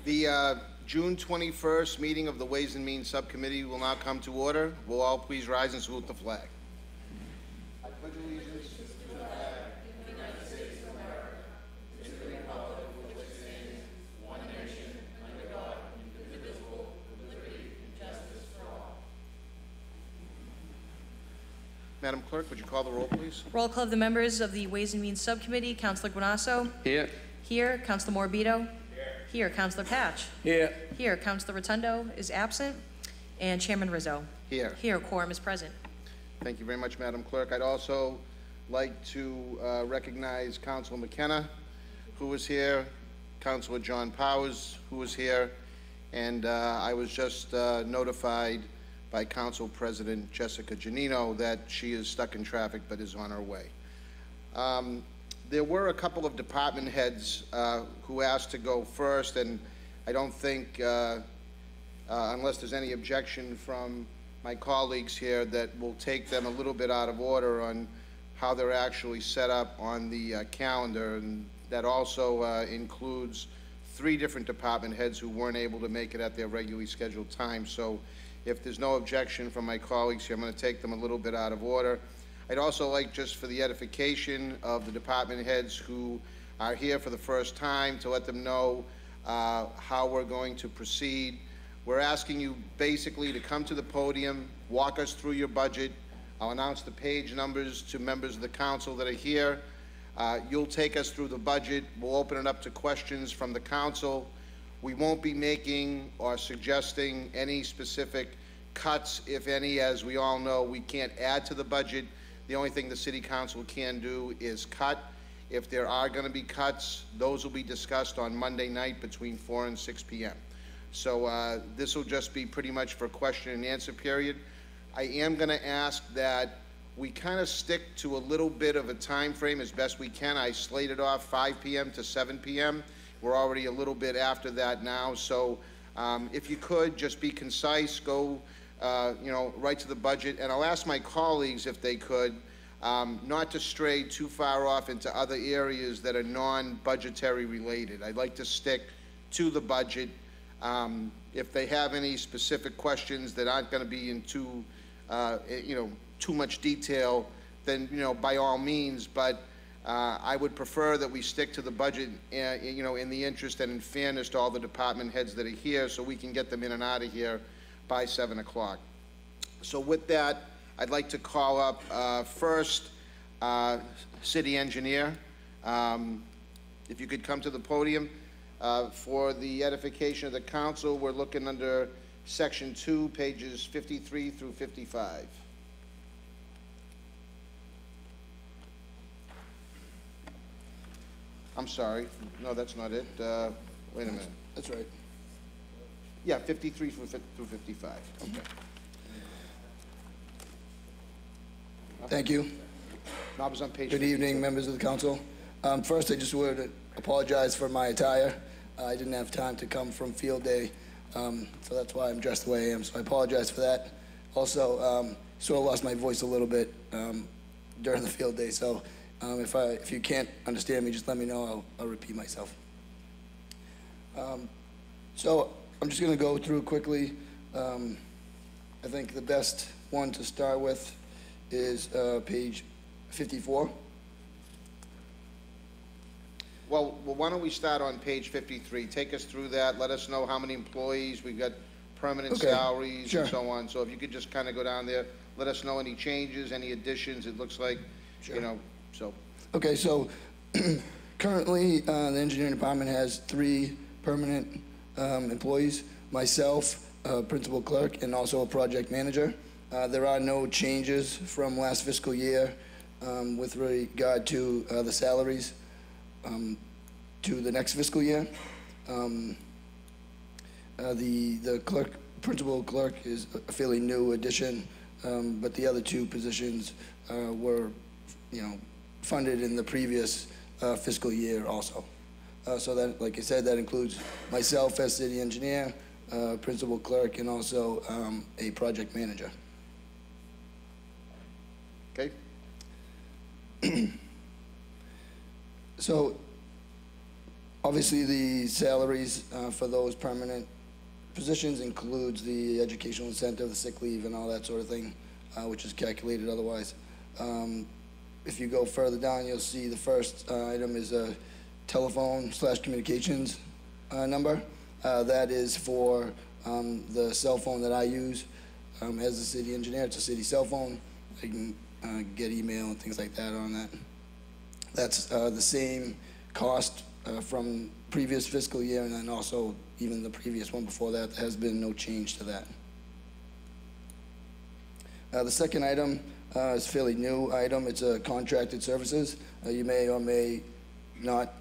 The June 21st meeting of the Ways and Means Subcommittee will now come to order. Will all please rise and salute the flag. I pledge allegiance to the flag of the United States of America and to the republic for which it stands, one nation, under God, indivisible, with liberty and justice for all. Madam Clerk, would you call the roll, please? Roll call of the members of the Ways and Means Subcommittee. Councilor Guanasso? Here. Here. Councilor Morbido? Here. Councilor Patch? Here. Here. Councilor Rotundo is absent. And Chairman Rizzo? Here. Here. Quorum is present. Thank you very much, Madam Clerk. I'd also like to recognize Councilor McKenna, who was here, Councilor John Powers, who was here, and I was just notified by Council President Jessica Giannino that she is stuck in traffic but is on her way. There were a couple of department heads who asked to go first, and I don't think, unless there's any objection from my colleagues here, that we'll take them a little bit out of order on how they're actually set up on the calendar, and that also includes 3 different department heads who weren't able to make it at their regularly scheduled time. So if there's no objection from my colleagues here, I'm going to take them a little bit out of order. I'd also like, just for the edification of the department heads who are here for the first time, to let them know how we're going to proceed. We're asking you basically to come to the podium, walk us through your budget. I'll announce the page numbers to members of the council that are here. You'll take us through the budget. We'll open it up to questions from the council. We won't be making or suggesting any specific cuts, if any. As we all know, we can't add to the budget. The only thing the City Council can do is cut. If there are going to be cuts, those will be discussed on Monday night between 4 and 6 p.m. So this will just be pretty much for question and answer period. I am going to ask that we kind of stick to a little bit of a time frame as best we can. I slated off 5 p.m. to 7 p.m. We're already a little bit after that now. So if you could just be concise, go right to the budget. And I'll ask my colleagues, if they could, not to stray too far off into other areas that are non-budgetary related. I'd like to stick to the budget. If they have any specific questions that aren't going to be in too much detail, then, by all means, but I would prefer that we stick to the budget, in the interest and in fairness to all the department heads that are here, so we can get them in and out of here by 7 o'clock. So with that, I'd like to call up first City Engineer. If you could come to the podium. For the edification of the council, we're looking under Section 2, pages 53 through 55. I'm sorry. No, that's not it. Wait a minute. That's right. Yeah, 53 through 55. Okay. Thank you. No, I was on page Good 52. evening, members of the council. First, I just wanted to apologize for my attire. I didn't have time to come from field day, so that's why I'm dressed the way I am. So I apologize for that. Also, sort of lost my voice a little bit during the field day. So if you can't understand me, just let me know. I'll repeat myself. So I'm just going to go through quickly. I think the best one to start with is page 54. Well, why don't we start on page 53? Take us through that. Let us know how many employees. We've got permanent salaries and so on. So if you could just kind of go down there, let us know any changes, any additions. It looks like, so. Okay, so currently the engineering department has 3 permanent employees, myself, principal clerk, and also a project manager. There are no changes from last fiscal year with regard to the salaries to the next fiscal year. The principal clerk is a fairly new addition, but the other 2 positions were, funded in the previous fiscal year also. So that, like I said, that includes myself as city engineer, principal clerk, and also a project manager. Okay. So Obviously, the salaries for those permanent positions includes the educational incentive, the sick leave, and all that sort of thing, which is calculated otherwise. If you go further down, you'll see the first item is a telephone/communications number. That is for the cell phone that I use as a city engineer. It's a city cell phone. I can get email and things like that on that. That's the same cost from previous fiscal year, and then also even the previous one before that. There has been no change to that. The second item is a fairly new item. It's contracted services. You may or may not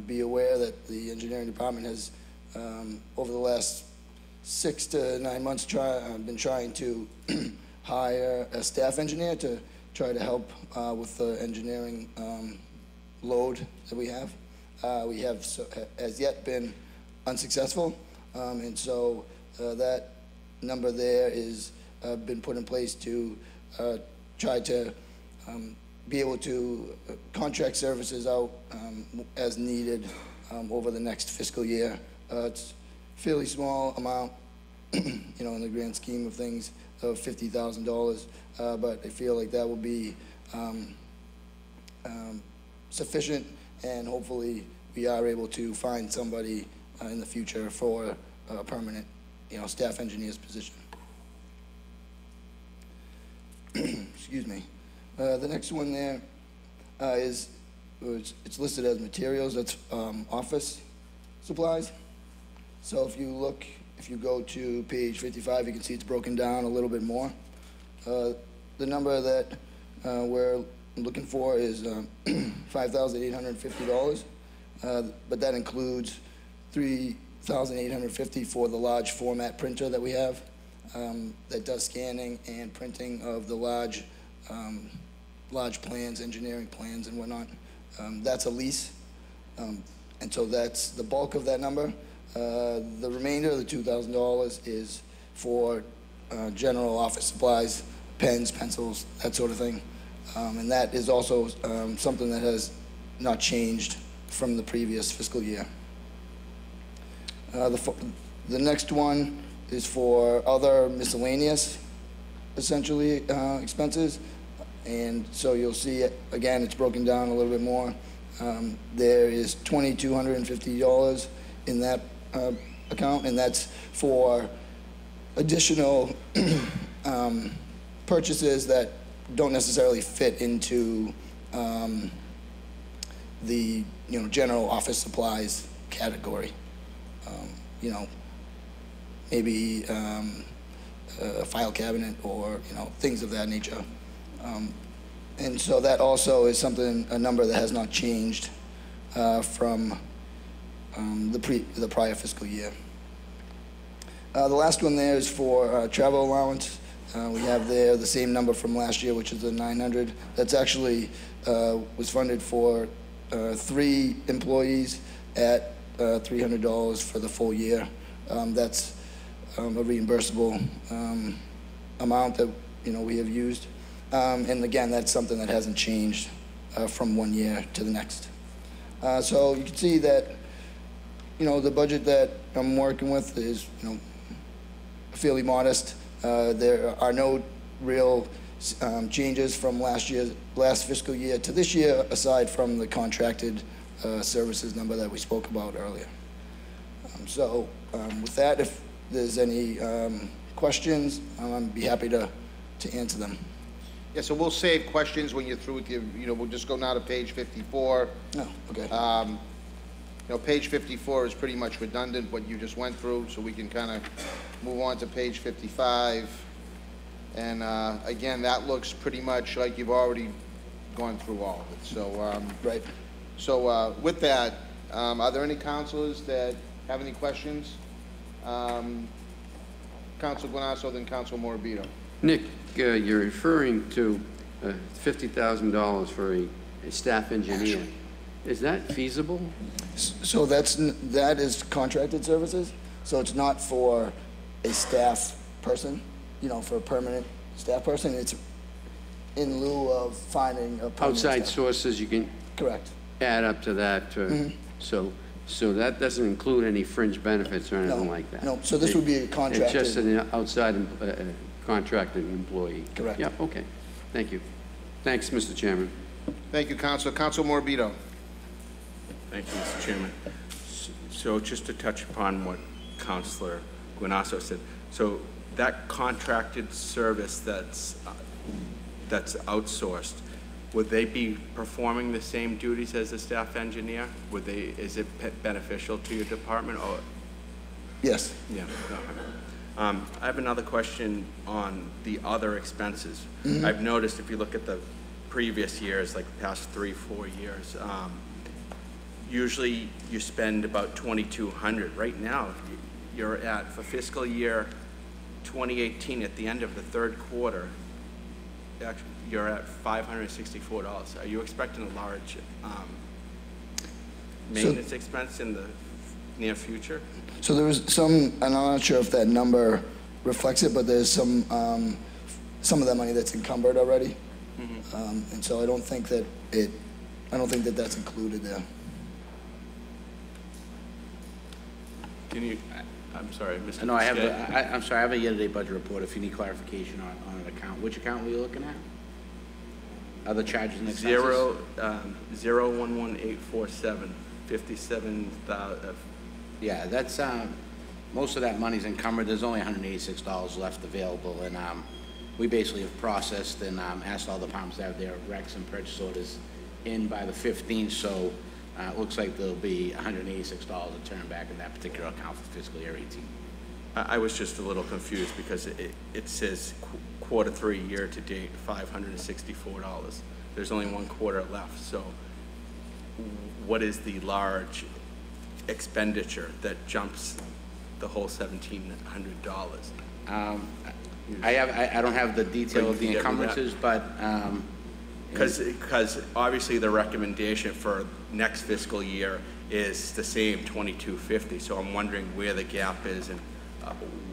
be aware that the engineering department has, over the last 6 to 9 months, been trying to hire a staff engineer to try to help with the engineering load that we have. We have as yet been unsuccessful, and so that number there is been put in place to try to be able to contract services out as needed over the next fiscal year. It's a fairly small amount, you know, in the grand scheme of things, of $50,000, but I feel like that will be sufficient, and hopefully we are able to find somebody in the future for a permanent, you know, staff engineer's position. Excuse me. The next one there is, it's listed as materials. That's office supplies. So if you go to page 55, you can see it's broken down a little bit more. The number that we're looking for is $5,850, but that includes $3,850 for the large format printer that we have that does scanning and printing of the large plans, engineering plans and whatnot. That's a lease, and so that's the bulk of that number. The remainder of the $2,000 is for general office supplies, pens, pencils, that sort of thing. And that is also something that has not changed from the previous fiscal year. The next one is for other miscellaneous, essentially, expenses. And so you'll see, again, it's broken down a little bit more. There is $2,250 in that account, and that's for additional purchases that don't necessarily fit into the general office supplies category. Maybe a file cabinet or things of that nature. And so that also is a number that has not changed from the prior fiscal year. The last one there is for travel allowance. We have there the same number from last year, which is the $900. That's actually was funded for 3 employees at $300 for the full year. That's a reimbursable amount that we have used, and again, that's something that hasn't changed from one year to the next. So you can see that the budget that I'm working with is fairly modest. There are no real changes from last fiscal year to this year, aside from the contracted services number that we spoke about earlier. So with that, if there's any questions, I'd be happy to answer them. Yeah, so we'll save questions when you're through with your, we'll just go now to page 54. Oh, okay. Page 54 is pretty much redundant, what you just went through, so we can kind of move on to page 55. And again, that looks pretty much like you've already gone through all of it. So, right. So with that, are there any councilors that have any questions? Council Guanasso, then Council Morabito. Nick, you're referring to $50,000 for a staff engineer. Is that feasible? So that is contracted services. So it's not for a staff person, for a permanent staff person. It's in lieu of finding a permanent Outside staff. sources you can Correct. add up to that. So So that doesn't include any fringe benefits or anything like that? No, so this would be a contracted. It's just an outside contracted employee? Correct. Yeah, okay. Thank you. Thanks, Mr. Chairman. Thank you, Councilor. Councilor Morbido. Thank you, Mr. Chairman. So just to touch upon what Councilor Guanasso said, so that contracted service that's outsourced, would they be performing the same duties as a staff engineer? Is it beneficial to your department, or? Yes. Yeah. Okay. I have another question on the other expenses. I've noticed if you look at the previous years, like the past 3-4 years, usually you spend about $2,200. Right now, you're at, for fiscal year 2018, at the end of the third quarter, actually, you're at $564. Are you expecting a large maintenance expense in the near future? So there was some, and I'm not sure if that number reflects it, but there's some of that money that's encumbered already. And so I don't think that that's included there. Can you, I'm sorry, Mr. No, Piscay. I'm sorry, I have a year-to-date budget report if you need clarification on an account. Which account were you looking at? Other charges and expenses? 011847, 57,000. Yeah, that's, most of that money's encumbered. There's only $186 left available, and we basically have processed and asked all departments to have their recs and purchase orders in by the 15th, so it looks like there'll be $186 to turn back in that particular account for fiscal year 18. I was just a little confused because it says quarter 3 year to date, $564. There's only 1 quarter left, so what is the large expenditure that jumps the whole $1,700? I don't have the detail of the encumbrances, but because obviously the recommendation for next fiscal year is the same, $2,250. So I'm wondering where the gap is and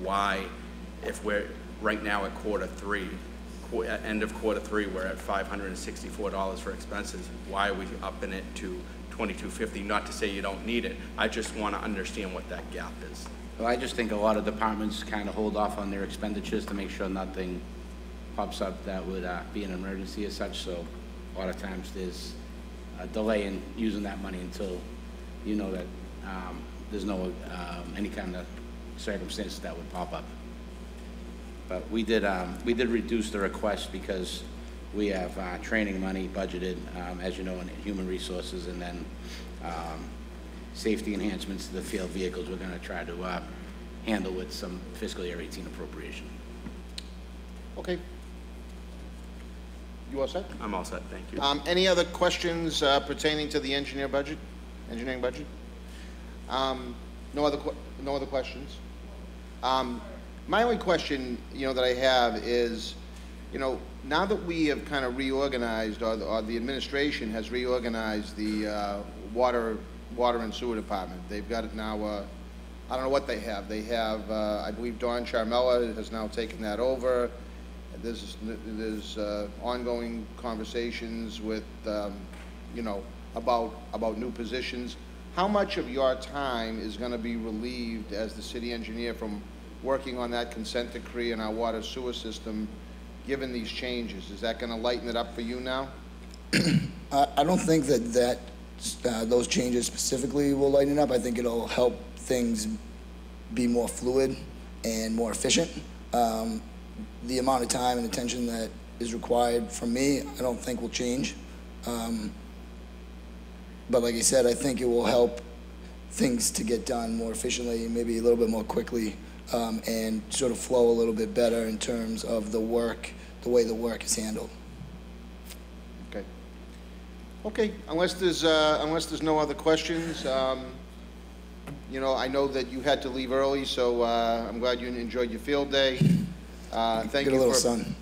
why, if we're right now at quarter 3, end of quarter 3, we're at $564 for expenses. Why are we upping it to $2,250? Not to say you don't need it. I just want to understand what that gap is. well, I just think a lot of departments kind of hold off on their expenditures to make sure nothing pops up that would be an emergency as such. So a lot of times there's a delay in using that money until you know that there's no any kind of circumstances that would pop up. But we did reduce the request because we have training money budgeted, as you know, in human resources, and then safety enhancements to the field vehicles we're going to try to handle with some fiscal year 18 appropriation. Okay. You all set? I'm all set, thank you. Any other questions pertaining to the engineering budget? No other questions? My only question, that I have is, now that we have kind of reorganized, or the administration has reorganized the water and sewer department. They've got it now. I don't know what they have. They have, I believe, Don Charmella has now taken that over. There's ongoing conversations with, about new positions. How much of your time is going to be relieved as the city engineer from working on that consent decree in our water sewer system, given these changes? Is that going to lighten it up for you now? I don't think that those changes specifically will lighten it up. I think it'll help things be more fluid and more efficient. The amount of time and attention that is required from me, I don't think will change. But like I said, I think it will help things to get done more efficiently, maybe a little bit more quickly, and sort of flow a little bit better in terms of the work, the way the work is handled. Okay. Okay. Unless there's no other questions, I know that you had to leave early, so I'm glad you enjoyed your field day. Thank you for sun.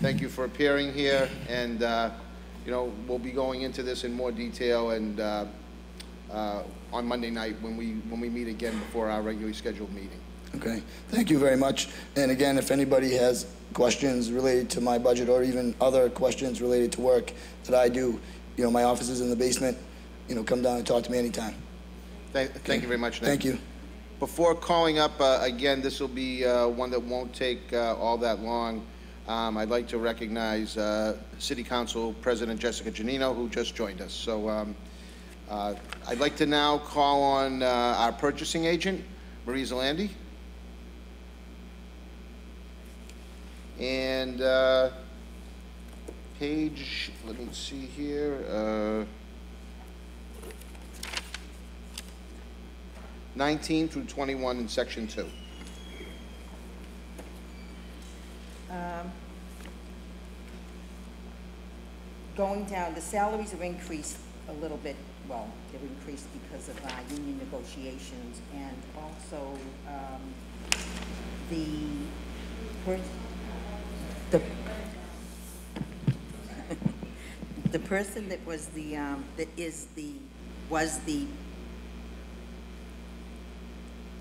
Thank you for appearing here, and we'll be going into this in more detail and on Monday night when we meet again before our regularly scheduled meeting. Okay, thank you very much. And again, if anybody has questions related to my budget or even other questions related to work that I do, my office is in the basement. Come down and talk to me anytime. Thank you very much, Nick. Thank you. Before calling up, again, this will be one that won't take all that long. I'd like to recognize City Council President Jessica Giannino, who just joined us. So I'd like to now call on our purchasing agent, Marie Zalandi. And page, let me see here, 19 through 21 in section 2. Going down, the salaries are increased a little bit, well, they're increased because of union negotiations, and also the person that was the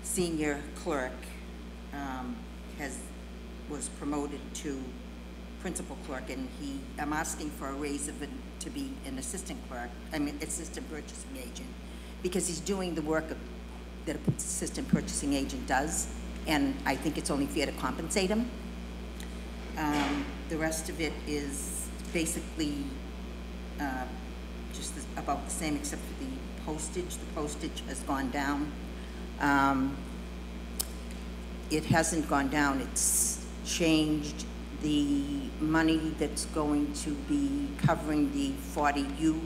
senior clerk was promoted to principal clerk, and I'm asking for a raise of it to be an assistant purchasing agent, because he's doing the work that an assistant purchasing agent does, and I think it's only fair to compensate him. The rest of it is basically just about the same, except for the postage. The postage has gone down. It hasn't gone down, it's changed. The money that's going to be covering the 40U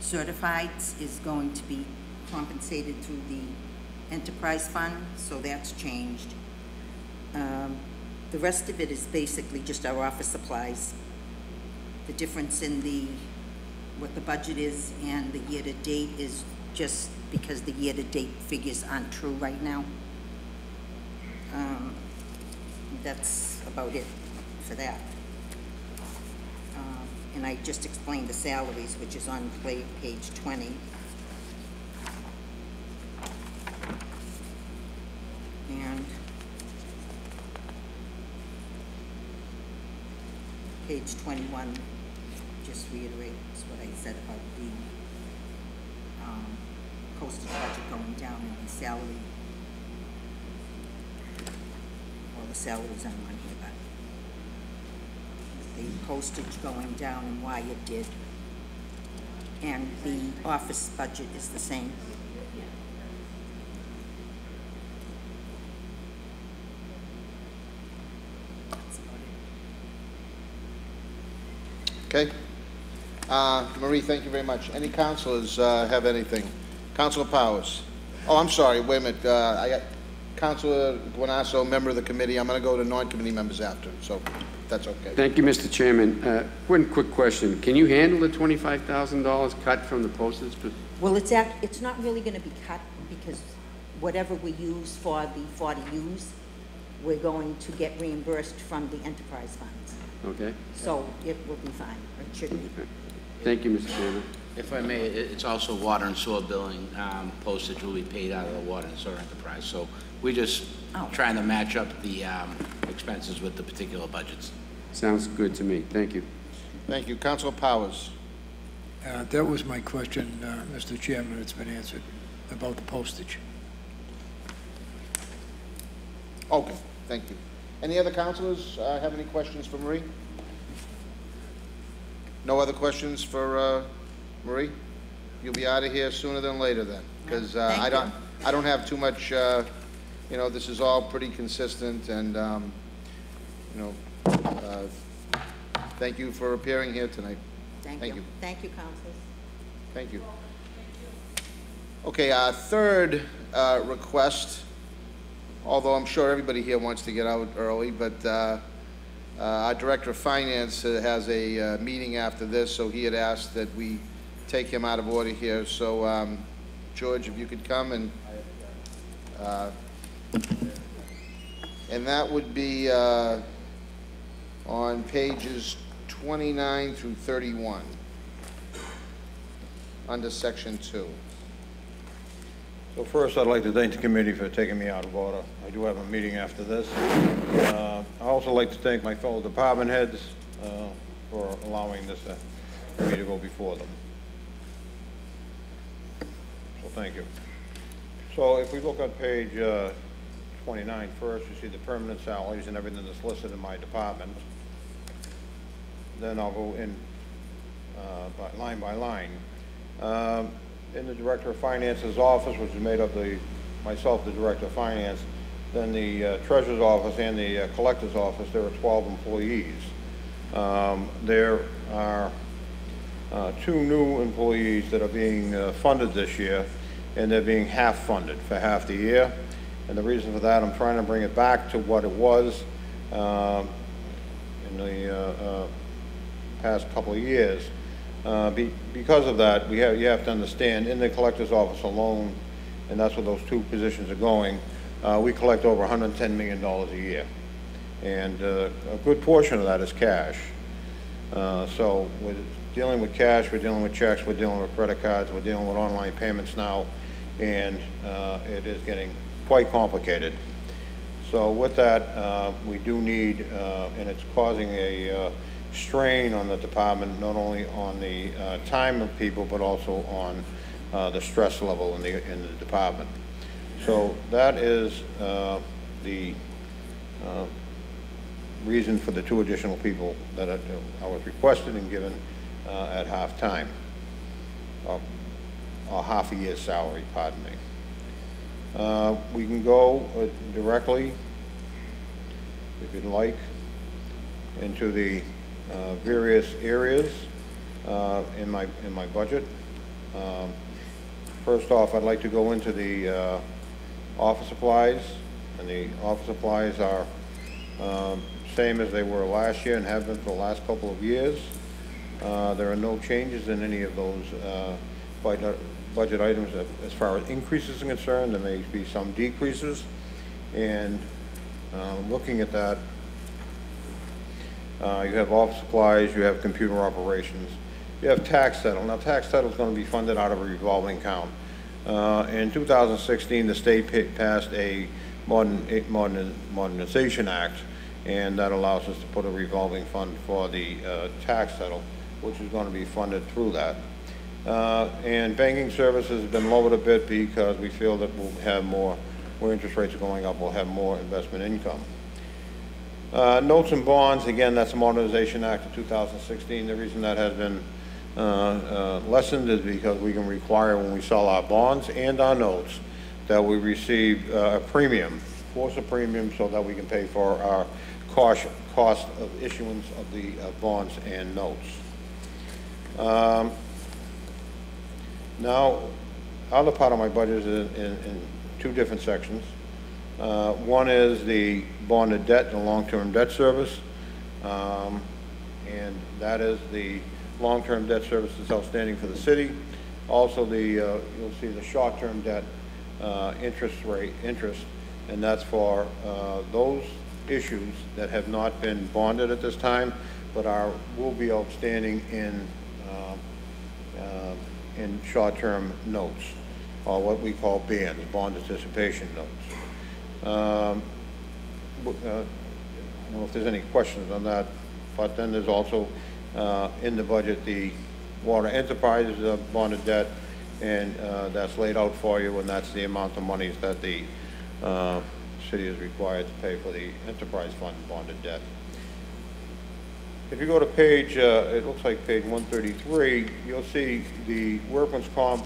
certifieds is going to be compensated through the enterprise fund, so that's changed. The rest of it is basically just our office supplies. The difference in what the budget is and the year-to-date is just because the year-to-date figures aren't true right now. That's about it for that. And I just explained the salaries, which is on page 20. And page 21 just reiterates what I said about the postage budget going down and the salary. Well, the salaries aren't on here, but the postage going down and why it did. And the office budget is the same. That's about it. Okay. Marie, thank you very much. Any councilors have anything? Councilor Powers. Oh, I'm sorry, wait a minute. I got Councilor Guanasso, member of the committee. I'm going to go to non-committee members after, so that's okay. Thank you, Mr. Chairman. One quick question. Can you handle the $25,000 cut from the postage? Well, it's not really going to be cut, because whatever we use for the 40Us, we're going to get reimbursed from the enterprise funds. Okay. So it will be fine, or it should be. Thank you, Mr. Chairman. If I may, it's also water and sewer billing. Postage will be paid out of the water and sewer enterprise. So we're just trying to match up the expenses with the particular budgets. Sounds good to me. Thank you. Thank you. Councilor Powers. That was my question, Mr. Chairman. It's been answered about the postage. Okay, thank you. Any other councilors have any questions for Marie? No other questions for Marie? You'll be out of here sooner than later then, because I don't have too much. You know, this is all pretty consistent, and you know, thank you for appearing here tonight. Thank you. Thank you, councilors. Thank you. Okay, our third request, although I'm sure everybody here wants to get out early, but our Director of Finance has a meeting after this, so he had asked that we take him out of order here. So, George, if you could come, and that would be on pages 29 through 31 under section 2. So first, I'd like to thank the committee for taking me out of order. I do have a meeting after this. I'd also like to thank my fellow department heads for allowing this for me to go before them. So thank you. So if we look on page 29 first, you see the permanent salaries and everything that's listed in my department. Then I'll go in by line. In the Director of Finance's office, which is made up of myself, the Director of Finance, then the Treasurer's office and the Collector's office, there are 12 employees. There are 2 new employees that are being funded this year, and they're being half funded for half the year. And the reason for that, I'm trying to bring it back to what it was in the past couple of years. Because of that, you have to understand, in the collector's office alone, and that's where those 2 positions are going, we collect over $110 million a year. And a good portion of that is cash. So we're dealing with cash, we're dealing with checks, we're dealing with credit cards, we're dealing with online payments now, and it is getting quite complicated. So with that, we do need, and it's causing a strain on the department, not only on the time of people, but also on the stress level in the department. So that is the reason for the 2 additional people that I was requested and given at half time, or half a year's salary, pardon me. We can go directly, if you'd like, into the various areas in my budget. First off, I'd like to go into the office supplies, and the office supplies are same as they were last year and have been for the last couple of years. There are no changes in any of those budget items as far as increases are concerned. There may be some decreases, and looking at that, you have office supplies, you have computer operations, you have tax settle. Now, tax settle is going to be funded out of a revolving account. In 2016, the state passed a Modernization Act, and that allows us to put a revolving fund for the tax settle, which is going to be funded through that. And banking services have been lowered a bit because we feel that we'll have more, where interest rates are going up, we'll have more investment income. Notes and bonds, again, that's the Modernization Act of 2016. The reason that has been lessened is because we can require, when we sell our bonds and our notes, that we receive a premium, force a premium, so that we can pay for our cost of issuance of the bonds and notes. Now, other part of my budget is in 2 different sections. One is the bonded debt and long-term debt service, and that is the long-term debt service that's outstanding for the city. Also, you'll see the short-term debt interest, and that's for those issues that have not been bonded at this time, but will be outstanding in short-term notes, or what we call BANs, bond anticipation notes. I don't know if there's any questions on that, but then there's also in the budget the water enterprise bonded debt, and that's laid out for you, and that's the amount of monies that the city is required to pay for the enterprise fund bonded debt. If you go to page, it looks like page 133, you'll see the workman's comp,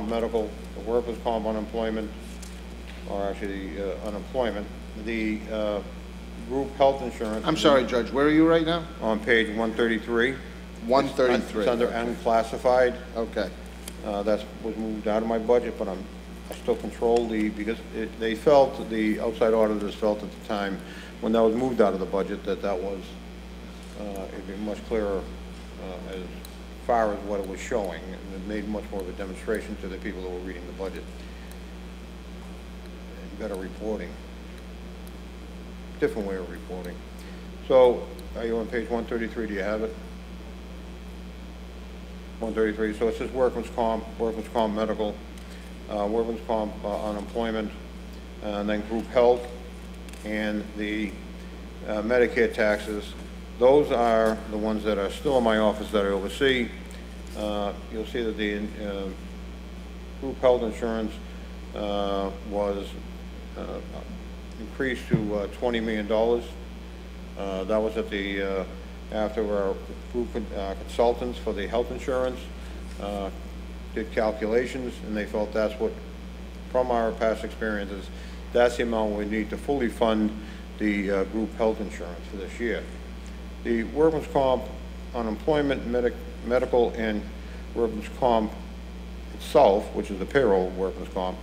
medical, the workman's comp unemployment, or actually unemployment, the group health insurance. I'm sorry, Judge, where are you right now? On page 133. 133. It's under unclassified. Okay. That was moved out of my budget, but I still control because they felt, the outside auditors felt at the time, when that was moved out of the budget, that was, it'd be much clearer as far as what it was showing. It made much more of a demonstration to the people who were reading the budget. And better reporting. Different way of reporting. So, are you on page 133? Do you have it? 133. So it says workman's comp medical, workman's comp unemployment, and then group health, and the Medicare taxes. Those are the ones that are still in my office that I oversee. You'll see that the group health insurance was increased to $20 million. That was at the, after our group consultants for the health insurance did calculations, and they felt that's what, from our past experiences, that's the amount we need to fully fund the group health insurance for this year. The workman's comp, unemployment, medical, and workman's comp itself, which is the payroll workman's comp,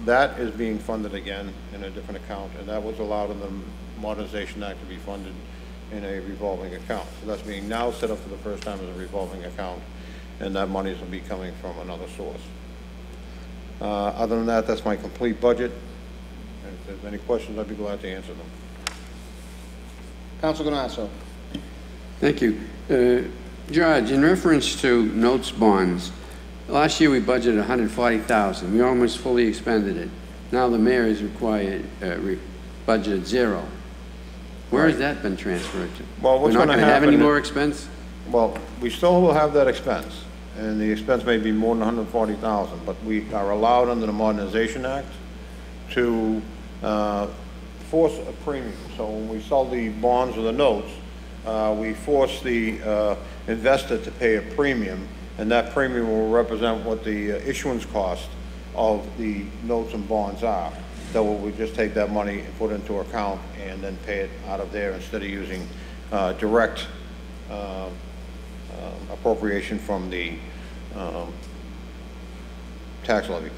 that is being funded again in a different account, and that was allowed in the Modernization Act to be funded in a revolving account. So that's being now set up for the first time as a revolving account, and that money will be coming from another source. Other than that, that's my complete budget. And if there's any questions, I'd be glad to answer them. Councilor Ganasso. Thank you. George, in reference to notes bonds, last year we budgeted $140,000. We almost fully expended it. Now the mayor is required, budgeted $0. Where has that been transferred to? Well, what's We're not going to have any happen- more expense? Well, we still will have that expense, and the expense may be more than $140,000, but we are allowed under the Modernization Act to force a premium. So when we sell the bonds or the notes, we force the investor to pay a premium, and that premium will represent what the issuance cost of the notes and bonds are. So we just take that money and put it into account and then pay it out of there instead of using direct appropriation from the tax levy.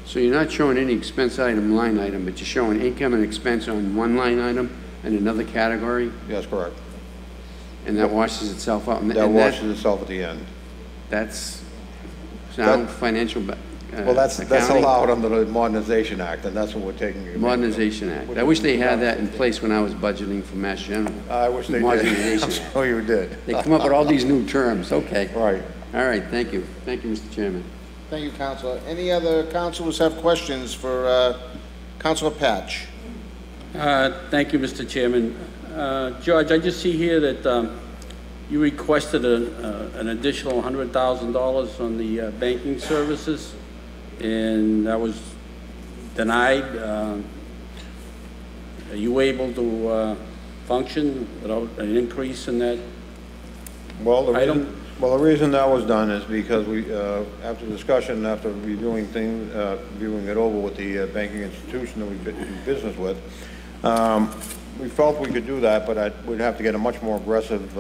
So you're not showing any expense item, line item, but you're showing income and expense on one line item and another category, Yes, correct. and that washes itself out? And That and washes itself at the end. That's sound financial Well, that's accounting? allowed under the Modernization Act, and that's what we're taking. Modernization Act. I wish they had that in place when I was budgeting for Mass General. I wish they did. Modernization I'm Act. sure you did. They come up with all these new terms, okay. Right. All right, thank you. Thank you, Mr. Chairman. Thank you, Councilor. Any other councilors have questions for Councilor Patch? Thank you, Mr. Chairman. George, I just see here that you requested an additional $100,000 on the banking services, and that was denied. Are you able to function without an increase in that Well, item? the reason that was done is because we, after discussion, after reviewing things, reviewing it over with the banking institution that we do business with, we felt we could do that, but we'd have to get a much more aggressive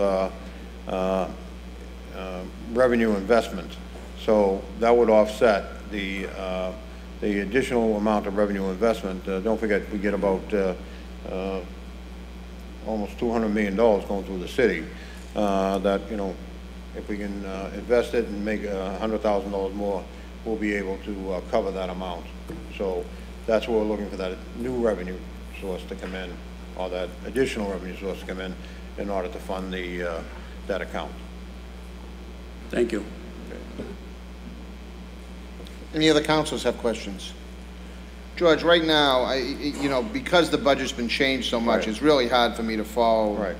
revenue investment. So that would offset the additional amount of revenue investment. Don't forget, we get about almost $200 million going through the city. That, you know, if we can invest it and make $100,000 more, we'll be able to cover that amount. So that's what we're looking for, that new revenue source to come in, or that additional revenue source to come in order to fund the that account. Thank you. Any other councilors have questions? George, right now, you know, because the budget's been changed so much, Right. it's really hard for me to follow Right.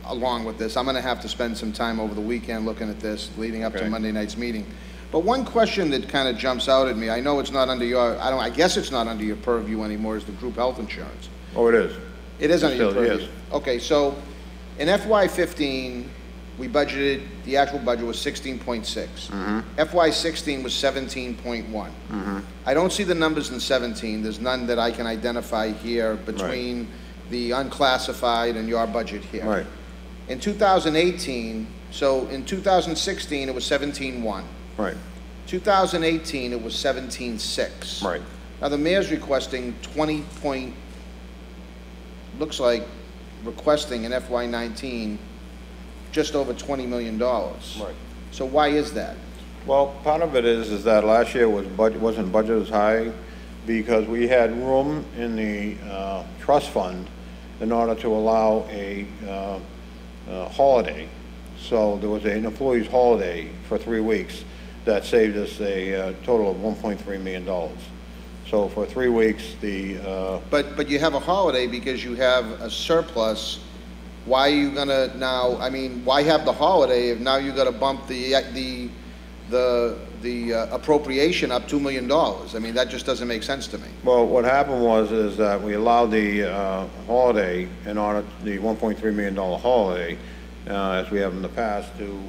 along with this. I'm going to have to spend some time over the weekend looking at this, leading up to Okay. Monday night's meeting. But one question that kind of jumps out at me, I know it's not under your, I guess it's not under your purview anymore, is the group health insurance. Oh, it is. It is under your Still, purview? yes. Okay, so in FY15, we budgeted, the actual budget was 16.6. FY16 was 17.1. I don't see the numbers in 17. There's none that I can identify here between the unclassified and your budget here. Right. In 2018, so in 2016, it was 17.1. Right. 2018, it was 17.6. Right. Now, the mayor's requesting looks like requesting in FY19 just over $20 million. Right. So why is that? Well, part of it is that last year wasn't budgeted as high because we had room in the trust fund in order to allow a holiday. So there was an employee's holiday for 3 weeks that saved us a total of $1.3 million. So for 3 weeks, But you have a holiday because you have a surplus. Why are you gonna now, I mean, why have the holiday if now you gotta bump the appropriation up $2 million. I mean, that just doesn't make sense to me. Well, what happened is that we allowed the holiday in order, the $1.3 million holiday, as we have in the past, to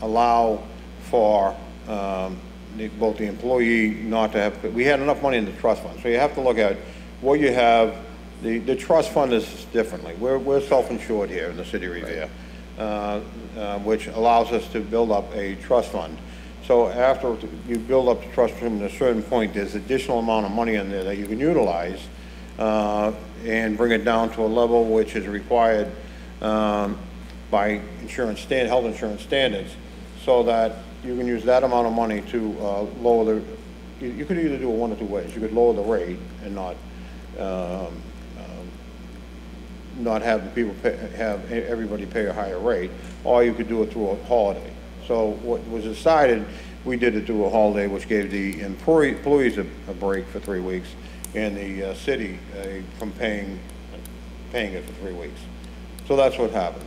allow for both the employee not to have, we had enough money in the trust fund. So you have to look at what you have. The trust fund is differently. We're self-insured here in the city of Revere, which allows us to build up a trust fund. So after you build up the trust fund at a certain point, there's additional amount of money in there that you can utilize and bring it down to a level which is required by health insurance standards, so that you can use that amount of money to lower the, you could either do it one of two ways. You could lower the rate and not have the people have everybody pay a higher rate, or you could do it through a holiday. So what was decided, we did it through a holiday, which gave the employees a break for 3 weeks, and the city from paying it for 3 weeks. So that's what happened.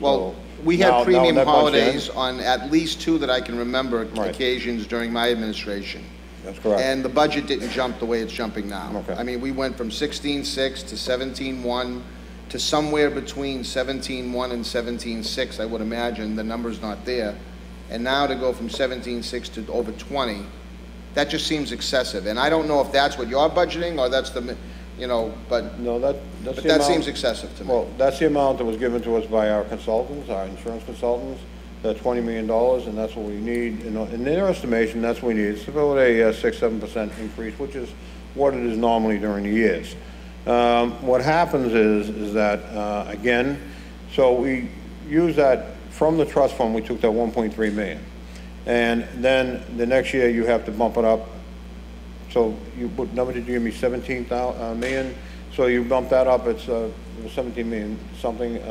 Well, so we had now premium that holidays on at least 2 that I can remember occasions during my administration. That's correct. And the budget didn't jump the way it's jumping now. Okay. I mean, we went from 16.6 to 17.1 to somewhere between 17.1 and 17.6, I would imagine. The number's not there. And now to go from 17.6 to over 20, that just seems excessive. And I don't know if that's what you're budgeting or that's the, you know, but no, that seems excessive to me. Well, that's the amount that was given to us by our consultants, our insurance consultants, that $20 million, and that's what we need. In their estimation, that's what we need. It's about a 6-7% increase, which is what it is normally during the years. What happens is that, again, so we use that from the trust fund, we took that 1.3 million. And then the next year you have to bump it up. So what number did you give me, 17 million? So you bump that up, it's 17 million something.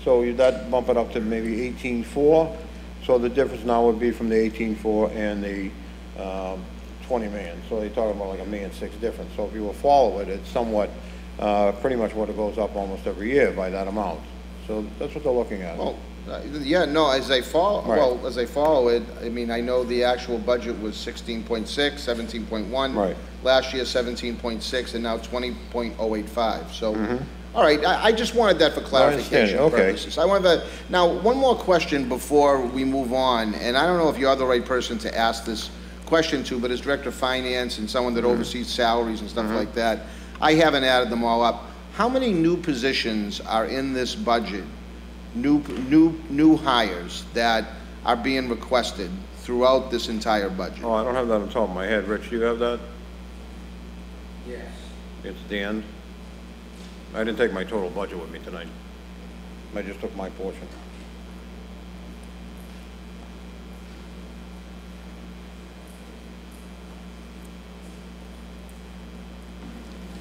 So that bump it up to maybe 18.4. So the difference now would be from the 18.4 and the 20 million. So you're talking about like $1.6 million difference. So if you will follow it, it's somewhat pretty much what it goes up almost every year by that amount. So that's what they're looking at. Well, yeah, no, as I follow, Right. well, as I follow it, I mean, I know the actual budget was 16.6, 17.1. Right. Last year, 17.6, and now 20.085. So, all right, I just wanted that for clarification okay. purposes. I wanted that. Now, one more question before we move on, and I don't know if you're the right person to ask this question to, but as Director of Finance and someone that oversees salaries and stuff like that, I haven't added them all up. How many new positions are in this budget? New hires that are being requested throughout this entire budget? Oh, I don't have that on top of my head. Rich, do you have that? Yes. It's the end. I didn't take my total budget with me tonight. I just took my portion.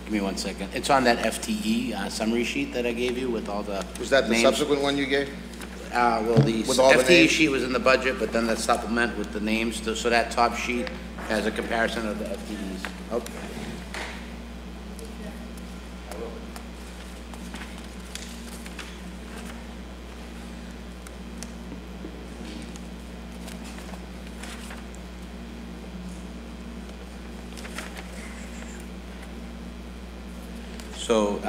Give me 1 second. It's on that FTE summary sheet that I gave you with all the Was that the names. subsequent one you gave? Well, the With all the FTE names? sheet was in the budget, but then the supplement with the names, so that top sheet has a comparison of the FTEs. Okay. So,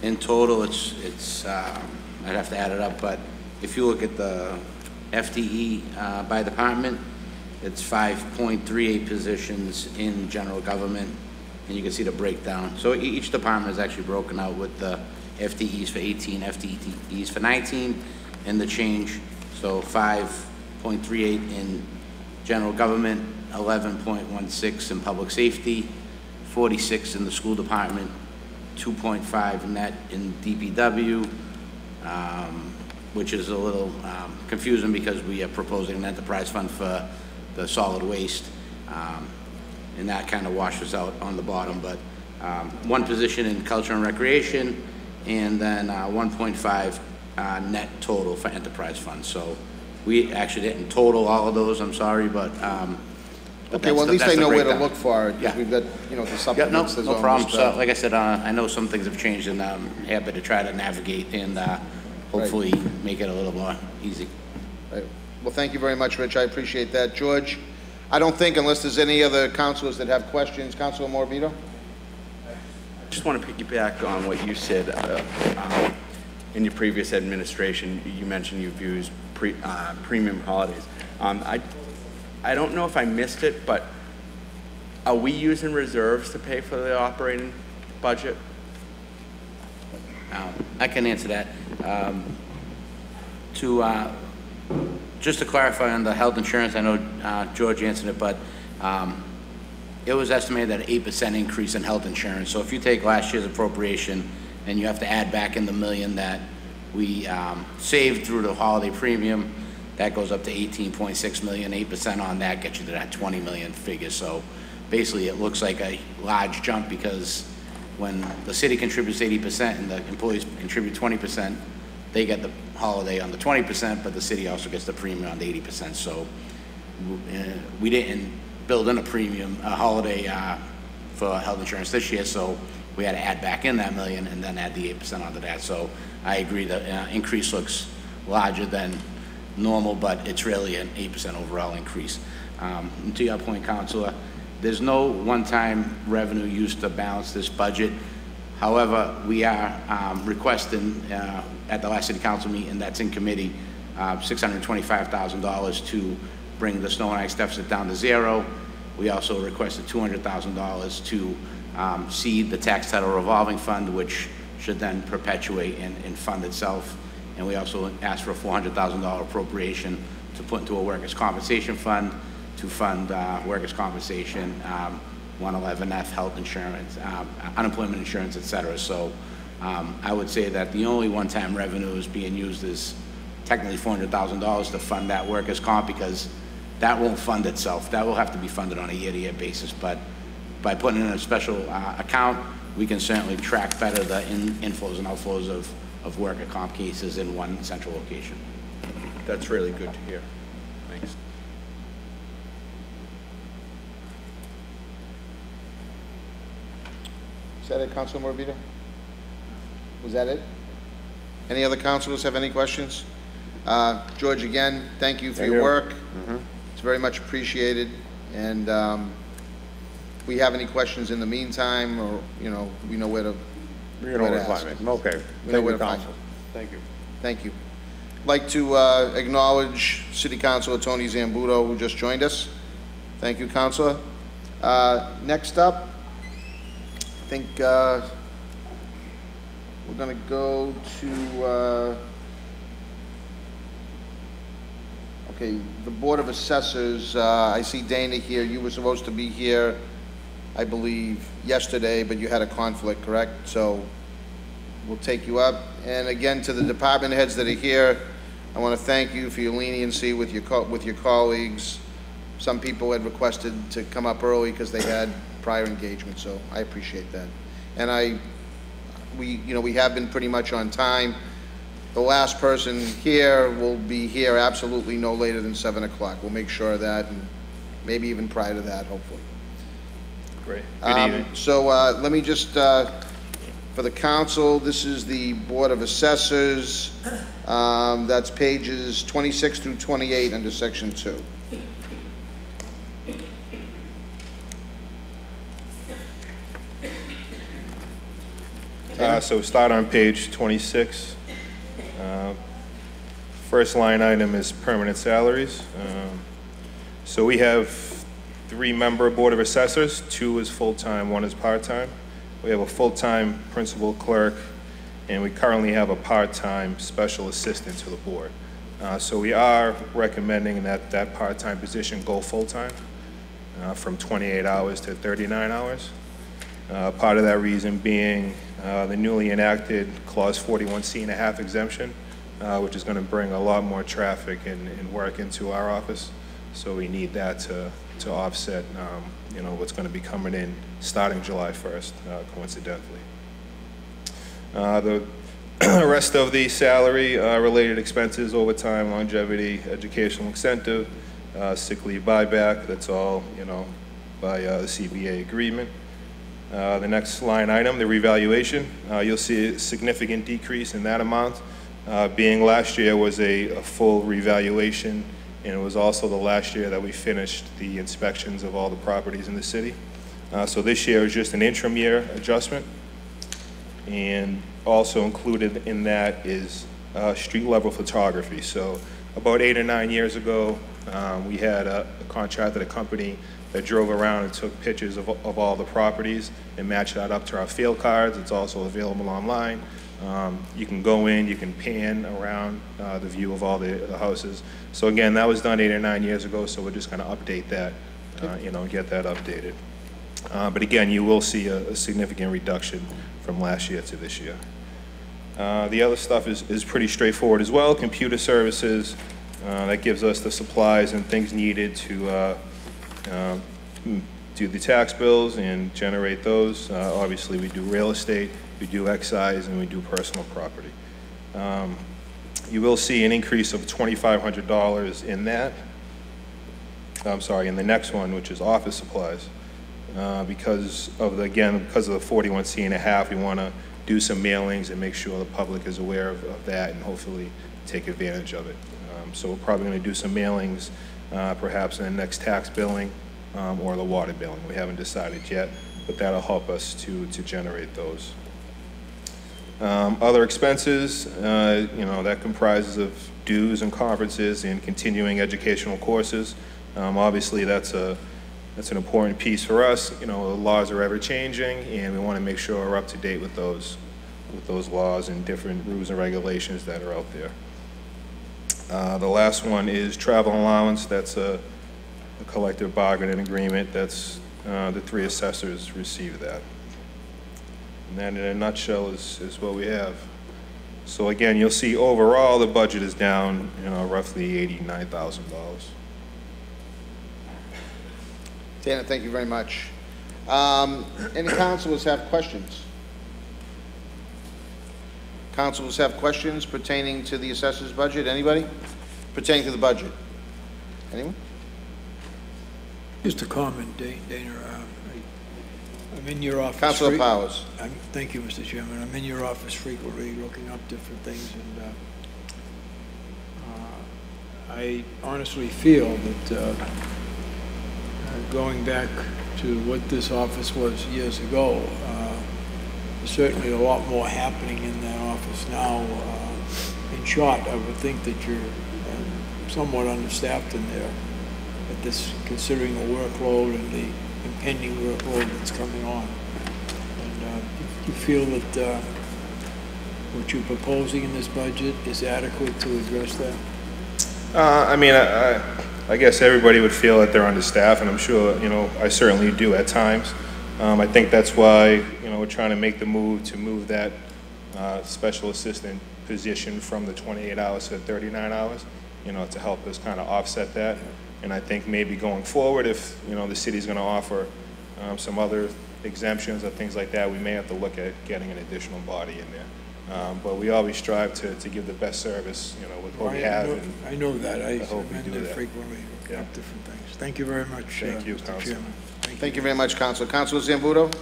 in total, it's I'd have to add it up, but if you look at the FTE by department, it's 5.38 positions in general government, and you can see the breakdown. So each department is actually broken out with the FTEs for 18, FTEs for 19, and the change. So 5.38 in general government, 11.16 in public safety, 46 in the school department, 2.5 net in DPW, which is a little confusing because we are proposing an enterprise fund for the solid waste, and that kind of washes out on the bottom. But 1 position in culture and recreation, and then 1.5 net total for enterprise fund. So we actually didn't total all of those, I'm sorry, but Okay, well, at least I know where to look for it, because Yeah. we've got, you know, the yeah, supplements. no problem. So, like I said, I know some things have changed, and I'm happy to try to navigate and hopefully make it a little more easy. Right. Well, thank you very much, Rich. I appreciate that. George, I don't think, unless there's any other councilors that have questions, Councilor Morbido? I just want to piggyback on what you said. In your previous administration, you mentioned you've used premium holidays. I don't know if I missed it, but are we using reserves to pay for the operating budget? I can answer that. Just to clarify on the health insurance, I know George answered it, but it was estimated that an 8% increase in health insurance. So if you take last year's appropriation and you have to add back in the $1 million that we saved through the holiday premium, that goes up to $18.6 million. 8% on that gets you to that $20 million figure. So basically it looks like a large jump because when the city contributes 80% and the employees contribute 20%, they get the holiday on the 20%, but the city also gets the premium on the 80%. So we didn't build in a holiday for health insurance this year, so we had to add back in that $1 million and then add the 8% onto that. So I agree the increase looks larger than normal, but it's really an 8% overall increase. To your point, Councilor, there's no one-time revenue used to balance this budget. However, we are requesting at the last city council meeting that's in committee, $625,000 to bring the snow and ice deficit down to zero. We also requested $200,000 to seed the tax title revolving fund, which should then perpetuate and fund itself. And we also asked for a $400,000 appropriation to put into a workers' compensation fund to fund workers' compensation, 111F, health insurance, unemployment insurance, et cetera. So I would say that the only one-time revenue is being used is technically $400,000 to fund that workers' comp, because that won't fund itself. That will have to be funded on a year-to-year basis. But by putting in a special account, we can certainly track better the inflows and outflows of worker comp cases in one central location. That's really good to hear. Thanks. Is that it, Councilor Morbido? Was that it? Any other councilors have any questions? George, again, thank you for your work. It's very much appreciated. And we have any questions in the meantime, or, you know, we know where to ask. Okay. Thank you, Council. Thank you. Thank you. I'd like to acknowledge City Councilor Tony Zambuto, who just joined us. Thank you, Councilor. Next up, I think we're going to go to, okay, the Board of Assessors. I see Dana here. You were supposed to be here, I believe, yesterday, but you had a conflict, correct? So we'll take you up. And again, to the department heads that are here, I want to thank you for your leniency with your colleagues. Some people had requested to come up early because they had prior engagement, so I appreciate that. And we have been pretty much on time. The last person here will be here absolutely no later than 7 o'clock. We'll make sure of that, and maybe even prior to that, hopefully. Great. Good evening. So let me just, for the council, this is the Board of Assessors. That's pages 26 through 28 under section 2. So start on page 26. First line item is permanent salaries. So we have 3-member Board of Assessors. 2 is full-time, 1 is part-time. We have a full-time principal clerk, and we currently have a part-time special assistant to the board. So we are recommending that that part-time position go full-time from 28 hours to 39 hours. Part of that reason being the newly enacted Clause 41C.5 exemption, which is going to bring a lot more traffic and work into our office. So we need that to offset, what's going to be coming in starting July 1st, coincidentally. The rest of the salary related expenses, overtime, longevity, educational incentive, sick leave buyback, that's all, by the CBA agreement. The next line item, the revaluation, you'll see a significant decrease in that amount, being last year was a full revaluation and it was also the last year that we finished the inspections of all the properties in the city. So this year is just an interim year adjustment, and also included in that is street level photography. So about 8 or 9 years ago, we had a contracted company that drove around and took pictures of all the properties and matched that up to our field cards. It's also available online. You can go in, you can pan around the view of all the houses. So again, that was done 8 or 9 years ago, so we're just going to update that, get that updated. But again, you will see a significant reduction from last year to this year. The other stuff is pretty straightforward as well. Computer services, that gives us the supplies and things needed to do the tax bills and generate those. Obviously, we do real estate, we do excise, and we do personal property. You will see an increase of $2,500 in that. I'm sorry, in the next one, which is office supplies. Because of the 41C&a-half, we want to do some mailings and make sure the public is aware of that and hopefully take advantage of it. So we're probably going to do some mailings perhaps in the next tax billing or the water billing. We haven't decided yet, but that'll help us to generate those. Other expenses, that comprises of dues and conferences and continuing educational courses. Obviously, that's an important piece for us. The laws are ever changing, and we want to make sure we're up to date with those laws and different rules and regulations that are out there. The last one is travel allowance. That's a collective bargaining agreement. That's the 3 assessors receive that. And that in a nutshell is what we have. So again, you'll see overall the budget is down, roughly $89,000. Dana, thank you very much. Any councilors have questions? Councilors have questions pertaining to the assessor's budget? Anybody? Pertaining to the budget? Anyone? Just a comment, Dana. I'm in your office. Councilor Powers. Thank you, Mr. Chairman. I'm in your office frequently looking up different things, and I honestly feel that going back to what this office was years ago, there's certainly a lot more happening in that office now. In short, I would think that you're somewhat understaffed in there, at this, considering the workload and the impending workload that's coming on. And you feel that what you're proposing in this budget is adequate to address that? I guess everybody would feel that they're understaffed, and I'm sure, I certainly do at times. I think that's why, we're trying to make the move to move that special assistant position from the 28 hours to 39 hours, to help us kind of offset that. And I think maybe going forward, if, the city's going to offer some other exemptions or things like that, we may have to look at getting an additional body in there. But we always strive to give the best service, with what we have. I know that. I hope we do that frequently, looking up different things. Thank you very much, Thank you, Mr. Council. Chairman. Thank you very much, Councilor. Councilor Zambudo?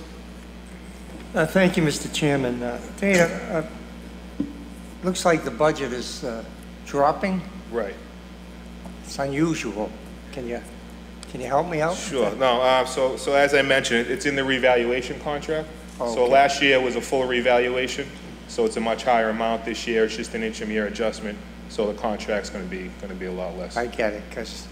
Thank you, Mr. Chairman. Dana, looks like the budget is dropping. Right. It's unusual. Can you help me out? Sure. No, so as I mentioned, it's in the revaluation contract. Oh, So okay. last year was a full revaluation, so it's a much higher amount this year. It's just an interim year adjustment, so the contract's going to be a lot less. I get it, because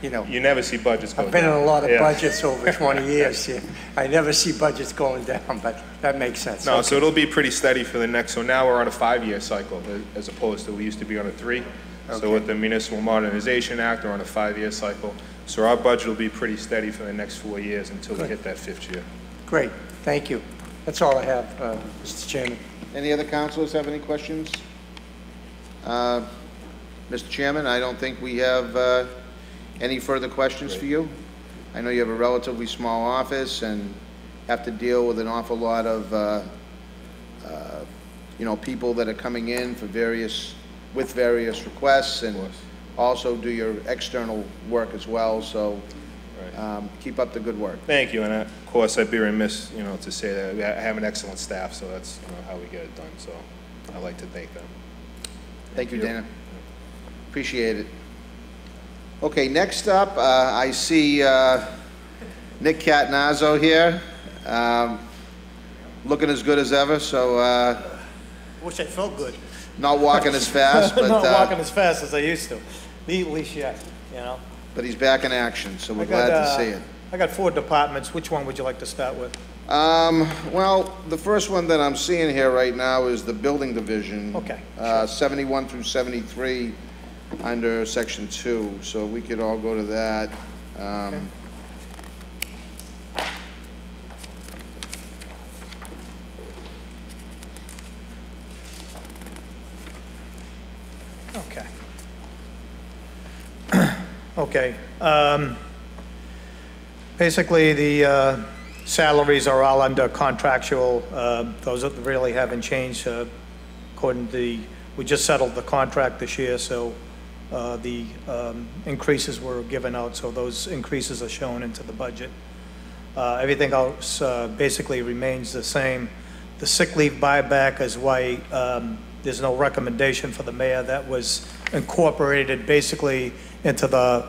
You never see budgets go down. I've been in a lot of Yeah. budgets over 20 years. Yeah. I never see budgets going down, but that makes sense. No, Okay. so it'll be pretty steady for the next, so now we're on a 5-year cycle as opposed to we used to be on a 3. So Okay. with the Municipal Modernization Act, we're on a 5-year cycle. So our budget will be pretty steady for the next 4 years until we Good. hit that 5th year. Great, thank you. That's all I have, Mr. Chairman. Any other councilors have any questions? Mr. Chairman, I don't think we have any further questions for you. I know you have a relatively small office and have to deal with an awful lot of, people that are coming in for various requests, and also do your external work as well, so keep up the good work. Thank you, and of course, I'd be remiss, to say that I have an excellent staff, so that's, how we get it done, so I'd like to thank them. Thank you, Dana. Appreciate it. Okay, next up, I see Nick Catanazzo here, looking as good as ever, so Wish I felt good. not walking as fast, but Not walking as fast as I used to. At least yet, you know. but he's back in action, so we're glad to see it. I got 4 departments. Which one would you like to start with? Well, the first one that I'm seeing here right now is the building division. Okay, 71 through 73 under section 2, so we could all go to that. Okay. Okay. Basically, the salaries are all under contractual. Those really haven't changed according to we just settled the contract this year, so the increases were given out, so those increases are shown into the budget. Everything else basically remains the same. The sick leave buyback is why there's no recommendation for the mayor. That was incorporated basically into the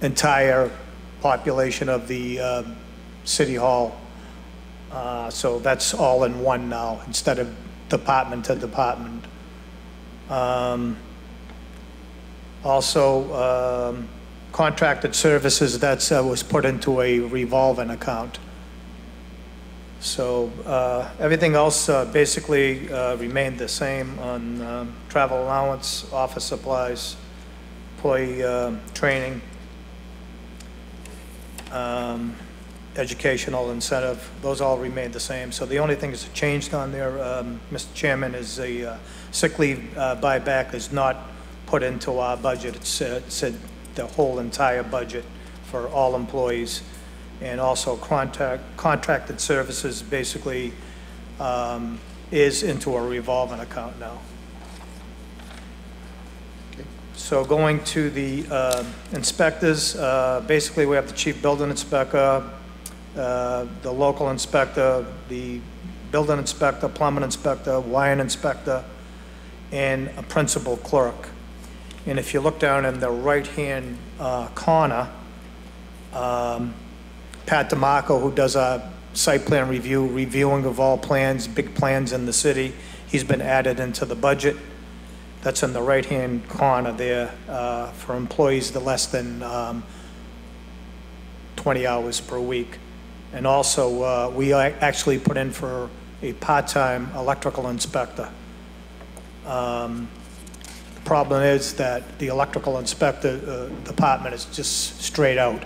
entire population of the city hall. So that's all in one now instead of department to department. Also, contracted services, that was put into a revolving account. So everything else basically remained the same on travel allowance, office supplies, employee training, educational incentive. Those all remained the same. So the only thing that's changed on there, Mr. Chairman, is the sick leave buyback is not put into our budget. It's said the whole entire budget for all employees. And also contracted services basically is into a revolving account now. Okay. So going to the inspectors, basically we have the chief building inspector, the local inspector, the building inspector, plumbing inspector, wiring inspector, and a principal clerk. And if you look down in the right-hand corner, Pat DeMarco, who does a site plan review, reviewing of all plans, big plans in the city, he's been added into the budget. That's in the right-hand corner there for employees that less than 20 hours per week. And also, we actually put in for a part-time electrical inspector. The problem is that the electrical inspector department is just straight out.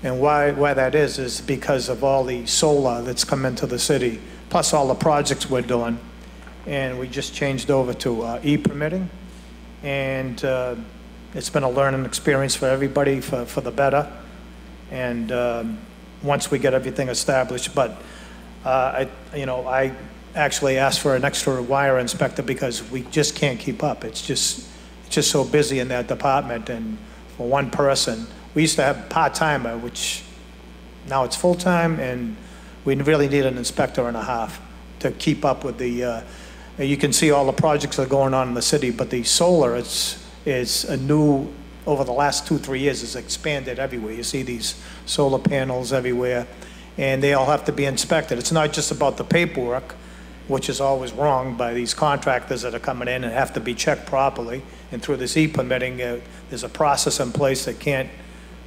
And why that is because of all the solar that's come into the city, plus all the projects we're doing. And we just changed over to e-permitting. And it's been a learning experience for everybody for the better. And once we get everything established, but I actually asked for an extra wire inspector because we just can't keep up. It's just so busy in that department, and for one person, we used to have part-timer, which now it's full-time, and we really need an inspector and a half to keep up with the, you can see all the projects that are going on in the city, but the solar is a new, over the last 2-3 years, has expanded everywhere. You see these solar panels everywhere, and they all have to be inspected. It's not just about the paperwork, which is always wrong by these contractors that are coming in and have to be checked properly. And through this e-permitting, there's a process in place that can't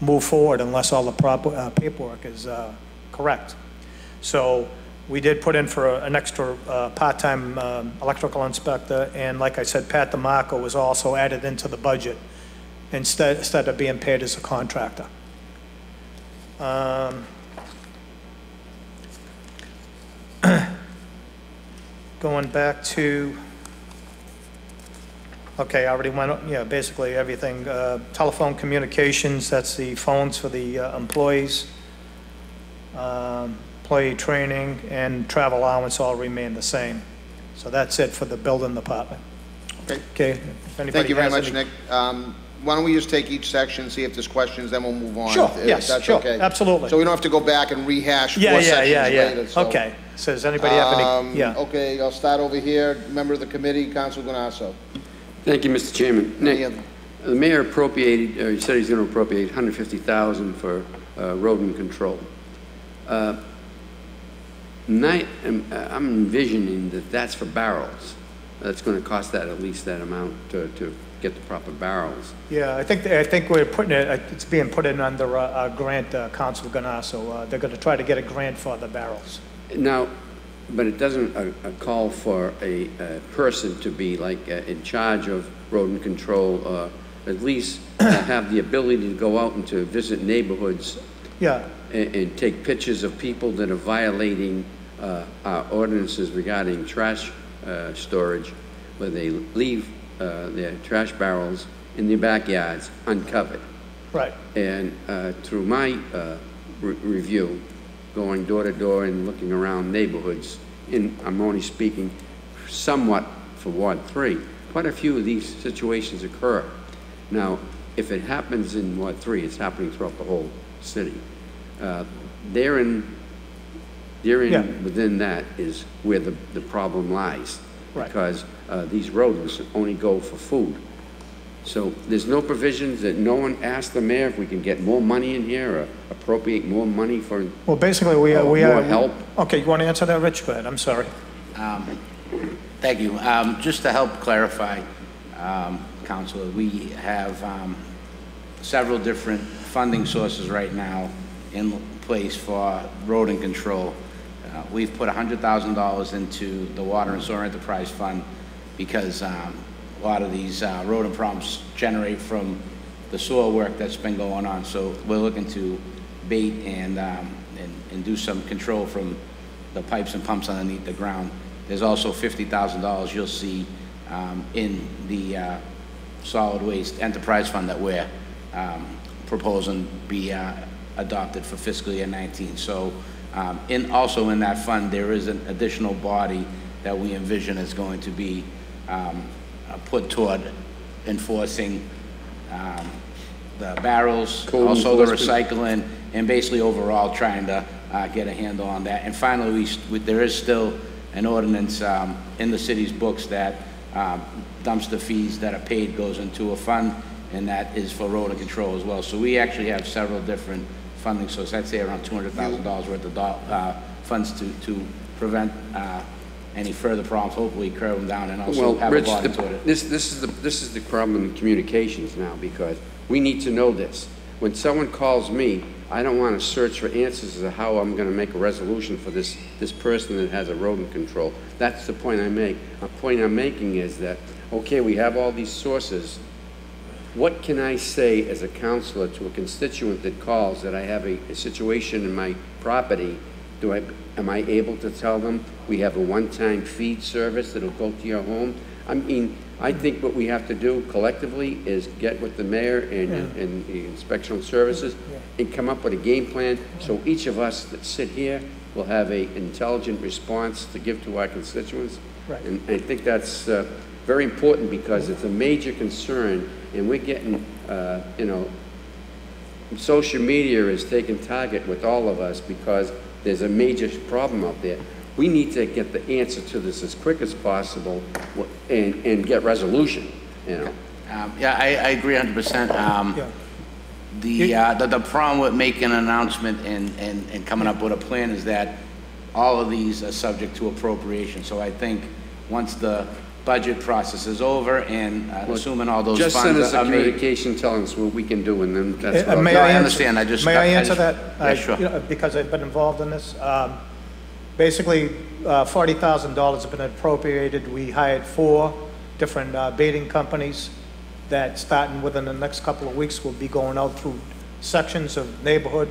move forward unless all the proper paperwork is correct. So we did put in for an extra part-time electrical inspector, and like I said, Pat DeMarco was also added into the budget instead of being paid as a contractor. Going back to, okay, I already went, yeah, basically everything. Telephone communications, that's the phones for the employees. Employee training and travel allowance all remain the same. So that's it for the building department. Okay. Okay. If anybody Thank you very has much, any- Nick. Why don't we just take each section, see if there's questions, then we'll move on. Sure, if yes, that's sure, okay. absolutely. So we don't have to go back and rehash Yeah, four yeah, sections yeah, yeah. later. So, Okay. So does anybody have any? Yeah. Okay, I'll start over here. Member of the committee, Councilor Guanasso. Thank you, Mr. Chairman. Any Nick, other- The mayor appropriated, or he said he's going to appropriate $150,000 for rodent control. I'm envisioning that that's for barrels. That's going to cost that at least that amount to get the proper barrels. Yeah, I think we're putting it, it's being put in under a grant, Council Ganar, so they're going to try to get a grant for the barrels. Now, but it doesn't call for a person to be like in charge of rodent control, at least have the ability to go out and to visit neighborhoods. Yeah. And take pictures of people that are violating our ordinances regarding trash storage, where they leave their trash barrels in their backyards uncovered. Right. And through my review, going door to door and looking around neighborhoods, and I'm only speaking somewhat for Ward 3, quite a few of these situations occur. Now, if it happens in Ward 3, it's happening throughout the whole city. Within that is where the problem lies. Right. Because these rodents only go for food. So there's no provisions that no one asked the mayor if we can get more money in here or appropriate more money for Well, basically, we more help. Okay, you want to answer that, Rich? Go ahead, I'm sorry. Thank you. Just to help clarify, Councilor, we have several different funding sources right now in place for rodent control. We've put $100,000 into the Water and Sewer Enterprise Fund because a lot of these rodent problems generate from the sewer work that's been going on. So we're looking to bait and do some control from the pipes and pumps underneath the ground. There's also $50,000 you'll see in the Solid Waste Enterprise Fund that we're proposing be adopted for fiscal year 19. So also in that fund, there is an additional body that we envision is going to be put toward enforcing the barrels, also the recycling, and basically overall trying to get a handle on that. And finally, there is still an ordinance in the city's books that dumpster fees that are paid goes into a fund, and that is for rodent control as well. So we actually have several different funding sources. I'd say around $200,000 worth of funds to prevent any further problems, hopefully curb them down, and also have Rich, a body toward it. this is the problem in communications now, because we need to know this. When someone calls me, I don't want to search for answers as to how I'm going to make a resolution for this person that has a rodent control. That's the point I make. The point I'm making is that, okay, we have all these sources. What can I say as a counselor to a constituent that calls that I have a situation in my property? Am I able to tell them we have a one-time feed service that'll go to your home? I mean, I think what we have to do collectively is get with the mayor and the inspectional services and come up with a game plan so each of us that sit here will have an intelligent response to give to our constituents. Right. And I think that's very important because it's a major concern, and we're getting, social media is taking target with all of us because there's a major problem out there. We need to get the answer to this as quick as possible and get resolution, Yeah, I agree 100%. The problem with making an announcement and coming up with a plan is that all of these are subject to appropriation. So I think once the budget process is over and assuming all those funds are made. Just send us a communication telling us what we can do, and then that's what I understand. May I answer that? Yeah, sure. Because I've been involved in this. Basically, $40,000 has been appropriated. We hired 4 different baiting companies that, starting within the next couple of weeks, will be going out through sections of neighborhood,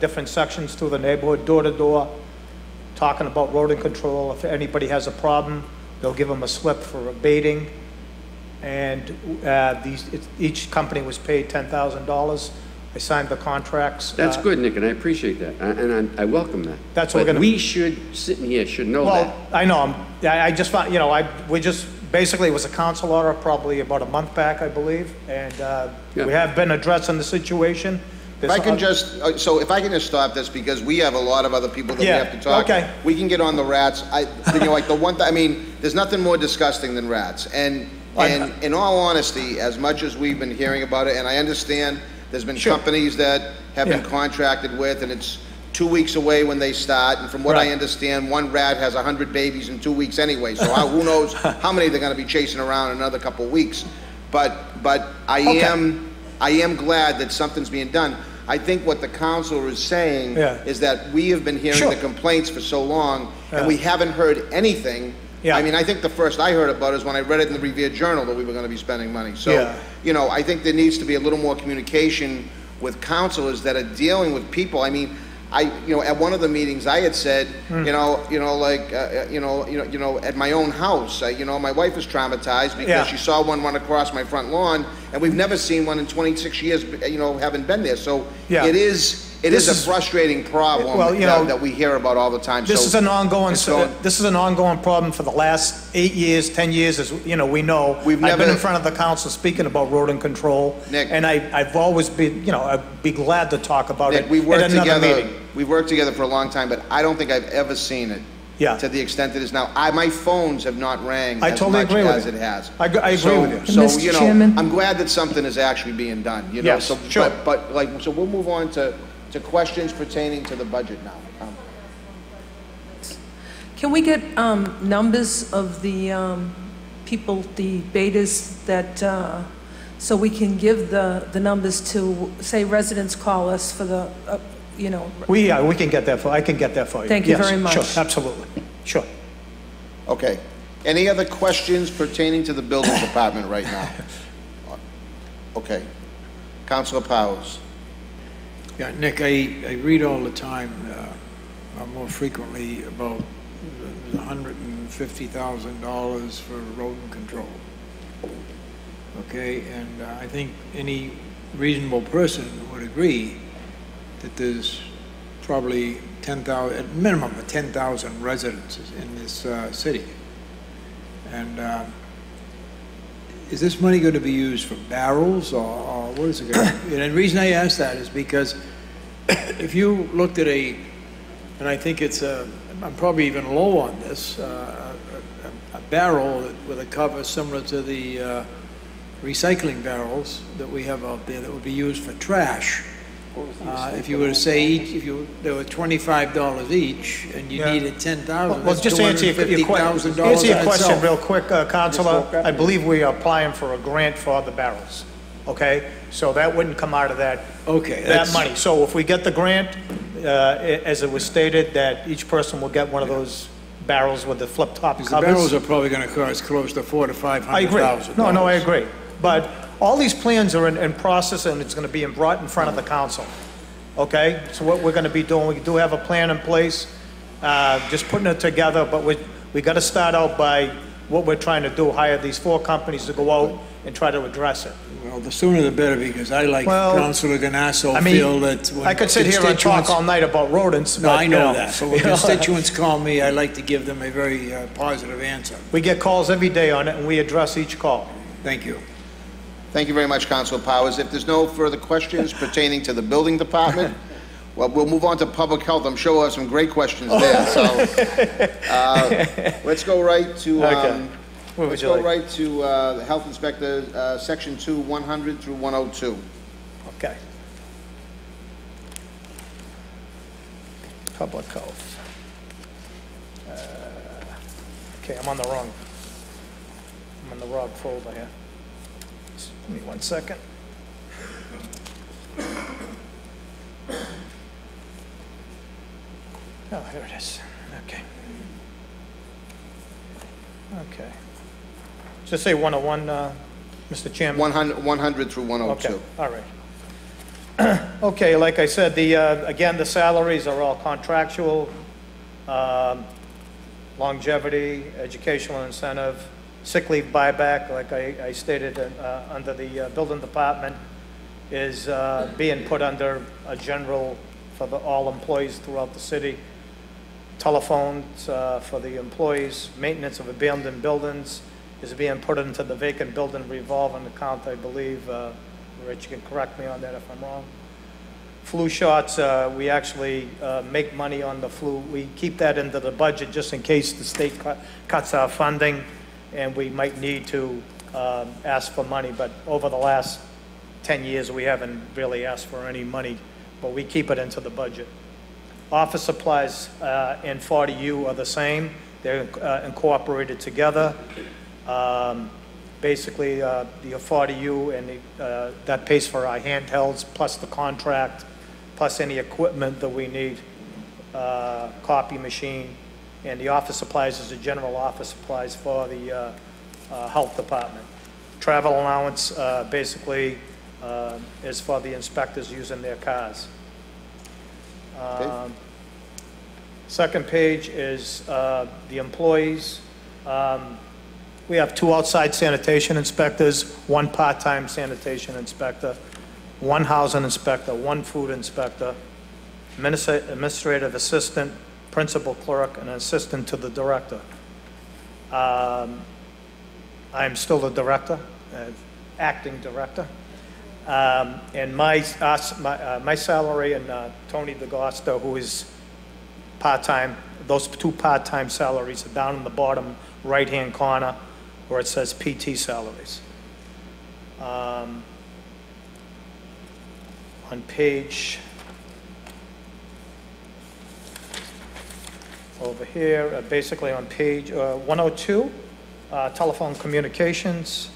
different sections through the neighborhood, door to door, talking about rodent control. If anybody has a problem, they'll give them a slip for baiting. And each company was paid $10,000. I signed the contracts. That's good, Nick, and I appreciate that, and I welcome that. That's what we're gonna. We should, sitting here, should know that. Well, I know. I just found, we just, basically, it was a council order probably about a month back, I believe, and we have been addressing the situation. If I can just stop this, because we have a lot of other people that we have to talk. Okay. We can get on the rats. Like the one thing, there's nothing more disgusting than rats. And And in all honesty, as much as we've been hearing about it, and I understand there's been Sure. companies that have been Yeah. contracted with, and it's 2 weeks away when they start, and from what I Right. understand, one rat has 100 babies in 2 weeks anyway, so who knows how many they're gonna be chasing around in another couple of weeks. But I Okay. am glad that something's being done. I think what the counselor is saying Yeah. is that we have been hearing Sure. the complaints for so long, and Yeah. we haven't heard anything. Yeah. I mean, I think the first I heard about it is when I read it in the Revere Journal that we were gonna be spending money. So, Yeah. you know, I think there needs to be a little more communication with counselors that are dealing with people. I mean, at one of the meetings, I had said, at my own house, my wife is traumatized because Yeah. she saw one run across my front lawn, and we've never seen one in 26 years, having been there. So Yeah. it is a frustrating problem Well, that we hear about all the time. This So is an ongoing, it's going- this is an ongoing problem for the last 8 years, 10 years, as, we know. We've I've been never- in front of the council speaking about rodent control. Nick. And I've always been, I'd be glad to talk about Nick, it we've worked at another together. meeting. We've worked together for a long time, but I don't think I've ever seen it. Yeah. To the extent it is now. My phones have not rang I as totally much agree with as you. it has. I agree So- with you. So, Mr. Chairman? I'm glad that something is actually being done, Yes, So, sure. so we'll move on to questions pertaining to the budget now. Can we get numbers of the people, the betas that, so we can give the numbers to, say, residents call us for the, We can get that I can get that for you. Thank you Yes, very much. Sure, absolutely. Sure. Okay. Any other questions pertaining to the building department right now? Okay. Councilor Powers. Yeah, Nick, I read all the time, more frequently about the $150,000 for rodent control. Okay, and I think any reasonable person would agree that there's probably 10,000, at minimum, 10,000 residences in this city. And is this money going to be used for barrels, or what is it going to be? And the reason I ask that is because if you looked at and I think I'm probably even low on this, a barrel with a cover similar to the recycling barrels that we have out there that would be used for trash. If you were to say they were $25 each, and you Yeah. needed 10,000, Well, that's just to answer your $250,000 in question itself. real quick, Counselor. I believe we are applying for a grant for the barrels, okay? So that wouldn't come out of that, Okay, that money. So if we get the grant, as it was stated, that each person will get one of those barrels with the flip-top Because covers. the barrels are probably going to cost close to $400,000 to I agree. $500,000. No, I agree. But all these plans are in process, and it's going to be brought in front of the council, okay? So what we're going to be doing, we do have a plan in place, just putting it together, but we got to start out by what we're trying to do, hire these 4 companies to go out and try to address it. Well, the sooner the better, because I, like Well, Councilor Ganasso, I mean, feel that when I could sit here and talk constituents- all night about rodents, No, but, I you know that, but when you know, constituents call me, I like to give them a very positive answer. we get calls every day on it, and we address each call. Thank you. Thank you very much, Councilor Powers. If there's no further questions pertaining to the building department, well, we'll move on to public health. I'm sure we'll have some great questions there. So let's go right to Okay. What would let's you go like? right to the health inspector, section 2, 100 through 102. Okay. Public health. Okay, I'm on the wrong folder here. Just give me 1 second. Oh, here it is. Okay. Okay. Just say 101, Mr. Chairman. 100 through 102. Okay, all right. Okay, like I said, again, the salaries are all contractual, longevity, educational incentive, sick leave buyback, like I stated, under the building department, is being put under a general for all employees throughout the city. Telephones for the employees, maintenance of abandoned buildings is being put into the vacant building revolving account, I believe. Rich, you can correct me on that if I'm wrong. Flu shots, we actually make money on the flu. We keep that into the budget just in case the state cuts our funding, and we might need to ask for money, but over the last 10 years, we haven't really asked for any money, but we keep it into the budget. Office supplies and 40U are the same. They're incorporated together. Basically, the 40U and that pays for our handhelds, plus the contract, plus any equipment that we need, copy machine. And the office supplies is the general office supplies for the health department. Travel allowance basically is for the inspectors using their cars. Second page is the employees. We have 2 outside sanitation inspectors, 1 part-time sanitation inspector, 1 housing inspector, 1 food inspector, administrative assistant, principal clerk, and an assistant to the director. I am still the director, acting director. And my salary and Tony DeGosta, who is part-time, those 2 part-time salaries are down in the bottom right-hand corner where it says PT salaries. On page over here, basically on page 102, telephone communications,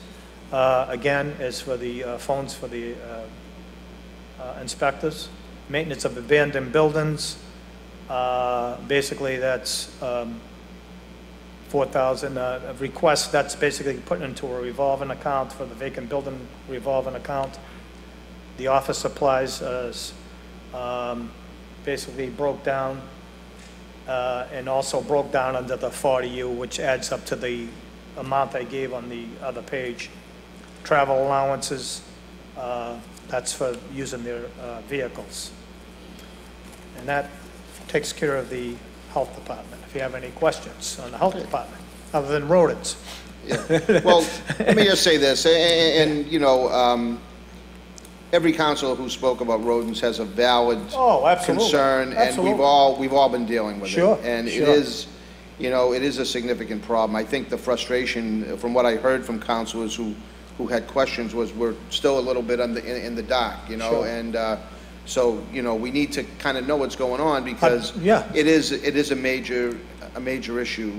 again, is for the phones for the inspectors. Maintenance of abandoned buildings, basically that's 4,000 requests. That's basically put into a revolving account for the vacant building revolving account. The office supplies is basically broke down and also broke down under the 40U, which adds up to the amount I gave on the other page. Travel allowances, that's for using their vehicles. And that takes care of the health department. If you have any questions on the health department, other than rodents. Yeah. Well, let me just say this, and you know, every councilor who spoke about rodents has a valid concern, and we've all been dealing with it. And it is, you know, it is a significant problem. I think the frustration, from what I heard from councilors who had questions, was we're still a little bit in the dark, you know, and so, you know, we need to kind of know what's going on, because it is a major issue,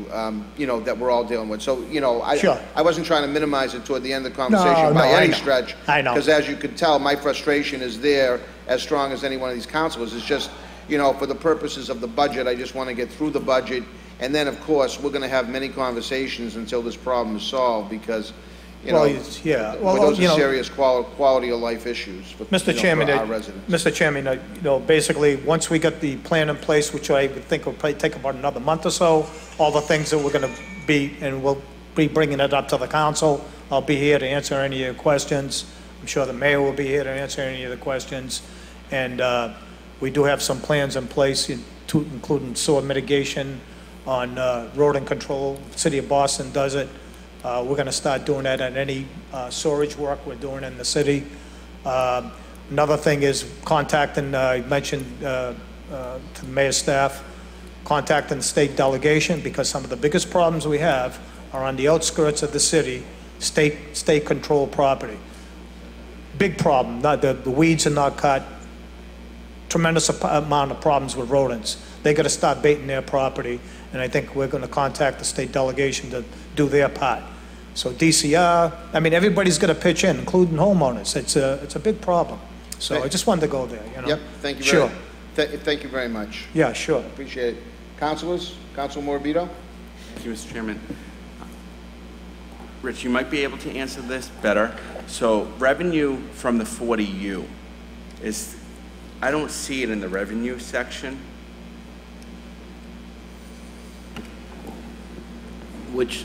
you know, that we're all dealing with. So, you know, I wasn't trying to minimize it toward the end of the conversation by any stretch. I know. Because as you could tell, my frustration is there as strong as any one of these councilors. It's just, you know, for the purposes of the budget, I just want to get through the budget. And then, of course, we're going to have many conversations until this problem is solved, because, you know, those are serious quality of life issues for, Mr. Chairman, for our residents. Mr. Chairman, you know, basically, once we get the plan in place, which I would think will probably take about another month or so, all the things that we're going to be, and we'll be bringing it up to the council. I'll be here to answer any of your questions. I'm sure the mayor will be here to answer any of the questions. And we do have some plans in place, including sewer mitigation on rodent control. City of Boston does it. We're going to start doing that on any storage work we're doing in the city. Another thing is contacting, I mentioned to the mayor's staff, contacting the state delegation, because some of the biggest problems we have are on the outskirts of the city, state-controlled property. Big problem. The weeds are not cut. Tremendous amount of problems with rodents. They got to start baiting their property, and I think we're going to contact the state delegation to do their part. So DCR, I mean, everybody's got to pitch in, including homeowners. It's a big problem. So I just wanted to go there, you know. Yep, thank you thank you very much. Yeah, sure. Appreciate it. Councilors, Councilor Morabito? Thank you, Mr. Chairman. Rich, you might be able to answer this better. So revenue from the 40U is, I don't see it in the revenue section. Which,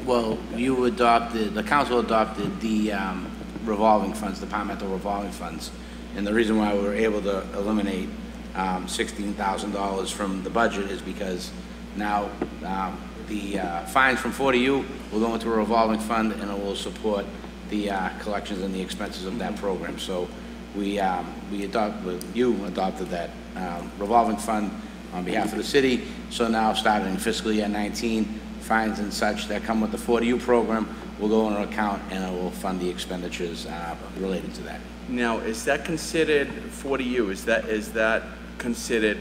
well, you adopted, the council adopted the revolving funds, departmental revolving funds. And the reason why we were able to eliminate $16,000 from the budget is because now the fines from 40U will go into a revolving fund, and it will support the collections and the expenses of that program. So you adopted that revolving fund on behalf of the city. So now, starting in fiscal year 19, fines and such that come with the 40U program will go in our account and it will fund the expenditures related to that. Now, is that considered, 40U, is that considered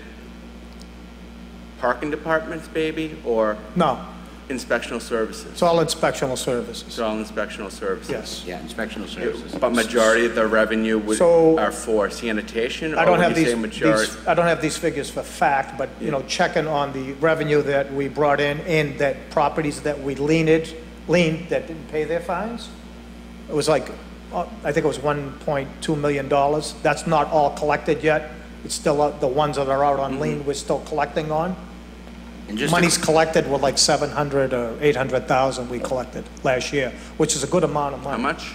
parking departments, baby, or No, inspectional services? it's all inspectional services. It's all inspectional services? Yes. Yeah, inspectional services. But majority of the revenue So- are for sanitation, I or don't would have you say majority? I don't have these figures for fact, but, you know, checking on the revenue that we brought in and that properties that we liened that didn't pay their fines, it was like, I think it was $1.2 million. That's not all collected yet. It's still, the ones that are out on lien, we're still collecting on. And just Money's collected with like 700 or 800,000 we collected last year, which is a good amount of money. How much?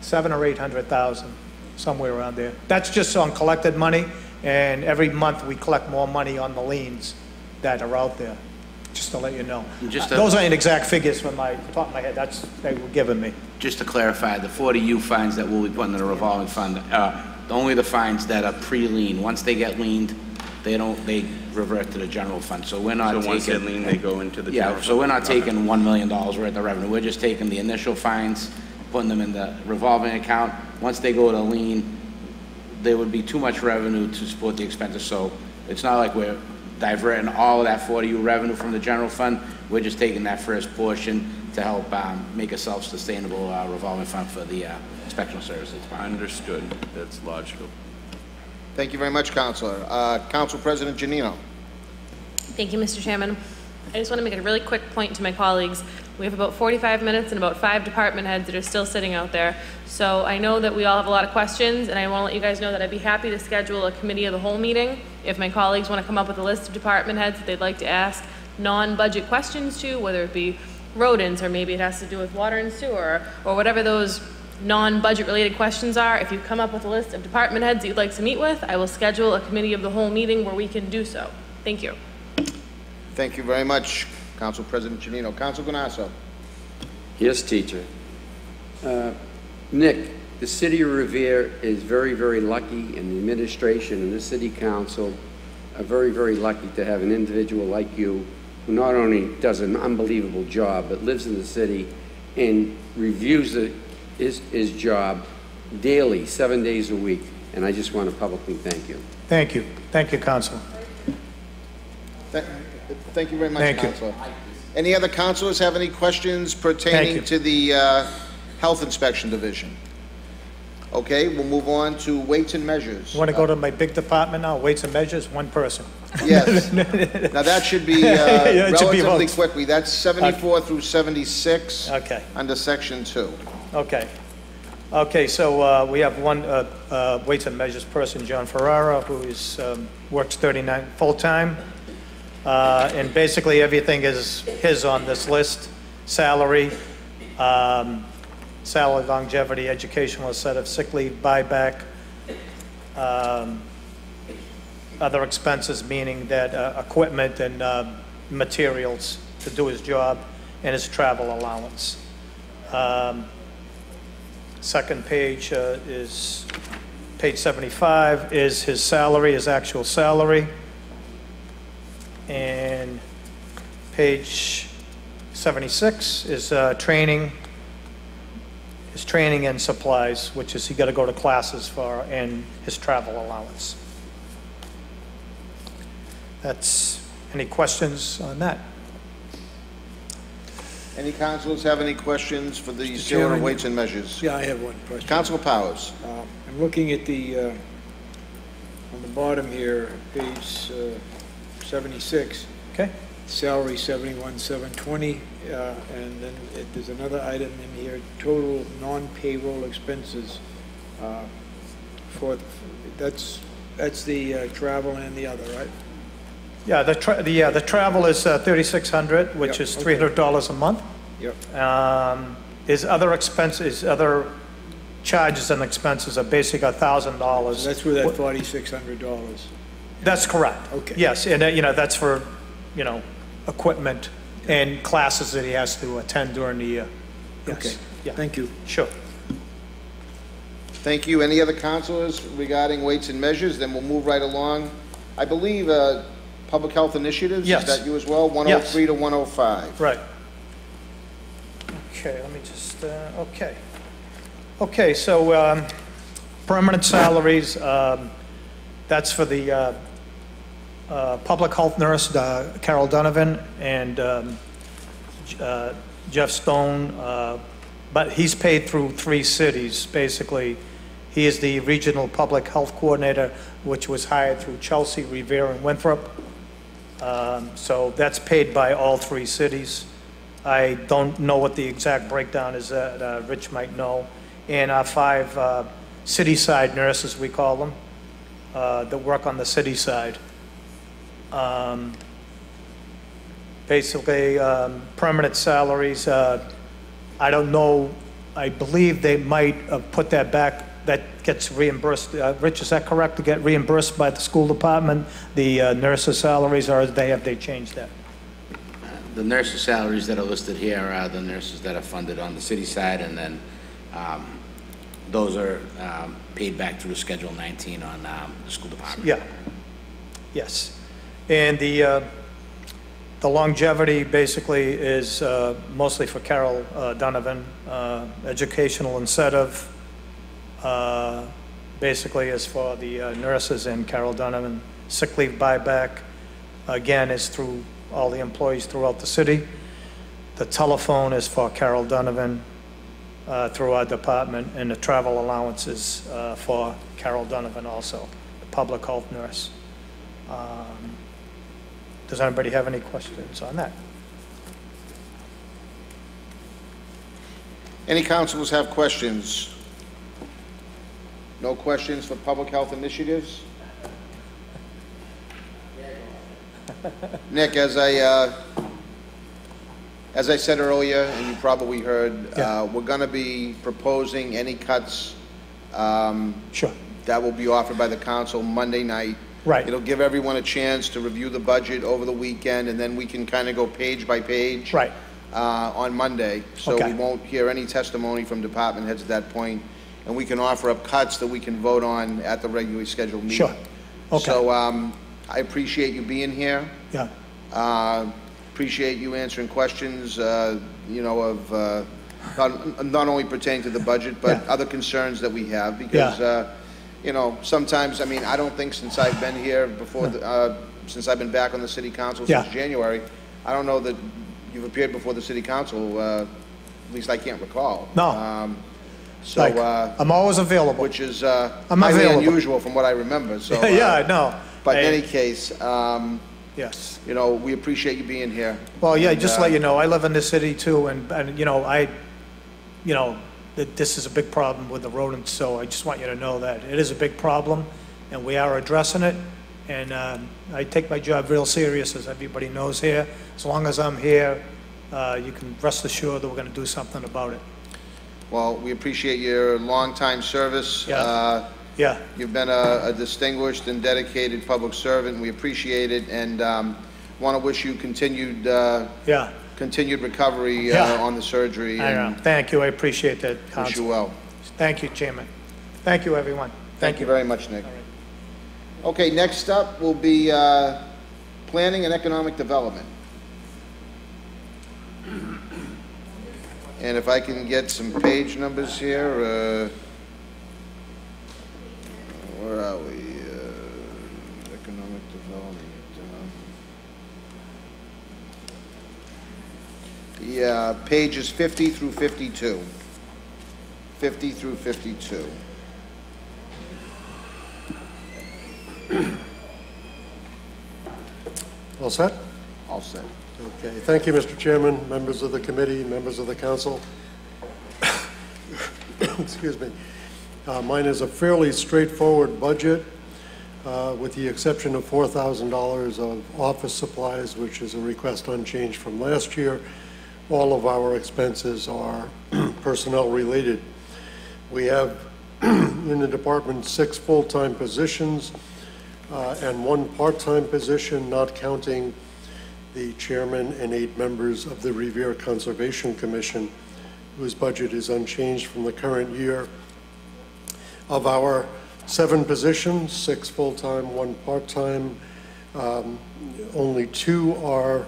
7 or 800,000, somewhere around there. That's just on collected money, and every month we collect more money on the liens that are out there, just to let you know. Those aren't exact figures from my top of my head, they were giving me. Just to clarify, the 40U fines that we'll be putting in the revolving fund, only the fines that are pre-lien. Once they get liened, they revert to the general fund. So we're not taking... So once they're lien, they go into the general fund? Yeah, so we're not taking $1 million worth of revenue. We're just taking the initial fines, putting them in the revolving account. Once they go to lien, there would be too much revenue to support the expenses. So it's not like we're diverting all of that 40U revenue from the general fund. We're just taking that first portion to help make a self-sustainable revolving fund for the inspectional services. Understood. That's logical. Thank you very much, Counselor. Council President Janino. Thank you, Mr. Chairman. I just want to make a really quick point to my colleagues. We have about 45 minutes and about 5 department heads that are still sitting out there. So I know that we all have a lot of questions, and I want to let you guys know that I'd be happy to schedule a committee of the whole meeting if my colleagues want to come up with a list of department heads that they'd like to ask non-budget questions to, whether it be rodents or maybe it has to do with water and sewer or whatever those non-budget related questions are. If you come up with a list of department heads that you'd like to meet with, I will schedule a committee of the whole meeting where we can do so. Thank you. Thank you very much, Council President Janino. Council Ganasso. Yes, teacher. Nick, the city of Revere is very, very lucky, and the administration and the city council are very, very lucky to have an individual like you who not only does an unbelievable job, but lives in the city and reviews his job daily, 7 days a week. And I just want to publicly thank you. Thank you. Thank you, Council. Thank you very much, Thank you. Councilor. Any other councilors have any questions pertaining to the Health Inspection Division? Okay, we'll move on to weights and measures. Want to go to my big department now? Weights and measures, one person. Yes. Now that should be it should be relatively votes. quickly. That's 74 through 76. Okay. Under Section 2. Okay. Okay, so we have one weights and measures person, John Ferrara, who is, works 39 full-time. And basically everything is his on this list. Salary, salary, longevity, educational incentive, sick leave, buyback, other expenses, meaning that equipment and materials to do his job, and his travel allowance. Second page is page 75 is his salary, his actual salary. And page 76 is training, his training and supplies, which is he got to go to classes for, and his travel allowance. That's, any questions on that? Any councilors have any questions for the Mr. Sewer Chairman? Weights and Measures? Yeah, I have one question. Councilor Powers. I'm looking at the, on the bottom here, page 76. Okay. Salary 71,720, and then there's another item in here, total non-payroll expenses. That's the travel and the other, right? Yeah, the travel is $3,600, which is $300 a month. Yep. His other expenses, other charges and expenses are basically $1,000. So that's where that $4,600. That's correct. Okay. Yes, and that's for, equipment and classes that he has to attend during the year. Yes. Okay. Yeah. Thank you. Sure. Thank you. Any other councilors regarding Weights and Measures? Then we'll move right along. I believe Public Health Initiatives, Yes. is that you as well? 103 to 105. Right. Okay, let me just, okay. Okay, so permanent salaries, that's for the public health nurse, Carol Donovan, and Jeff Stone, but he's paid through 3 cities, basically. He is the regional public health coordinator, which was hired through Chelsea, Revere, and Winthrop. So that's paid by all 3 cities. I don't know what the exact breakdown is that Rich might know. And our 5 city side nurses, we call them, that work on the city side. Basically, permanent salaries, I don't know, I believe they might have put that back, that gets reimbursed. Rich, is that correct, to get reimbursed by the school department, the nurses' salaries, or have they changed that? The nurses' salaries that are listed here are the nurses that are funded on the city side, and then those are paid back through Schedule 19 on the school department. Yeah, yes. And the longevity basically is mostly for Carol Donovan. Educational incentive basically is for the nurses and Carol Donovan. Sick leave buyback, again, is through all the employees throughout the city. The telephone is for Carol Donovan through our department, and the travel allowance is for Carol Donovan also, the public health nurse. Does anybody have any questions on that? Any councilors have questions? No questions for public health initiatives? Nick, as I said earlier, and you probably heard, we're going to be proposing any cuts Sure. that will be offered by the council Monday night. Right. It'll give everyone a chance to review the budget over the weekend, and then we can kind of go page by page. Right. On Monday. So Okay. we won't hear any testimony from department heads at that point, and we can offer up cuts that we can vote on at the regularly scheduled meeting. Sure. Okay. So I appreciate you being here. Yeah. Appreciate you answering questions, you know, of not only pertaining to the budget, but other concerns that we have, because you know, sometimes, I mean, I don't think since I've been here before, since I've been back on the city council since January, I don't know that you've appeared before the city council, at least I can't recall. No. So, Like, I'm always available. which is I'm highly available. unusual from what I remember, so. Yeah, I know. But in any case, yes. you know, we appreciate you being here. Well, yeah, And, just to let you know, I live in the city too, and you know, you know, that this is a big problem with the rodents, so I just want you to know that it is a big problem, and we are addressing it, and I take my job real serious, as everybody knows here. As long as I'm here, you can rest assured that we're going to do something about it. Well, we appreciate your longtime service. Yeah. You've been a distinguished and dedicated public servant. We appreciate it, and want to wish you continued continued recovery on the surgery. I know. Thank you. I appreciate that, Council. Wish you well. Thank you, Chairman. Thank you, everyone. Thank you very much, Nick. Okay, next up will be planning and economic development. And if I can get some page numbers here, where are we? Economic development. Yeah, pages 50 through 52. 50 through 52. All set? All set. Okay. Thank you, Mr. Chairman, members of the committee, members of the council. Excuse me. Mine is a fairly straightforward budget, with the exception of $4,000 of office supplies, which is a request unchanged from last year. All of our expenses are personnel related. We have in the department 6 full-time positions and 1 part-time position, not counting the chairman and 8 members of the Revere Conservation Commission, whose budget is unchanged from the current year. Of our 7 positions, 6 full-time, 1 part-time, only 2 are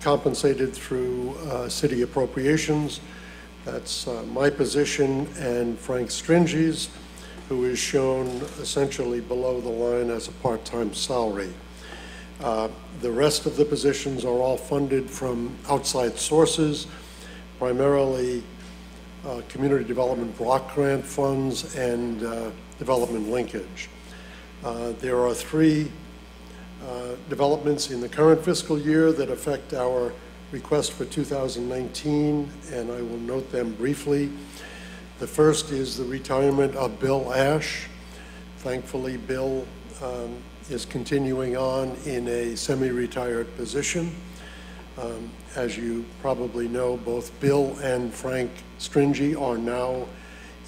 compensated through city appropriations. That's my position and Frank Stringy's, who is shown essentially below the line as a part-time salary. The rest of the positions are all funded from outside sources, primarily community development block grant funds and development linkage. There are three developments in the current fiscal year that affect our request for 2019, and I will note them briefly. The first is the retirement of Bill Ash. Thankfully, Bill is continuing on in a semi-retired position. As you probably know, both Bill and Frank Stringy are now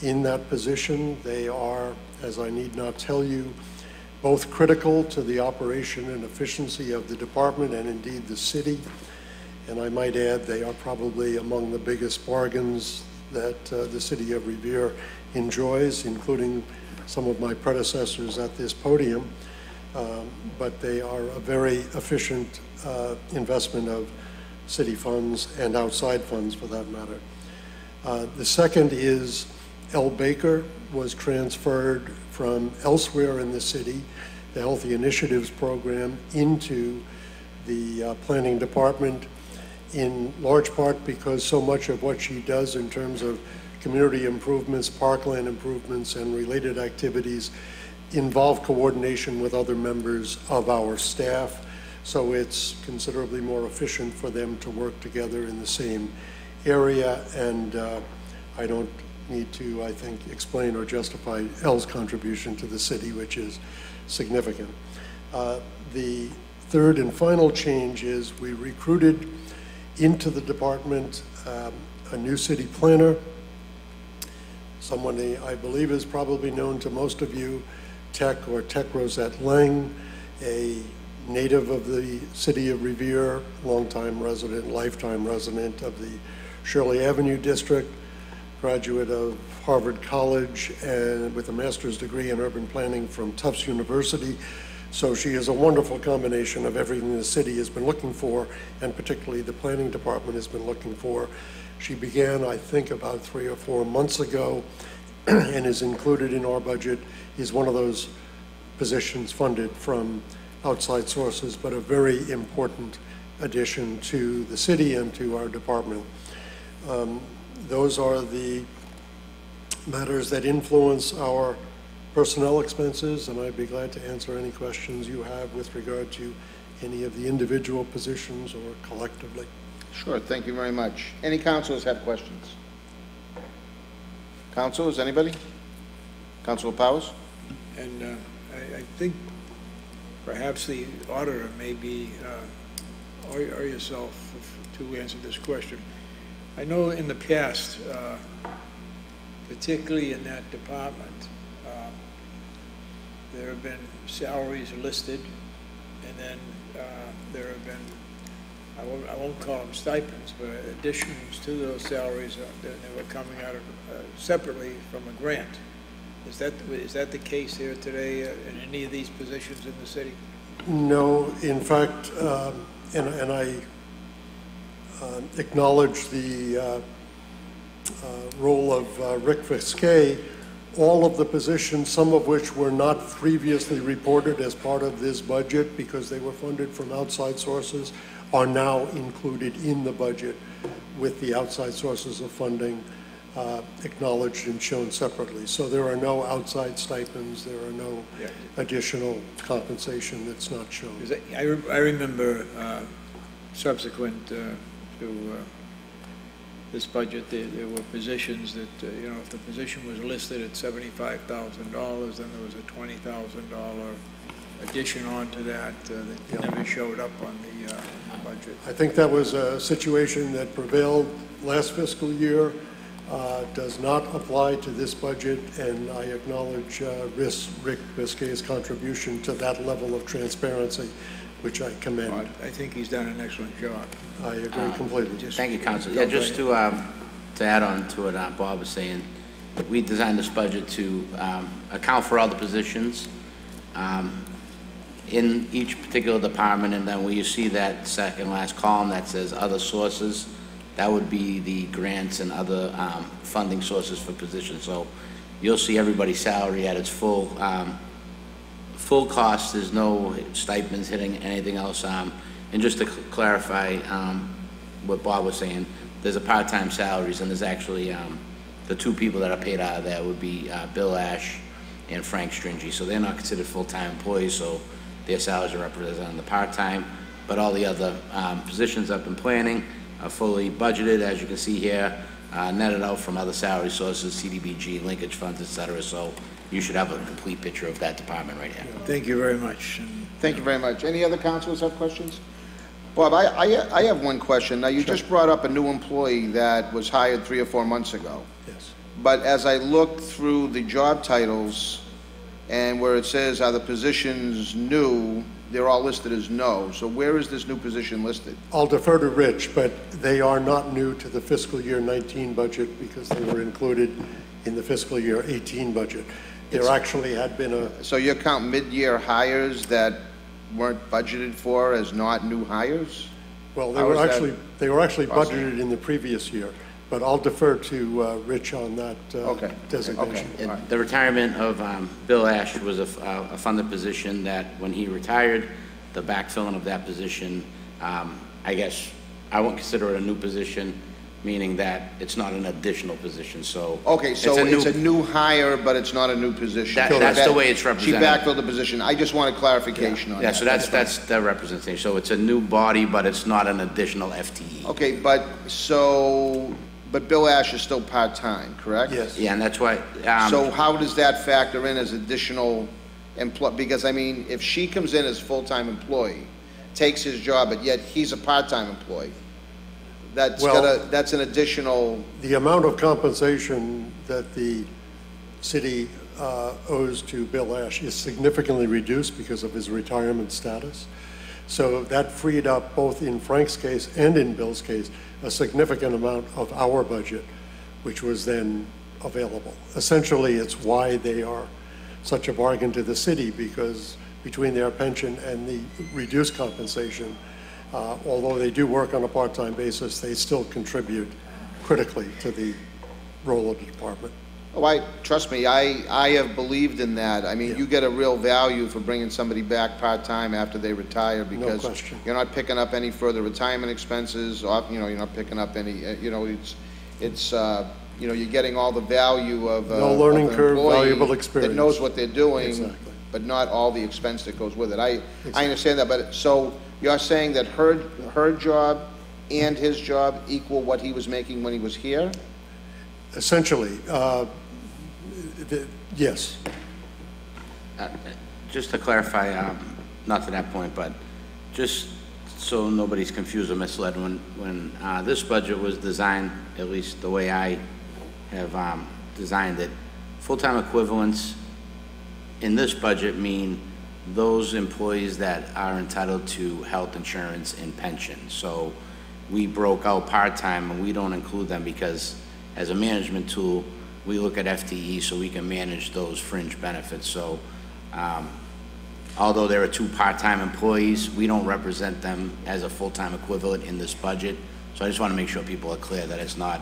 in that position. They are, as I need not tell you, both critical to the operation and efficiency of the department and indeed the city. And I might add, they are probably among the biggest bargains that the city of Revere enjoys, including some of my predecessors at this podium. But they are a very efficient investment of city funds and outside funds for that matter. The second is L. Baker was transferred from elsewhere in the city, the Healthy Initiatives Program, into the planning department, in large part because so much of what she does in terms of community improvements, parkland improvements, and related activities involve coordination with other members of our staff. So it's considerably more efficient for them to work together in the same area, and I don't need to, I think, explain or justify L's contribution to the city, which is significant. The third and final change is we recruited into the department a new city planner, someone I believe is probably known to most of you, Tech Rosette Lang, a native of the city of Revere, longtime resident, lifetime resident of the Shirley Avenue district, graduate of Harvard College and with a master's degree in urban planning from Tufts University. So she is a wonderful combination of everything the city has been looking for, and particularly the planning department has been looking for. She began, I think, about 3 or 4 months ago and is included in our budget, is one of those positions funded from outside sources, but a very important addition to the city and to our department. Those are the matters that influence our personnel expenses, and I'd be glad to answer any questions you have with regard to any of the individual positions or collectively. Sure, thank you very much. Any councilors have questions? Councilors, anybody? Councilor Powers? And I think perhaps the auditor may be, or yourself, to answer this question. I know in the past, particularly in that department, there have been salaries listed, and then there have been, I won't call them stipends, but additions to those salaries that were coming out of separately from a grant. Is that the case here today in any of these positions in the city? No, in fact, and I acknowledge the role of Rick Fisquet. All of the positions, some of which were not previously reported as part of this budget because they were funded from outside sources, are now included in the budget with the outside sources of funding acknowledged and shown separately. So there are no outside stipends, there are no additional compensation that's not shown. I remember subsequent to this budget, there were positions that, you know, if the position was listed at $75,000, then there was a $20,000 addition onto that that never showed up on the budget. I think that was a situation that prevailed last fiscal year, does not apply to this budget, and I acknowledge Rick Biscay's contribution to that level of transparency, which I commend. Well, I think he's done an excellent job. I agree completely. Thank you, Council. Yeah, just to add on to what Bob was saying, we designed this budget to account for all the positions. in each particular department, and then where you see that second last column that says other sources, that would be the grants and other funding sources for positions. So you'll see everybody's salary at its full cost. There's no stipends hitting anything else. And just to clarify what Bob was saying, there's a part-time salaries, and there's actually the two people that are paid out of that would be Bill Ash and Frank Stringy. So they're not considered full-time employees, so their salaries are represented on the part-time. But all the other positions up in planning are fully budgeted, as you can see here, netted out from other salary sources, CDBG, linkage funds, et cetera. So you should have a complete picture of that department right here. Thank you very much. Thank you very much. Any other councilors have questions? Bob, I have one question. Now, you just brought up a new employee that was hired 3 or 4 months ago. Yes. But as I look through the job titles and where it says, are the positions new, they're all listed as no. So where is this new position listed? I'll defer to Rich, but they are not new to the fiscal year 19 budget because they were included in the fiscal year 18 budget. There actually had been a... So you count mid-year hires that weren't budgeted for as not new hires? Well, they were actually budgeted in the previous year, but I'll defer to Rich on that designation. Okay. The retirement of Bill Ash was a funded position that when he retired, the backfilling of that position, I guess I won't consider it a new position, meaning that it's not an additional position. So okay, so it's a new hire, but it's not a new position. That's the way it's represented. She backfilled the position. I just wanted clarification on that. Yeah, so that's the representation. So it's a new body, but it's not an additional FTE. Okay, but Bill Ash is still part-time, correct? Yes. Yeah, and that's why. So how does that factor in as additional because I mean, if she comes in as full-time employee, takes his job, but yet he's a part-time employee, that's an additional... The amount of compensation that the city owes to Bill Ash is significantly reduced because of his retirement status. So that freed up, both in Frank's case and in Bill's case, a significant amount of our budget, which was then available. Essentially, it's why they are such a bargain to the city, because between their pension and the reduced compensation, although they do work on a part-time basis, they still contribute critically to the role of the department. Oh, trust me, I have believed in that. I mean, you get a real value for bringing somebody back part-time after they retire, because no question. You're not picking up any further retirement expenses, or, you're not picking up any, you're getting all the value of no learning curve, valuable experience. That knows what they're doing, exactly. But not all the expense that goes with it. I understand that, but so you're saying that her job and his job equal what he was making when he was here? Essentially, yes. Just to clarify, not to that point, but just so nobody's confused or misled, when this budget was designed, at least the way I have designed it, full-time equivalents in this budget mean those employees that are entitled to health insurance and pension. So we broke out part-time, and we don't include them because as a management tool, we look at FTE so we can manage those fringe benefits. So although there are 2 part-time employees, we don't represent them as a full-time equivalent in this budget. So I just want to make sure people are clear that it's not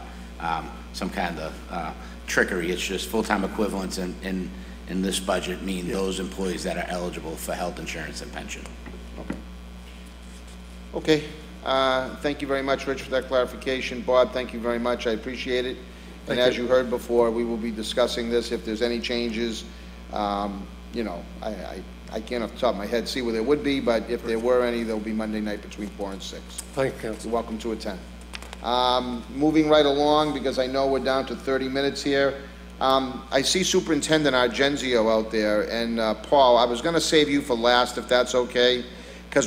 some kind of trickery. It's just full-time equivalents in this budget mean those employees that are eligible for health insurance and pension. Okay. Thank you very much, Rich, for that clarification. Bob, thank you very much. I appreciate it. And as you heard before, we will be discussing this. If there's any changes, I can't off the top of my head see where there would be, but if there were any, there'll be Monday night between 4 and 6. Thank you, Council. You're welcome to attend. Moving right along, because I know we're down to 30 minutes here. I see Superintendent Argenzio out there, and Paul, I was going to save you for last, if that's okay, because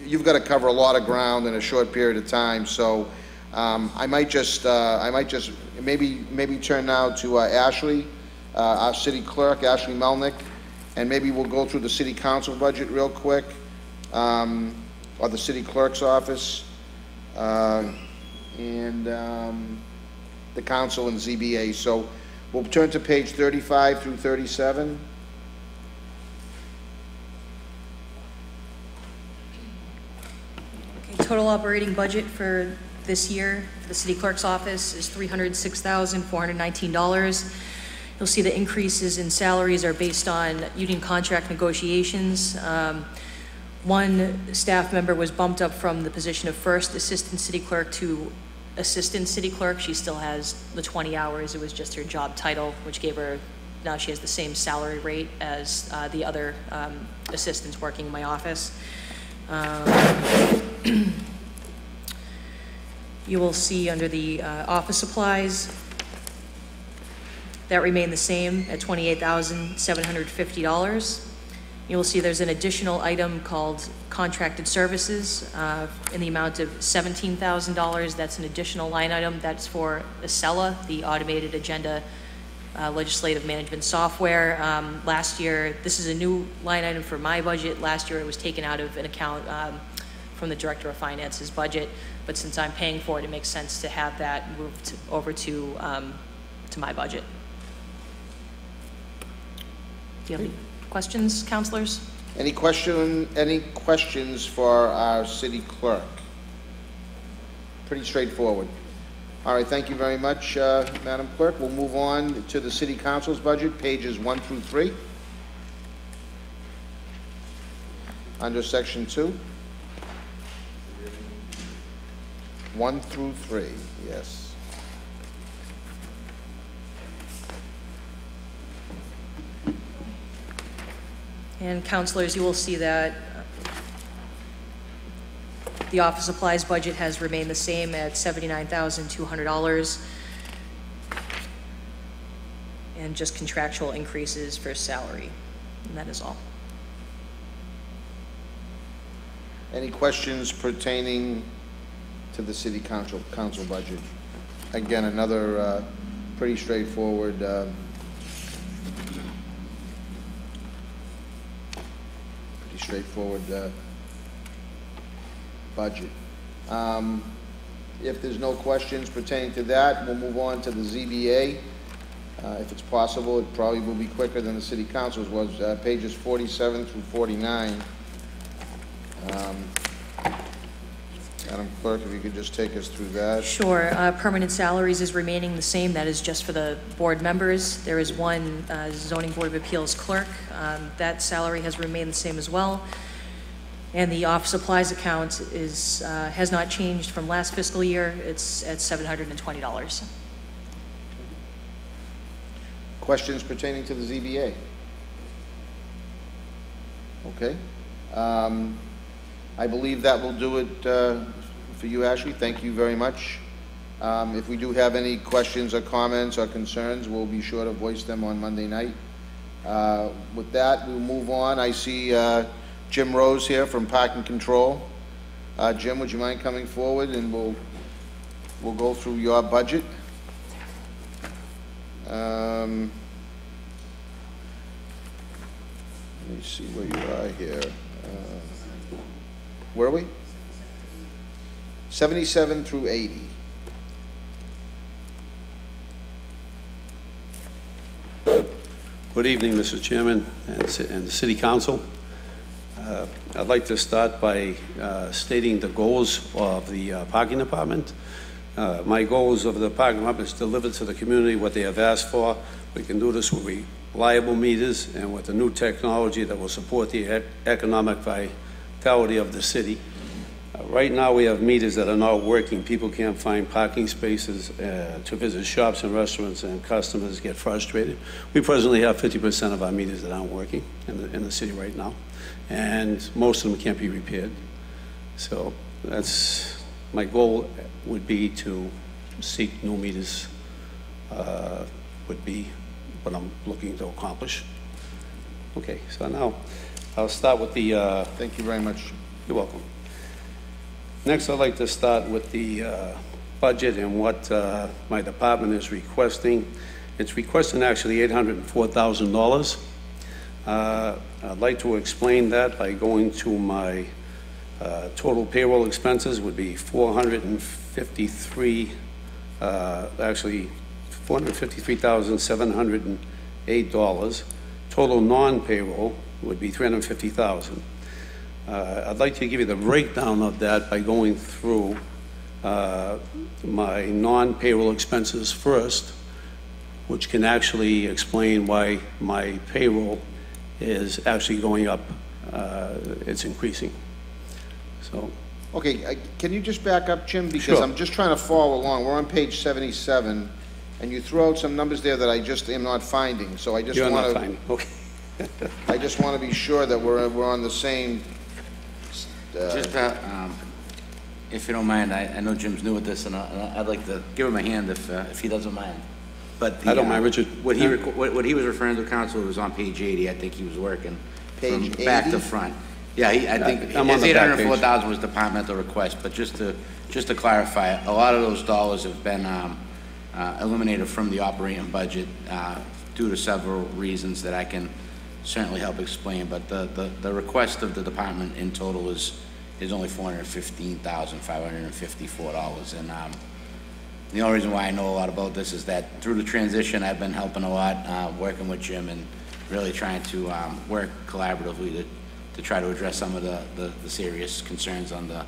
you've got to cover a lot of ground in a short period of time. So I might just maybe turn now to Ashley, our city clerk, Ashley Melnick, and maybe we'll go through the city council budget real quick, or the city clerk's office, and the council and ZBA. So we'll turn to page 35 through 37. total operating budget for this year for the city clerk's office is $306,419. You'll see the increases in salaries are based on union contract negotiations. One staff member was bumped up from the position of first assistant city clerk to assistant city clerk. She still has the 20 hours. It was just her job title, which gave her, now she has the same salary rate as the other assistants working in my office. You will see under the office supplies, that remain the same at $28,750. You will see there's an additional item called contracted services in the amount of $17,000. That's an additional line item. That's for Acela, the automated agenda legislative management software. Last year, this is a new line item for my budget. Last year, it was taken out of an account from the Director of Finance's budget. But since I'm paying for it, it makes sense to have that moved over to my budget. Do you have any questions, councilors? Any questions for our city clerk? Pretty straightforward. All right, thank you very much, Madam Clerk. We'll move on to the City Council's budget, pages 1 through 3. Under Section 2. 1 through 3, yes. And councilors, you will see that the office supplies budget has remained the same at $79,200, and just contractual increases for salary, and that is all. Any questions pertaining to the City Council budget? Again, another pretty straightforward budget. If there's no questions pertaining to that, we'll move on to the ZBA. If it's possible, it probably will be quicker than the City Council's was, pages 47 through 49. Madam Clerk, if you could just take us through that. Sure. Permanent salaries is remaining the same. That is just for the board members. There is one zoning board of appeals clerk. That salary has remained the same as well. And the office supplies account is has not changed from last fiscal year. It's at $720. Questions pertaining to the ZBA? Okay. I believe that will do it for you, Ashley. Thank you very much. If we do have any questions or comments or concerns, we'll be sure to voice them on Monday night. With that, we'll move on. I see Jim Rose here from Park and Control. Jim, would you mind coming forward, and we'll go through your budget. Let me see where you are here. Where are we? 77 through 80. Good evening, Mr. Chairman and the City Council. I'd like to start by stating the goals of the parking department. My goals of the parking department is to deliver to the community what they have asked for. We can do this with reliable meters and with the new technology that will support the economic vitality of the city. Right now we have meters that are not working. People can't find parking spaces to visit shops and restaurants, and customers get frustrated. We presently have 50% of our meters that aren't working in the city right now, and most of them can't be repaired. So that's my goal, would be to seek new meters, would be what I'm looking to accomplish. Okay, so now I'll start with the... Thank you very much. You're welcome. Next, I'd like to start with the budget and what my department is requesting. It's requesting actually $804,000. I'd like to explain that by going to my total payroll expenses would be $453,708. Total non-payroll would be $350,000. I'd like to give you the breakdown of that by going through my non-payroll expenses first, which can actually explain why my payroll is actually going up. It's increasing. So. Okay, can you just back up, Jim? Because Sure. I'm just trying to follow along. We're on page 77, and you throw out some numbers there that I just am not finding. So I just You're want not to. finding, okay. I just want to be sure that we're on the same. Just, if you don't mind, I know Jim's new at this, and I'd like to give him a hand if he doesn't mind. But I don't mind, Richard. What he was referring to, Council, was on page 80. I think he was working Page from back 80? to front. Yeah, I think I'm on his the back page. $804,000 was departmental request, but just to clarify, a lot of those dollars have been eliminated from the operating budget due to several reasons that I can certainly help explain. But the request of the department in total is only $415,554, and the only reason why I know a lot about this is that through the transition, I've been helping a lot, working with Jim and really trying to work collaboratively to try to address some of the serious concerns on the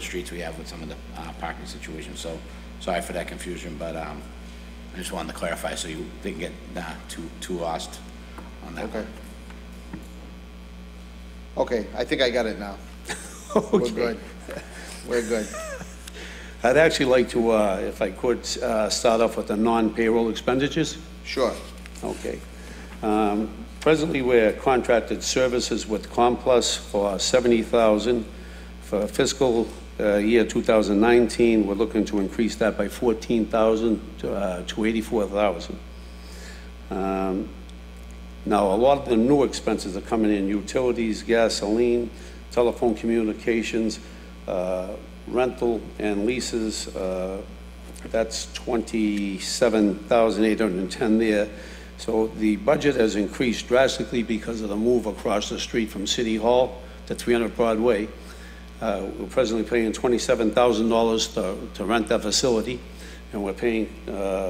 streets we have with some of the parking situations. So sorry for that confusion, but I just wanted to clarify so you didn't get too lost on that. Okay. Okay, I think I got it now. Okay. We're good. We're good. I'd actually like to, if I could, start off with the non-payroll expenditures. Sure. Okay. Presently, we're contracted services with Complus for $70,000. For fiscal year 2019, we're looking to increase that by $14,000 to $84,000. Now, a lot of the new expenses are coming in: utilities, gasoline, telephone communications, rental and leases. That's $27,810 there. So the budget has increased drastically because of the move across the street from City Hall to 300 Broadway. We're presently paying $27,000 to rent that facility, and we're paying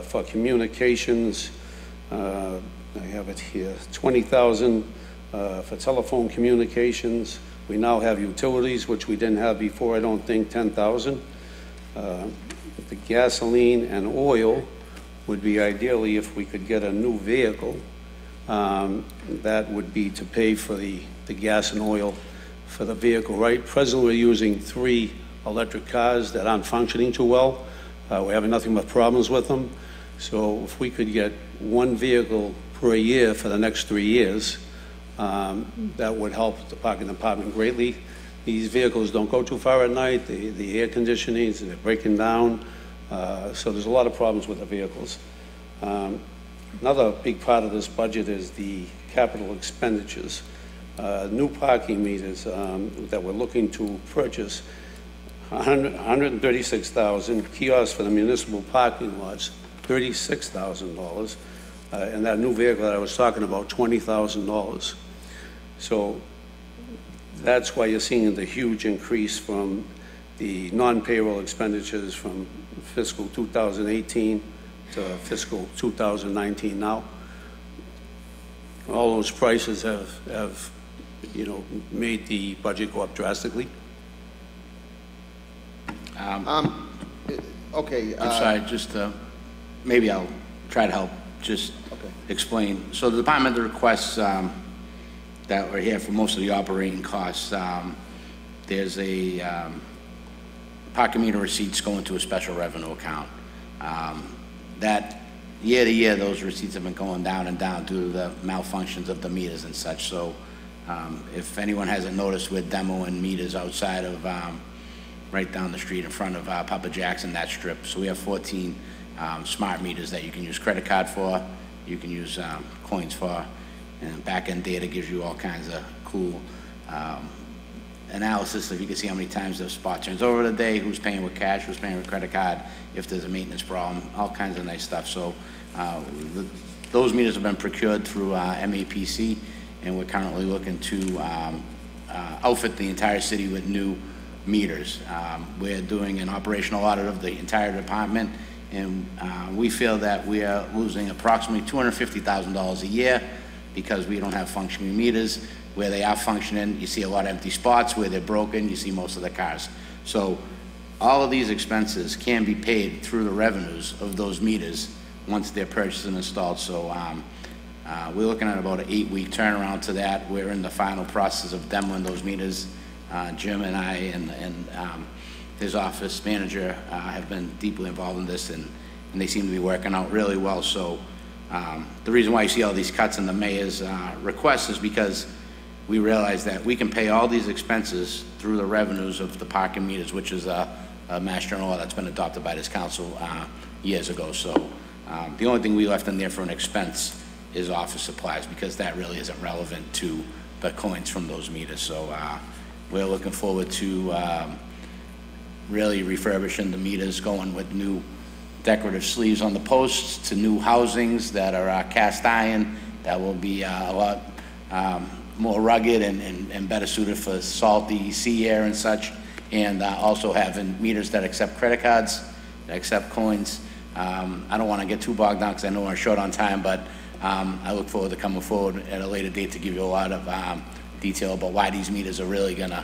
for communications. I have it here, $20,000 for telephone communications. We now have utilities, which we didn't have before, I don't think, $10,000. The gasoline and oil would be ideally if we could get a new vehicle. That would be to pay for the gas and oil for the vehicle, right? Presently, we're using 3 electric cars that aren't functioning too well. We're having nothing but problems with them. So if we could get 1 vehicle per year for the next 3 years, that would help the parking department greatly. These vehicles don't go too far at night. The air conditioning, they're breaking down. So there's a lot of problems with the vehicles. Another big part of this budget is the capital expenditures. New parking meters that we're looking to purchase, $136,000. Kiosks for the municipal parking lots, $36,000. And that new vehicle that I was talking about, $20,000. So that's why you're seeing the huge increase from the non-payroll expenditures from fiscal 2018 to fiscal 2019 now. All those prices have made the budget go up drastically. Okay. I'm sorry, just maybe I'll try to help just explain. So the department requests that are here for most of the operating costs, there's a parking meter receipts go into a special revenue account. That year to year, those receipts have been going down and down due to the malfunctions of the meters and such. So if anyone hasn't noticed, we're demoing meters outside of right down the street in front of Papa Jackson, that strip. So we have 14 smart meters that you can use credit card for, you can use coins for, and back-end data gives you all kinds of cool analysis. If you can see how many times the spot turns over the day, who's paying with cash, who's paying with credit card, if there's a maintenance problem, all kinds of nice stuff. So those meters have been procured through MAPC, and we're currently looking to outfit the entire city with new meters. We're doing an operational audit of the entire department, and we feel that we are losing approximately $250,000 a year because we don't have functioning meters. where they are functioning, you see a lot of empty spots. Where they're broken, you see most of the cars. So all of these expenses can be paid through the revenues of those meters once they're purchased and installed. So we're looking at about an 8-week turnaround to that. We're in the final process of demoing those meters. Jim and I and his office manager have been deeply involved in this, and they seem to be working out really well. So the reason why you see all these cuts in the mayor's request is because we realize that we can pay all these expenses through the revenues of the parking meters, which is a Mass General law that's been adopted by this council years ago. So the only thing we left in there for an expense is office supplies, because that really isn't relevant to the coins from those meters. So we're looking forward to really refurbishing the meters, going with new decorative sleeves on the posts, to new housings that are cast iron, that will be a lot more rugged and better suited for salty sea air and such, and also having meters that accept credit cards, that accept coins. I don't want to get too bogged down because I know we're short on time, but I look forward to coming forward at a later date to give you a lot of detail about why these meters are really going to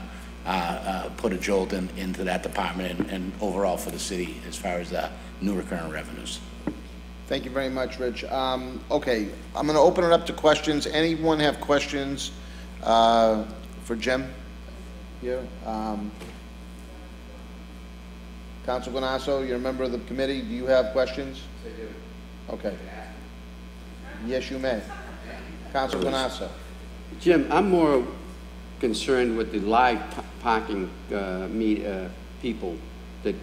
put a jolt into that department and overall for the city as far as new recurring revenues. Thank you very much, Rich. Okay, I'm going to open it up to questions. Anyone have questions for Jim here? Council Guanasso, you're a member of the committee. Do you have questions? I do. Okay. Yes, you may. Council Guanasso. Jim, I'm more concerned with the live parking people that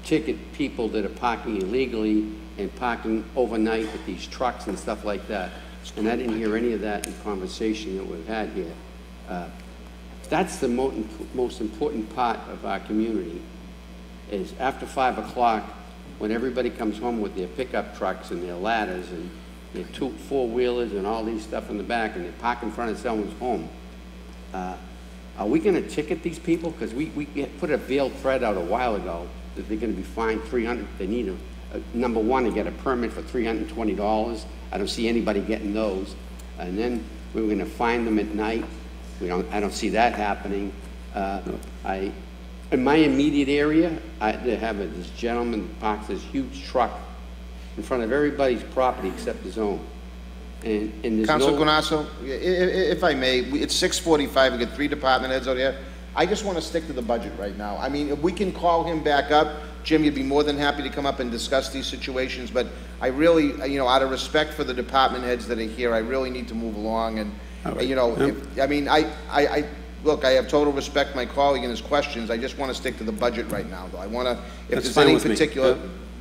ticket people that are parking illegally and parking overnight with these trucks and stuff like that. And I didn't hear any of that in conversation that we've had here. That's the most important part of our community, is after 5 o'clock, when everybody comes home with their pickup trucks and their ladders and their 2 4-wheelers and all these stuff in the back, and they park in front of someone's home. Are we going to ticket these people? Because we put a veiled threat out a while ago that they're going to be fined $300. They need number one, to get a permit for $320. I don't see anybody getting those. And then we were going to fine them at night. I don't see that happening. In my immediate area, they have this gentleman parks this huge truck in front of everybody's property except his own. And there's Councilor Guanasso, if I may, it's 6:45. We got 3 department heads out here. I just want to stick to the budget right now. I mean, if we can call him back up, Jim, you'd be more than happy to come up and discuss these situations. But I really, out of respect for the department heads that are here, I really need to move along. And look, I have total respect for my colleague and his questions. I just want to stick to the budget right now, though. I want to, if there's any particular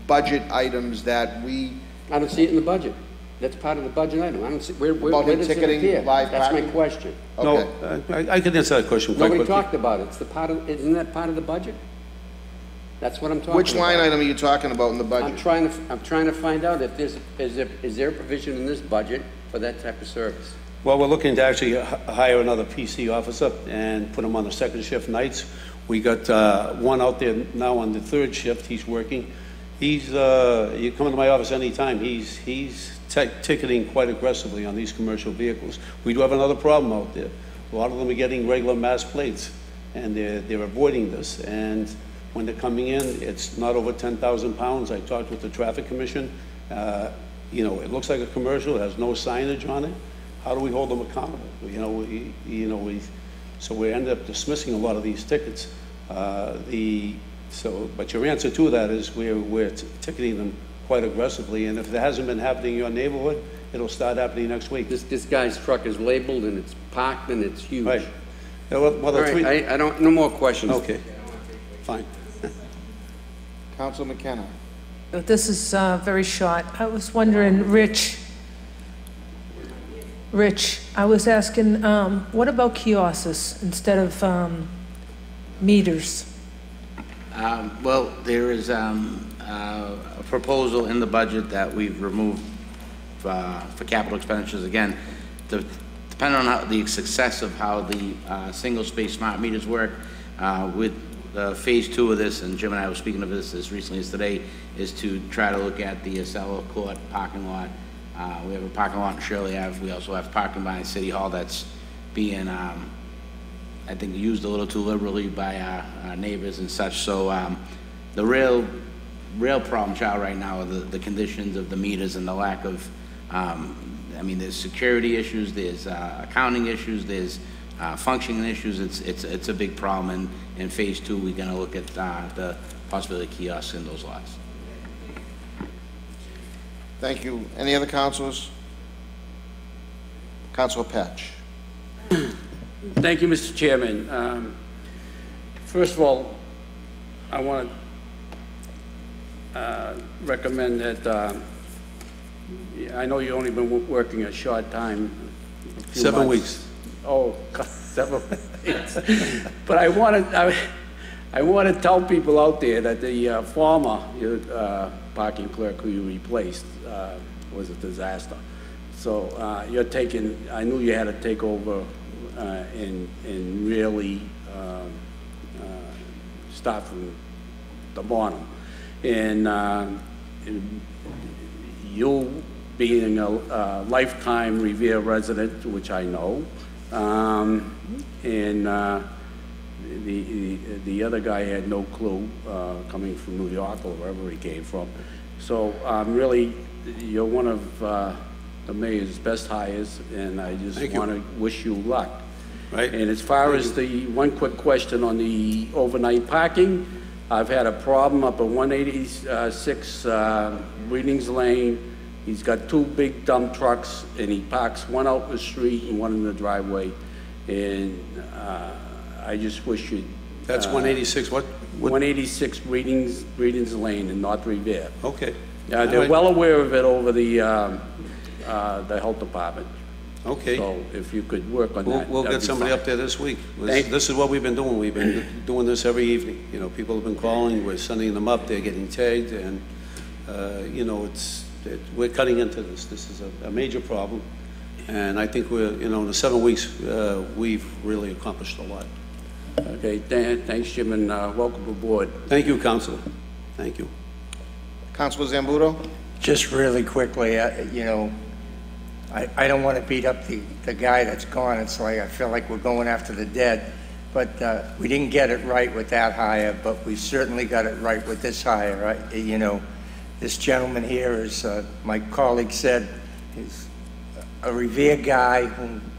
budget items that we... I don't see it in the budget. That's part of the budget item. I don't see, where does ticketing, it appear? live That's parking? my question. Okay. No, I could answer that question quite Nobody quickly. talked about it. Isn't that part of the budget? That's what I'm talking about. Which line item are you talking about in the budget? I'm trying to find out if is there a provision in this budget for that type of service? Well, we're looking to actually hire another PC officer and put him on the 2nd shift nights. We got one out there now on the 3rd shift. He's working. He's you come into my office anytime. He's ticketing quite aggressively on these commercial vehicles. We do have another problem out there. A lot of them are getting regular mass plates, and they're avoiding this. And when they're coming in, it's not over 10,000 pounds. I talked with the traffic commission. It looks like a commercial. It has no signage on it. How do we hold them accountable? So we end up dismissing a lot of these tickets. But your answer to that is we're ticketing them quite aggressively, and if it hasn't been happening in your neighborhood, it'll start happening next week. This guy's truck is labeled and it's parked and it's huge. Right. Yeah, well, all right, I don't. No more questions. Okay. Fine. Council McKenna. This is very short. I was wondering, Rich, I was asking, what about kiosks instead of meters? Well, there is a proposal in the budget that we've removed for capital expenditures. Again, depending on the success of how the single-space smart meters work, with phase 2 of this, and Jim and I were speaking of this as recently as today, is to try to look at the Acela Court parking lot. We have a parking lot in Shirley Ave. We also have parking behind City Hall that's being, I think, used a little too liberally by our neighbors and such. So the real problem child right now are the conditions of the meters and the lack of, I mean, there's security issues, there's accounting issues, there's functioning issues. It's a big problem. And in phase 2, we're going to look at the possibility of kiosks in those lots. Thank you. Any other councilors? Councilor Patch. Thank you, Mr. Chairman. First of all, I want to recommend that, I know you've only been working a short time. 7 weeks. Oh, God, 7 weeks. But I want to tell people out there that the former parking clerk who you replaced was a disaster. So you're taking, I knew you had to take over and really start from the bottom. And you being a lifetime Revere resident, which I know, and the other guy had no clue, coming from New York or wherever he came from. So really, you're one of the mayor's best hires, and I just want to wish you luck. Right. And as far as the one quick question on the overnight parking, I've had a problem up at 186 Readings Lane. He's got 2 big dump trucks, and he parks one out in the street and one in the driveway. And I just wish you'd... That's 186 what? 186 Readings Lane in North Revere. Okay. They're well aware of it over the health department. Okay. So if you could work on that. We'll get somebody up there this week. This is what we've been doing. We've been doing this every evening. You know, people have been calling, we're sending them up, they're getting tagged, and, you know, we're cutting into this. This is a major problem, and I think we're, you know, in the 7 weeks, we've really accomplished a lot. Okay, thanks, Jim, and welcome aboard. Thank you, Councilor. Thank you. Councilor Zambudo? Just really quickly, you know, I don't want to beat up the guy that's gone. It's like I feel like we're going after the dead. But we didn't get it right with that hire, but we certainly got it right with this hire. You know, this gentleman here is, my colleague said, is a Revere guy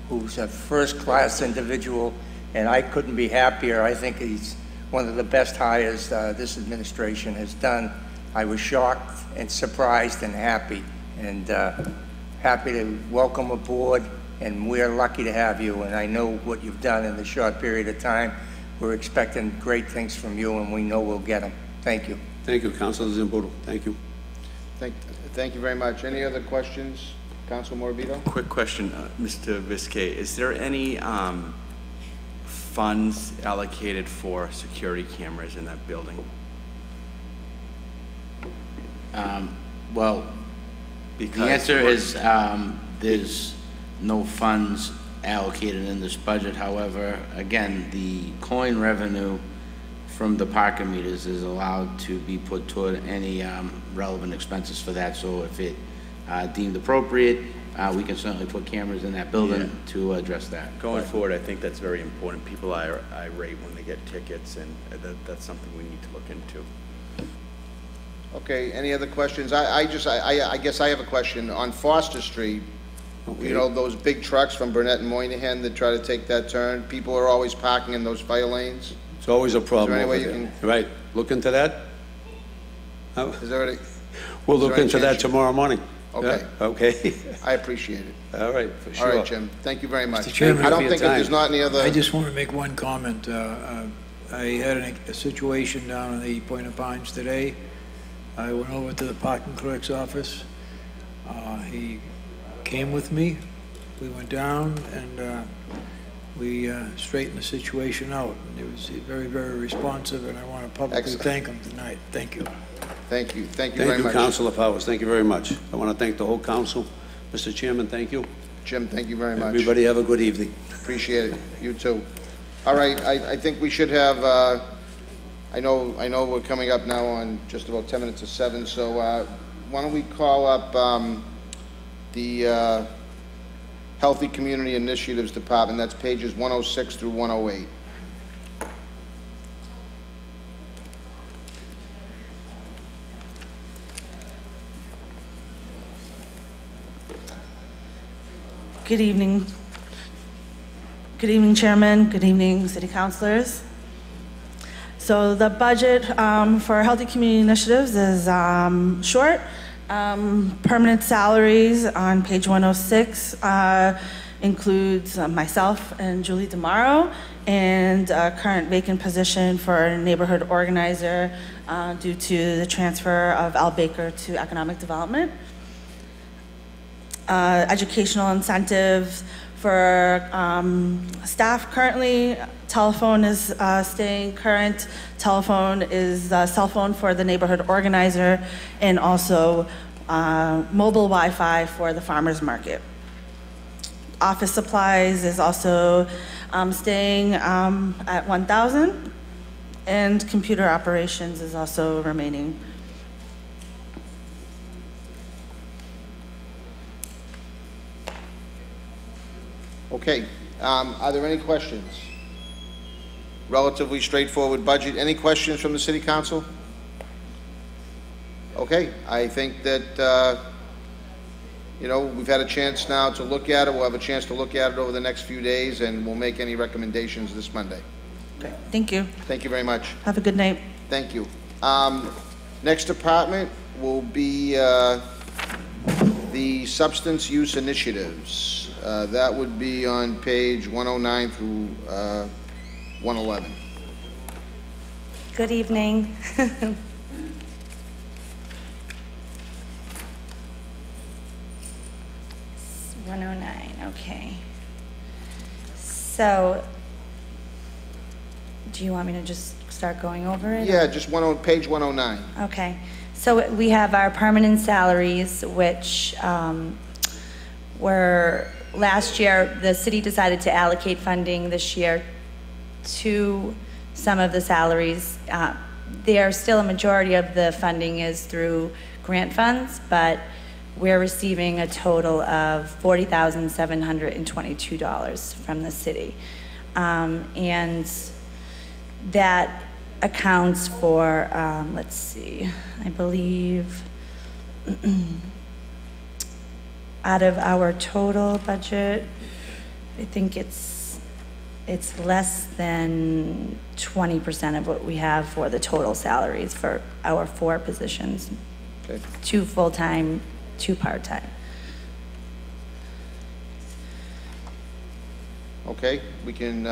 who's a first-class individual, and I couldn't be happier. I think he's one of the best hires this administration has done. I was shocked and surprised and happy, and happy to welcome aboard, and we're lucky to have you, and I know what you've done in the short period of time. We're expecting great things from you, and we know we'll get them. Thank you. Thank you, Councilor Zambudo. Thank you. Thank you very much. Any other questions? Councilor Morbido? Quick question, Mr. Viskey. Is there any funds allocated for security cameras in that building? Well, because the answer is there's no funds allocated in this budget. However, again, the coin revenue from the parking meters is allowed to be put toward any relevant expenses for that. So if it deemed appropriate, we can certainly put cameras in that building to address that. Going forward, I think that's very important. People are irate when they get tickets, and that's something we need to look into. Okay, any other questions? I guess I have a question. On Foster Street, you know, those big trucks from Burnett and Moynihan that try to take that turn, people are always parking in those fire lanes. It's always a problem Is there any over way you there. can... Right. Look into that. Is there any... We'll look into that tomorrow morning. Okay. Yeah, okay. I appreciate it. All right, for sure. All right, Jim. Thank you very much. Mr. Chairman, I don't think that there's not any other... I just want to make one comment. I had a situation down in the Point of Pines today. I went over to the parking clerk's office. He came with me. We went down and we straightened the situation out. He was very, very responsive, and I want to publicly thank him tonight. Thank you. Thank you. Thank you very much. Thank you, Councilor Powers. Thank you very much. I want to thank the whole council. Mr. Chairman, thank you. Jim, thank you very much. Everybody have a good evening. Appreciate it. You too. All right, I think we should have, I know we're coming up now on just about 10 minutes to 7, so why don't we call up the Healthy Community Initiatives Department. That's pages 106 through 108. Good evening. Good evening, Chairman. Good evening, City Councilors. So the budget for Healthy Community Initiatives is short. Permanent salaries on page 106 includes myself and Julie DeMauro, and a current vacant position for neighborhood organizer due to the transfer of Al Baker to economic development. Educational incentives for staff currently. Telephone is staying current. Telephone is cell phone for the neighborhood organizer, and also mobile Wi-Fi for the farmers market. Office supplies is also staying at 1,000, and computer operations is also remaining. Okay, are there any questions? Relatively straightforward budget. Any questions from the City Council? Okay, I think that, you know, we've had a chance now to look at it. We'll have a chance to look at it over the next few days, and we'll make any recommendations this Monday. Okay, thank you. Thank you very much. Have a good night. Thank you. Next department will be the Substance Use Initiatives. That would be on page 109 through 111. Good evening. 109, okay. So, do you want me to just start going over it? Yeah, just page 109. Okay. So we have our permanent salaries, which were, last year, the city decided to allocate funding this year to some of the salaries. There still a majority of the funding is through grant funds, but we're receiving a total of $40,722 from the city. And that accounts for, let's see, I believe, out of our total budget, I think it's less than 20% of what we have for the total salaries for our 4 positions. Okay. 2 full-time, 2 part-time. Okay, we can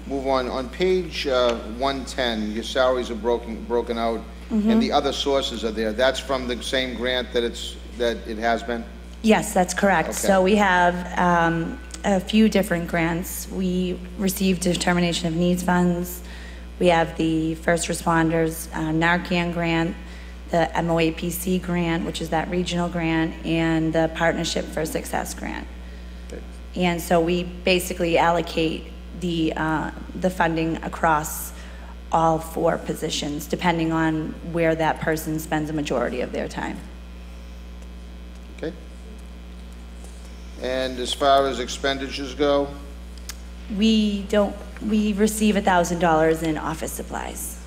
move on. On page 110, your salaries are broken out, and the other sources are there. That's from the same grant that it has been? Yes, that's correct. Okay. So we have a few different grants. We received determination of needs funds. We have the first responders Narcan grant, the MOAPC grant, which is that regional grant, and the Partnership for Success grant. Okay. And so we basically allocate the funding across all 4 positions, depending on where that person spends a majority of their time. Okay. And as far as expenditures go? We receive $1,000 in office supplies.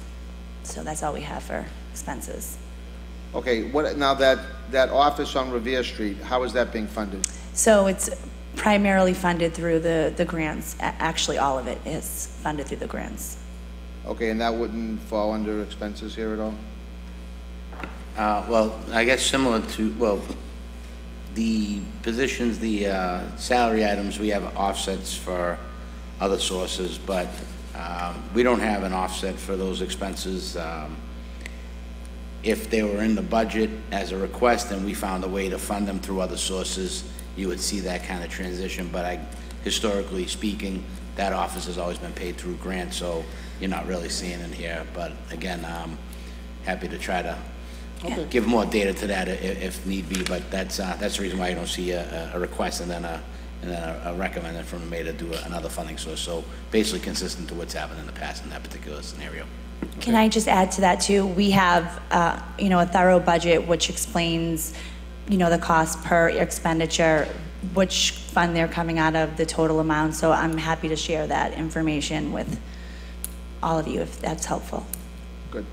So that's all we have for expenses. Okay, now that office on Revere Street, how is that being funded? So it's primarily funded through the grants. Actually, all of it is funded through the grants. Okay, and that wouldn't fall under expenses here at all? Well, I guess similar to, well, the positions, the salary items, we have offsets for other sources, but we don't have an offset for those expenses. If they were in the budget as a request and we found a way to fund them through other sources, you would see that kind of transition. But historically speaking, that office has always been paid through grants, so you're not really seeing it here. But again, I'm happy to try to give more data to that if need be. But that's the reason why you don't see a request and then a recommendation from the mayor to do another funding source. So basically consistent to what's happened in the past in that particular scenario. Can I just add to that too? We have, a thorough budget which explains, the cost per expenditure. which fund they're coming out of, the total amount. So I'm happy to share that information with all of you if that's helpful. Good.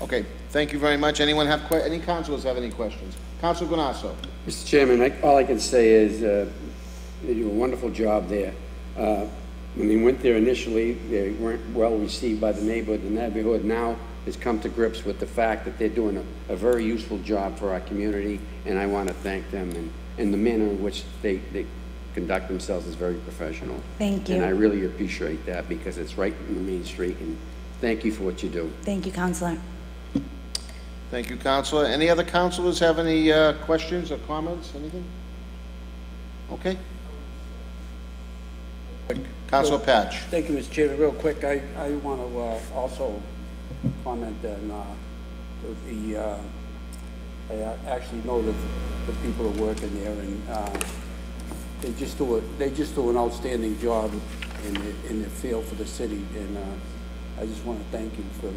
Okay, thank you very much. Anyone have, any councilors have any questions? Councilor Guanasso. Mr. Chairman, all I can say is they do a wonderful job there. When they went there initially, they weren't well received by the neighborhood. The neighborhood now has come to grips with the fact that they're doing a very useful job for our community, and I want to thank them, and the manner in which they conduct themselves is very professional. Thank you. And I really appreciate that because it's right in the main street, and thank you for what you do. Thank you, Councilor. Thank you, Councilor. Any other councilors have any questions or comments, anything? Okay. Councilor Patch. Thank you, Mr. Chairman. Real quick, I want to also comment on I actually know the people who work in there, and they just do an outstanding job in the field for the city, and I just want to thank you for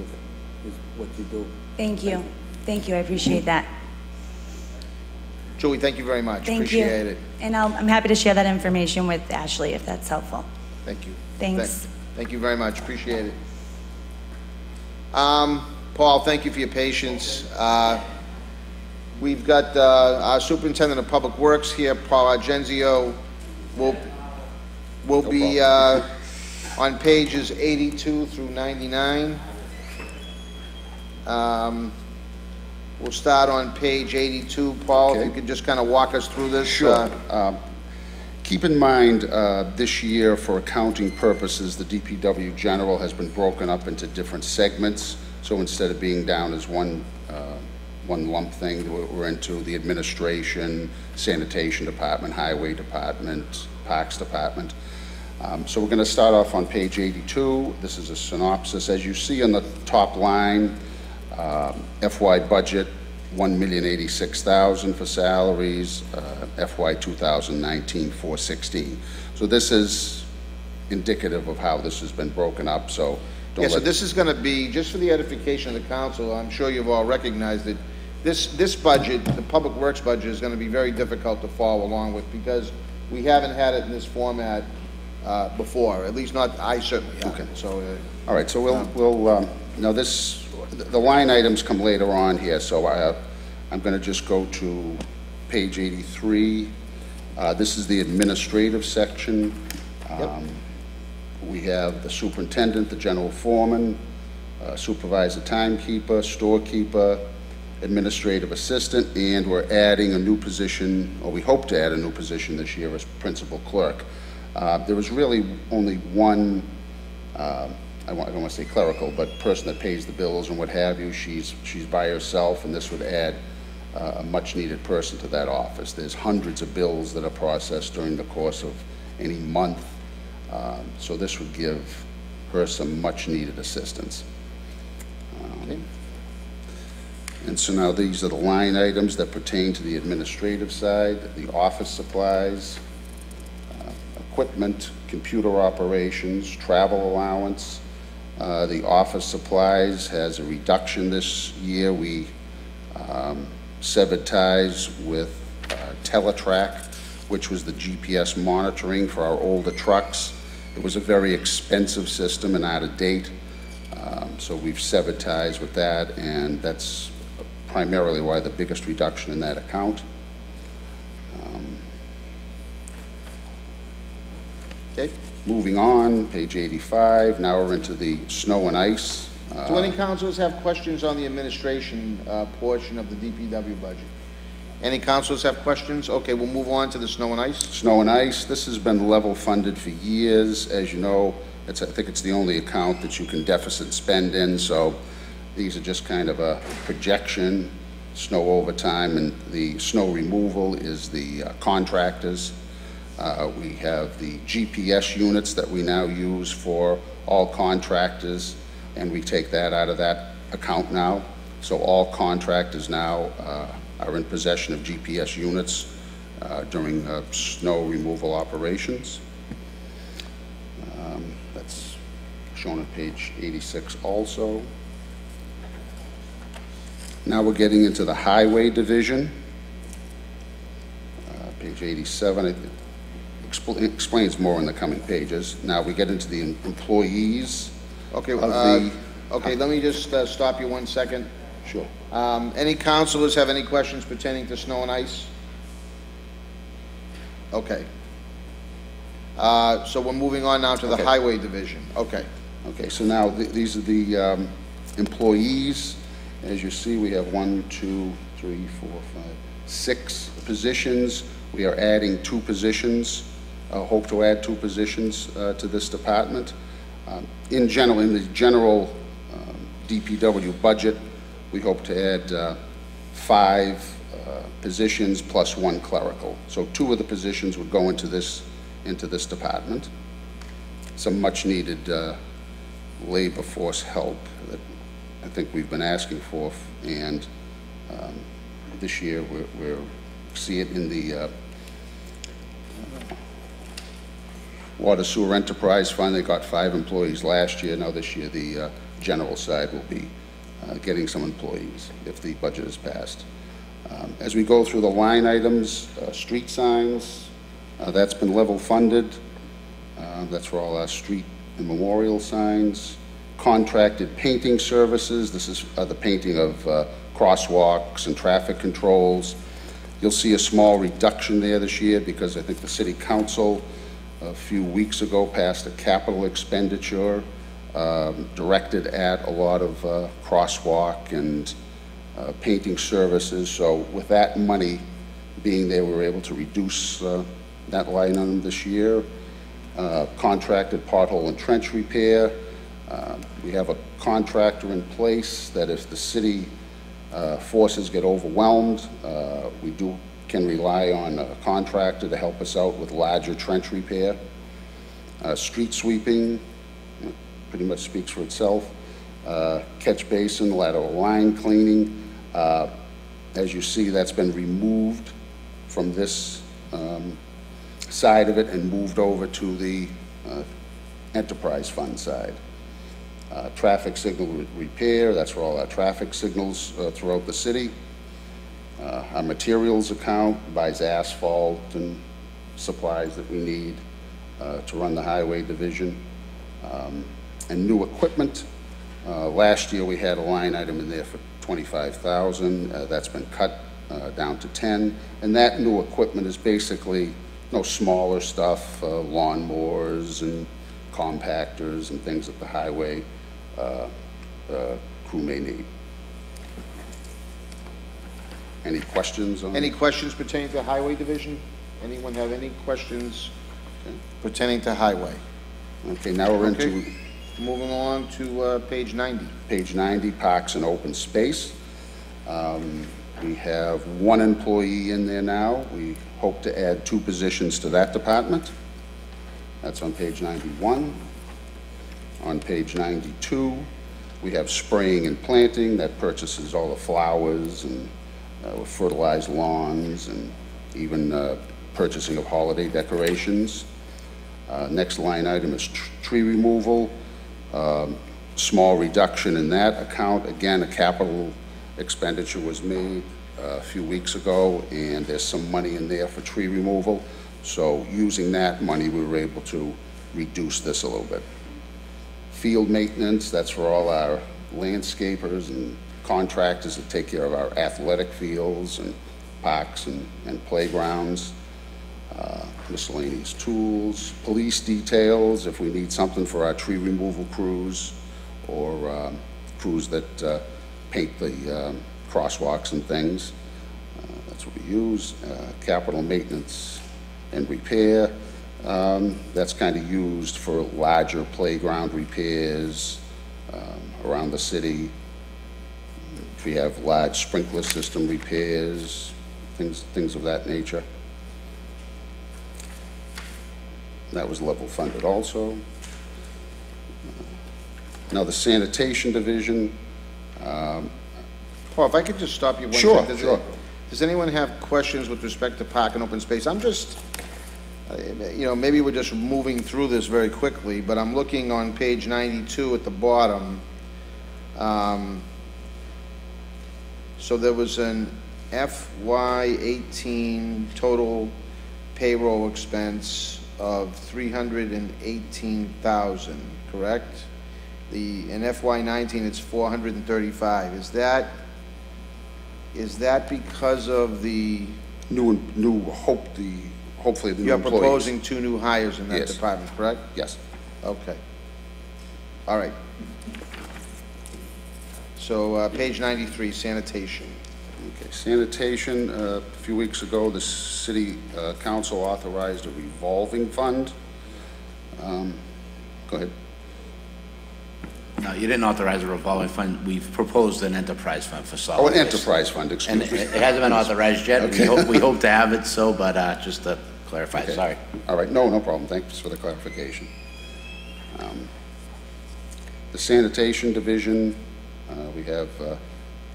what you do. Thank you. Thank you. I appreciate that. Julie, thank you very much. Thank Appreciate you. it. And I'm happy to share that information with Ashley if that's helpful. Thank you. Thanks. Thank you very much. Appreciate it. Paul, thank you for your patience. We've got our Superintendent of Public Works here, Paul Argenzio, will be on pages 82 through 99. We'll start on page 82. Paul, if you could just kind of walk us through this. Sure. Keep in mind, this year, for accounting purposes, the DPW general has been broken up into different segments. So instead of being down as one lump thing, we're into the administration, sanitation department, highway department, parks department. So we're going to start off on page 82. This is a synopsis. As you see on the top line, FY budget, $1,086,000 for salaries, FY 2019, $416. So this is indicative of how this has been broken up. So so this is going to be, just for the edification of the council, I'm sure you've all recognized that this budget, the Public Works budget, is going to be very difficult to follow along with because we haven't had it in this format before. At least not, I certainly haven't. Okay. So, all right. So we'll now this. The line items come later on here, so I'm going to just go to page 83. This is the administrative section. We have the superintendent, the general foreman, supervisor timekeeper, storekeeper, administrative assistant, and we're adding a new position, or we hope to add a new position this year as principal clerk. There was really only one I don't want to say clerical, but person that pays the bills and what have you. She's by herself, and this would add a much-needed person to that office. There's hundreds of bills that are processed during the course of any month, so this would give her some much-needed assistance. And so now these are the line items that pertain to the administrative side, the office supplies, equipment, computer operations, travel allowance. The office supplies has a reduction this year. We severed ties with Teletrack, which was the GPS monitoring for our older trucks. It was a very expensive system and out of date, so we've severed ties with that, and that's primarily why the biggest reduction in that account. Okay. Moving on, page 85, now we're into the snow and ice. Do any councilors have questions on the administration portion of the DPW budget? Any councilors have questions? Okay, we'll move on to the snow and ice. Snow and ice, this has been level funded for years. As you know, I think it's the only account that you can deficit spend in, so these are just kind of a projection. Snow overtime and the snow removal is the contractors. We have the GPS units that we now use for all contractors, and we take that out of that account now. So all contractors now are in possession of GPS units during snow removal operations. That's shown on page 86 also. Now we're getting into the highway division. page 87, it explains more in the coming pages. Now we get into the employees. Okay, of the, okay, let me just stop you 1 second. Sure. Any councilors have any questions pertaining to snow and ice? Okay. So we're moving on now to the Okay. highway division. Okay. Okay, so now these are the employees. As you see, we have 1, 2, 3, 4, 5, 6 positions. We are adding 2 positions, hope to add 2 positions to this department. In general, in the general DPW budget, we hope to add 5 positions plus 1 clerical. So 2 of the positions would go into this department. Some much-needed labor force help that I think we've been asking for, and this year we're see it in the Water Sewer Enterprise Fund. They got 5 employees last year. Now this year the general side will be getting some employees if the budget is passed. As we go through the line items, street signs, that's been level funded. That's for all our street and memorial signs. Contracted painting services, this is the painting of crosswalks and traffic controls. You'll see a small reduction there this year because I think the City Council a few weeks ago passed a capital expenditure directed at a lot of crosswalk and painting services. So with that money being there, we were able to reduce that line item this year. Contracted pothole and trench repair. We have a contractor in place that if the city forces get overwhelmed, we can rely on a contractor to help us out with larger trench repair. Street sweeping, pretty much speaks for itself. Catch basin, lateral line cleaning. As you see, that's been removed from this side of it and moved over to the enterprise fund side. Traffic signal repair, that's for all our traffic signals throughout the city. Our materials account buys asphalt and supplies that we need to run the highway division. And new equipment, last year we had a line item in there for $25,000. That's been cut down to 10. And that new equipment is basically smaller stuff, lawnmowers and compactors and things that the highway crew may need. Any questions on? Any questions pertaining to the highway division? Anyone have any questions pertaining to highway? Okay, now we're into... Moving on to page 90. Page 90, Parks and Open Space. We have 1 employee in there now. We hope to add 2 positions to that department. That's on page 91. On page 92, we have spraying and planting. That purchases all the flowers and fertilized lawns and even purchasing of holiday decorations. Next line item is tree removal. Small reduction in that account. Again, a capital expenditure was made a few weeks ago, and there's some money in there for tree removal. So using that money, we were able to reduce this a little bit. Field maintenance, that's for all our landscapers and contractors that take care of our athletic fields and parks and playgrounds. Miscellaneous tools, police details, if we need something for our tree removal crews or crews that paint the crosswalks and things. That's what we use. Capital maintenance and repair. That's kind of used for larger playground repairs around the city. If we have large sprinkler system repairs, things of that nature. That was level funded also. Now the sanitation division. Paul, if I could just stop you one Sure, second. sure. Does anyone have questions with respect to park and open space? I'm just, maybe we're just moving through this very quickly, but I'm looking on page 92 at the bottom. So there was an FY18 total payroll expense of $318,000, correct? In FY19, it's $435. Is that because of the hopefully the new you're employees? proposing 2 new hires in that Yes. department, correct? Yes. Okay. All right. So, page 93, sanitation. Okay, sanitation, a few weeks ago, the city council authorized a revolving fund. Go ahead. No, you didn't authorize a revolving fund. We've proposed an enterprise fund for solid Oh, an waste. enterprise fund, excuse And me. it hasn't been authorized yet. Okay. We hope to have it so, but just to clarify, Okay. sorry. All right, no problem. Thanks for the clarification. The sanitation division, we have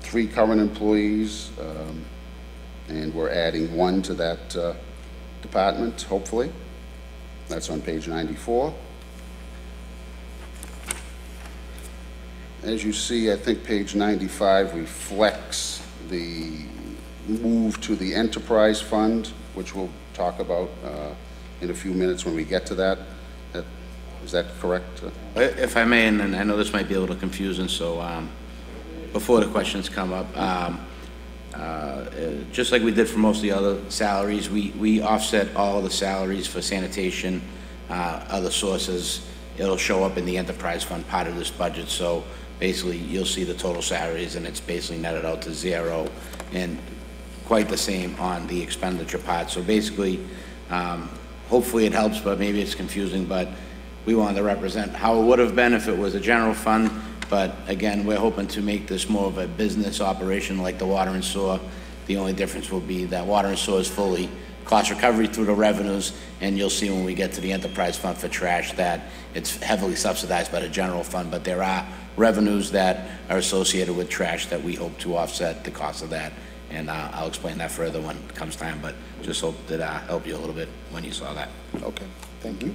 3 current employees, and we're adding 1 to that department, hopefully. That's on page 94. As you see, I think page 95 reflects the move to the enterprise fund, which we'll talk about in a few minutes when we get to that. Is that correct? If I may, and I know this might be a little confusing, so before the questions come up, just like we did for most of the other salaries, we offset all the salaries for sanitation, other sources. It'll show up in the enterprise fund part of this budget, so basically you'll see the total salaries and it's basically netted out to 0, and quite the same on the expenditure part. So basically, hopefully it helps, but maybe it's confusing, but we wanted to represent how it would have been if it was a general fund. But again, we're hoping to make this more of a business operation like the water and sewer. The only difference will be that water and sewer is fully cost recovery through the revenues, and you'll see when we get to the enterprise fund for trash that it's heavily subsidized by the general fund, but there are revenues that are associated with trash that we hope to offset the cost of that. And I'll explain that further when it comes time, but just hope that help you a little bit when you saw that. Okay, thank you.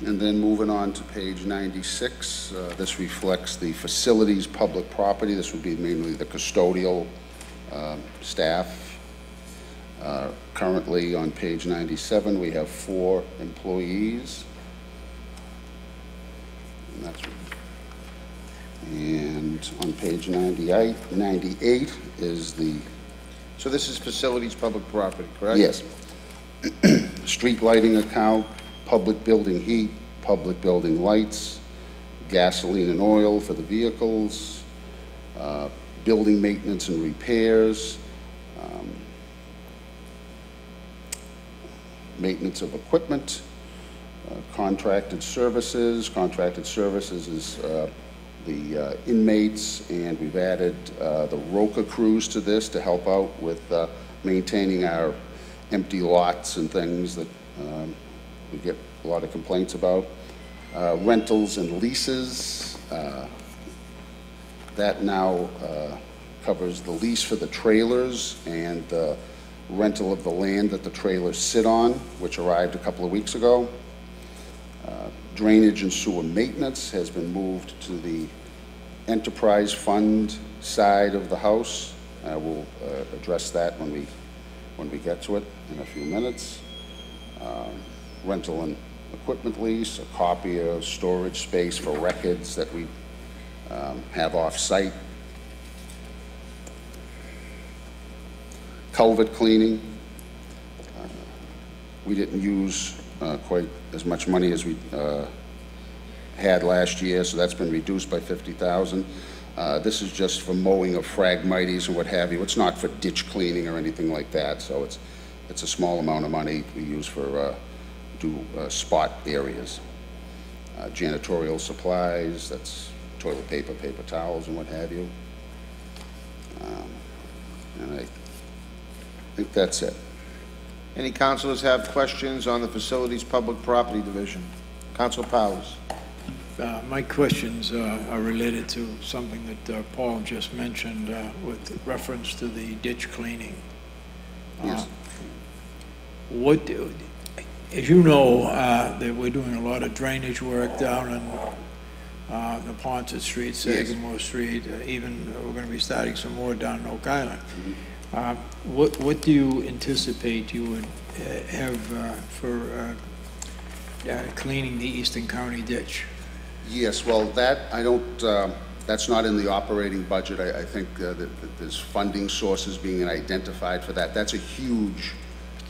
And then moving on to page 96, this reflects the facilities public property. This would be mainly the custodial staff. Currently on page 97, we have 4 employees. And on page 98 is the... So this is facilities public property, correct? Yes. Street lighting account, public building heat, public building lights, gasoline and oil for the vehicles, building maintenance and repairs, maintenance of equipment, contracted services. Contracted services is the inmates, and we've added the ROCA crews to this to help out with maintaining our empty lots and things that we get a lot of complaints about. Rentals and leases, that now covers the lease for the trailers and the rental of the land that the trailers sit on, which arrived a couple of weeks ago. Drainage and sewer maintenance has been moved to the enterprise fund side of the house. We'll address that when we get to it in a few minutes. Rental and equipment lease, a copier, storage space for records that we have off-site. Culvert cleaning. We didn't use quite as much money as we had last year, so that's been reduced by $50,000. This is just for mowing of phragmites and what have you. It's not for ditch cleaning or anything like that, so it's a small amount of money we use for spot areas. Janitorial supplies, that's toilet paper, paper towels, and what have you. And I think that's it. Any councilors have questions on the facilities public property division? Council Powers. My questions are related to something that Paul just mentioned with reference to the ditch cleaning. Yes. As you know, that we're doing a lot of drainage work down on the Ponset Street, Sagamore Street, even we're going to be starting some more down in Oak Island. What do you anticipate you would have for cleaning the Eastern County ditch? Yes, well, that, I don't, that's not in the operating budget. I think that there's funding sources being identified for that. That's a huge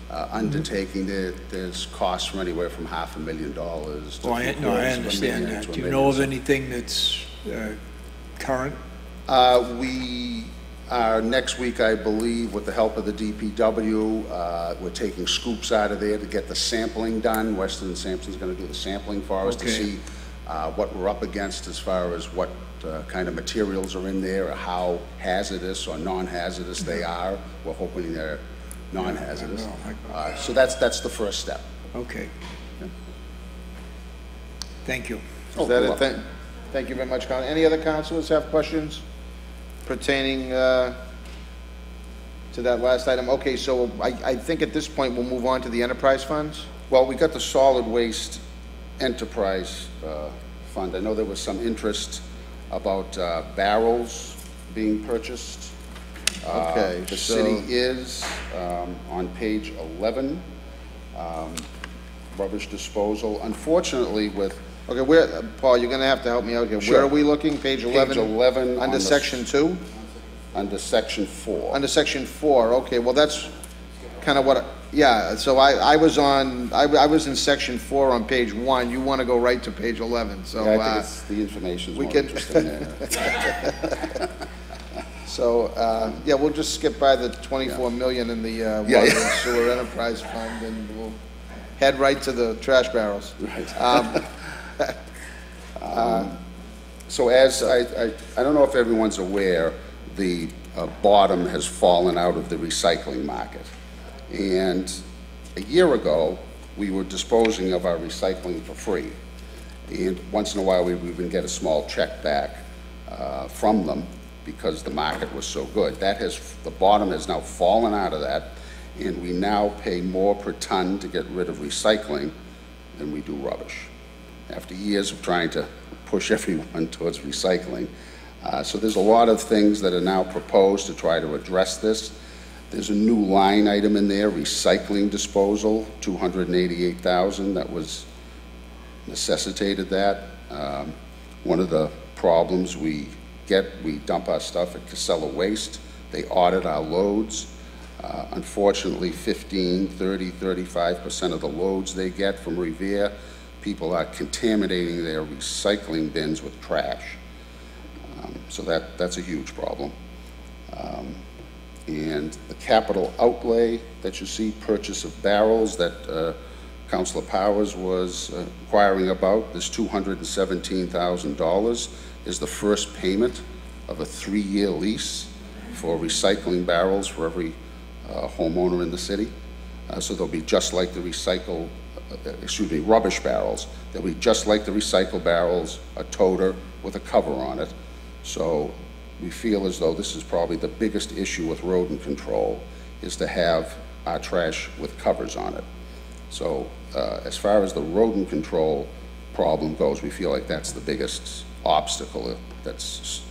undertaking. There's costs from anywhere from $500,000 to Well, I understand that. Do you know of anything that's current? We are, next week, I believe, with the help of the DPW, we're taking scoops out of there to get the sampling done. Weston and Sampson's going to do the sampling for us to see what we're up against as far as what kind of materials are in there, or how hazardous or non-hazardous they are. We're hoping they're non-hazardous. So that's the first step. Okay. Thank you. Is that it? Thank you very much, Colin. Any other councilors have questions pertaining to that last item? Okay, so I think at this point we'll move on to the enterprise funds. Well, we got the solid waste enterprise fund. I know there was some interest about barrels being purchased. Okay, the city is on page 11, rubbish disposal. Unfortunately, with okay, where Paul, you're going to have to help me out here. Sure. Where are we looking? Page 11. Page 11 under section 2. Under section 4. Under section 4. Okay, well that's kind of what. Yeah. So I was on. I was in section 4 on page 1. You want to go right to page 11. So yeah, I think it's the information is more interesting there. So, yeah, we'll just skip by the 24 million in the water and sewer enterprise fund, and we'll head right to the trash barrels. Right. So as I don't know if everyone's aware, the bottom has fallen out of the recycling market. And a year ago, we were disposing of our recycling for free. And once in a while, we would even get a small check back from them, because the market was so good. The bottom has now fallen out of that, and we now pay more per ton to get rid of recycling than we do rubbish, after years of trying to push everyone towards recycling. So there's a lot of things that are now proposed to try to address this. There's a new line item in there, recycling disposal, $288,000, that was necessitated that. One of the problems we dump our stuff at Casella Waste. They audit our loads. Unfortunately, 15, 30, 35% of the loads they get from Revere, people are contaminating their recycling bins with trash. So that's a huge problem. And the capital outlay that you see, purchase of barrels that Councilor Powers was inquiring about, this $217,000 is the first payment of a 3-year lease for recycling barrels for every homeowner in the city. So they'll be just like the rubbish barrels. They'll be just like the recycle barrels, a toter with a cover on it. So we feel as though this is probably the biggest issue with rodent control, is to have our trash with covers on it. So as far as the rodent control problem goes, we feel like that's the biggest obstacle that's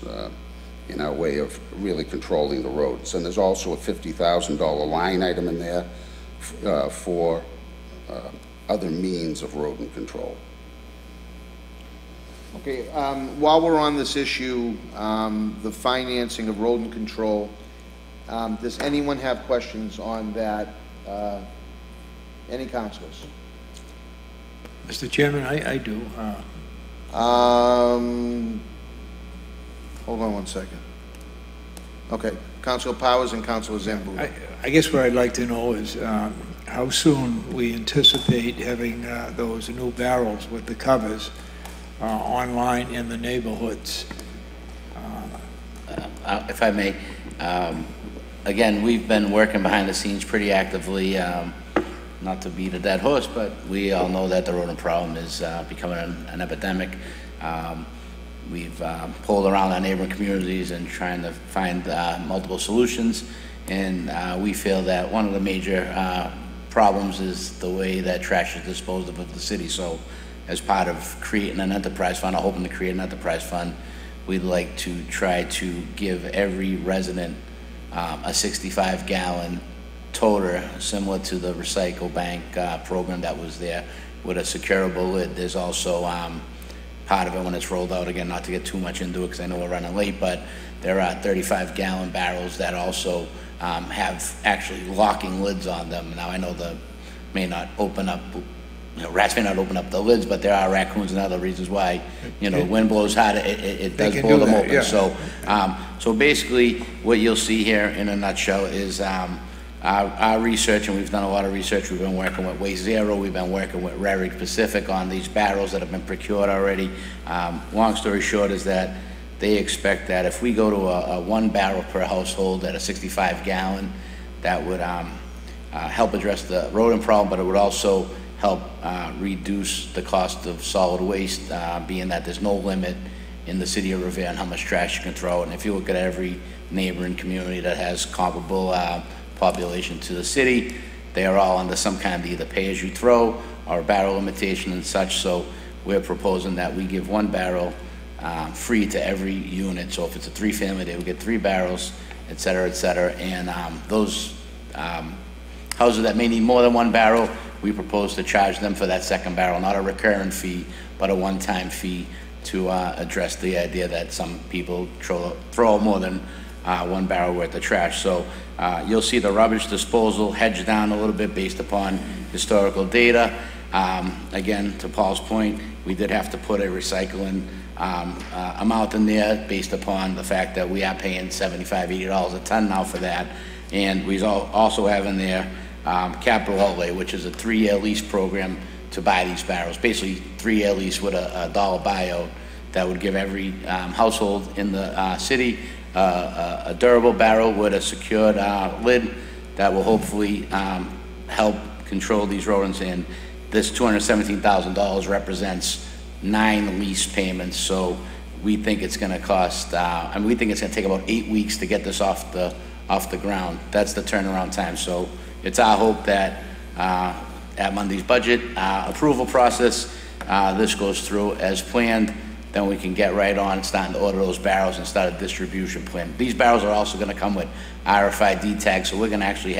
in our way of really controlling the roads. And there's also a $50,000 line item in there for other means of rodent control. Okay, while we're on this issue, the financing of rodent control, does anyone have questions on that? Any councilors? Mr. Chairman, I do. Hold on one second. Okay, Councilor Powers and Councilor Zambuda. I guess what I'd like to know is how soon we anticipate having those new barrels with the covers online in the neighborhoods. If I may, again, we've been working behind the scenes pretty actively, not to beat a dead horse, but we all know that the rodent problem is becoming an epidemic. We've pulled around our neighboring communities and trying to find multiple solutions, and we feel that one of the major problems is the way that trash is disposed of the city. So as part of creating an enterprise fund, or hoping to create an enterprise fund, we'd like to try to give every resident a 65-gallon toter, similar to the Recycle Bank program that was there, with a securable lid. There's also part of it when it's rolled out, again, not to get too much into it because I know we're running late, but there are 35-gallon barrels that also have actually locking lids on them. Now, I know may not open up, rats may not open up the lids, but there are raccoons and other reasons why, wind blows hard, it does blow them open. Yeah. So basically, what you'll see here in a nutshell is our research, and we've done a lot of research. We've been working with Waste Zero, we've been working with Rarick Pacific on these barrels that have been procured already. Long story short is that they expect that if we go to a 1 barrel per household at a 65-gallon, that would help address the rodent problem, but it would also help reduce the cost of solid waste, being that there's no limit in the city of Revere on how much trash you can throw. And if you look at every neighboring community that has comparable population to the city, they are all under some kind of either pay-as-you-throw or barrel limitation and such. So we're proposing that we give 1 barrel free to every unit. So if it's a 3-family, they would get 3 barrels, et cetera, et cetera. And those houses that may need more than 1 barrel, we propose to charge them for that 2nd barrel, not a recurring fee, but a one-time fee to address the idea that some people throw more than 1 barrel worth of trash. So you'll see the rubbish disposal hedged down a little bit based upon historical data. Again, to Paul's point, we did have to put a recycling amount in there based upon the fact that we are paying $75, $80 a ton now for that. And we also have in there capital outlay, which is a 3-year lease program to buy these barrels. Basically, 3-year lease with a $1 buyout that would give every household in the city a durable barrel with a secured lid that will hopefully help control these rodents. And this $217,000 represents 9 lease payments. So we think it's going to cost, we think it's going to take about 8 weeks to get this off the ground. That's the turnaround time. So it's our hope that at Monday's budget approval process, this goes through as planned. Then we can get right on starting to order those barrels and start a distribution plan. These barrels are also going to come with RFID tags, so we're going to actually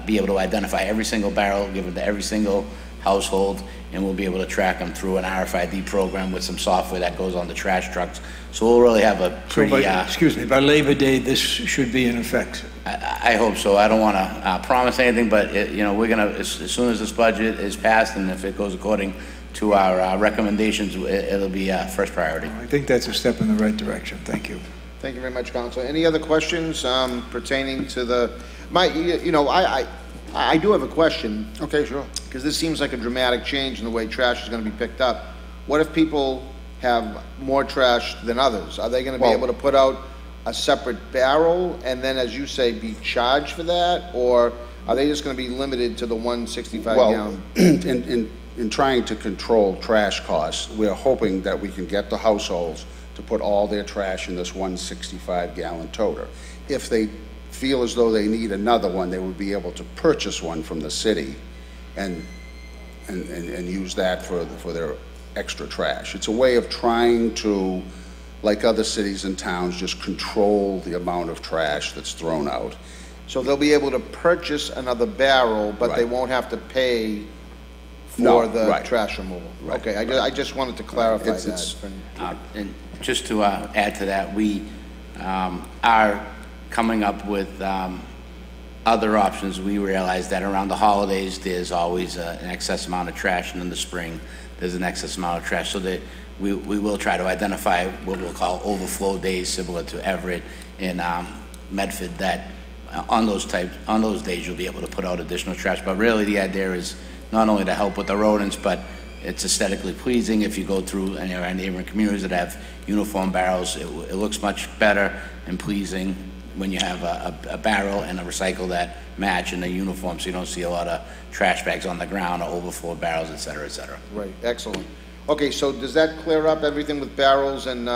be able to identify every single barrel given to every single household, and we'll be able to track them through an RFID program with some software that goes on the trash trucks. So we'll really have a pretty... excuse me, by Labor Day, this should be in effect. I hope so. I don't want to promise anything, but we're going to, as soon as this budget is passed and if it goes according to our recommendations, it'll be first priority. I think that's a step in the right direction. Thank you. Thank you very much, Councilor. Any other questions pertaining to the... I do have a question. Okay, sure. Because this seems like a dramatic change in the way trash is going to be picked up. What if people have more trash than others? Are they going to be able to put out a separate barrel and then, as you say, be charged for that? Or are they just going to be limited to the 165 gallon? Well, in trying to control trash costs, we're hoping that we can get the households to put all their trash in this 165-gallon toter. If they feel as though they need another one, they would be able to purchase one from the city and use that for their extra trash. It's a way of trying to, like other cities and towns, just control the amount of trash that's thrown out. So they'll be able to purchase another barrel, but they won't have to pay for the trash removal. Right. Okay, I just wanted to clarify that. And just to add to that, we are coming up with other options. We realize that around the holidays, there's always an excess amount of trash, and in the spring, there's an excess amount of trash. So that we will try to identify what we'll call overflow days, similar to Everett and Medford, that on those days you'll be able to put out additional trash. But really the idea is not only to help with the rodents, but it's aesthetically pleasing. If you go through any of our neighboring communities that have uniform barrels, it looks much better and pleasing when you have a barrel and a recycle that match in the uniform, so you don't see a lot of trash bags on the ground or overflow barrels, et cetera, et cetera. Right, excellent. Okay, so does that clear up everything with barrels and,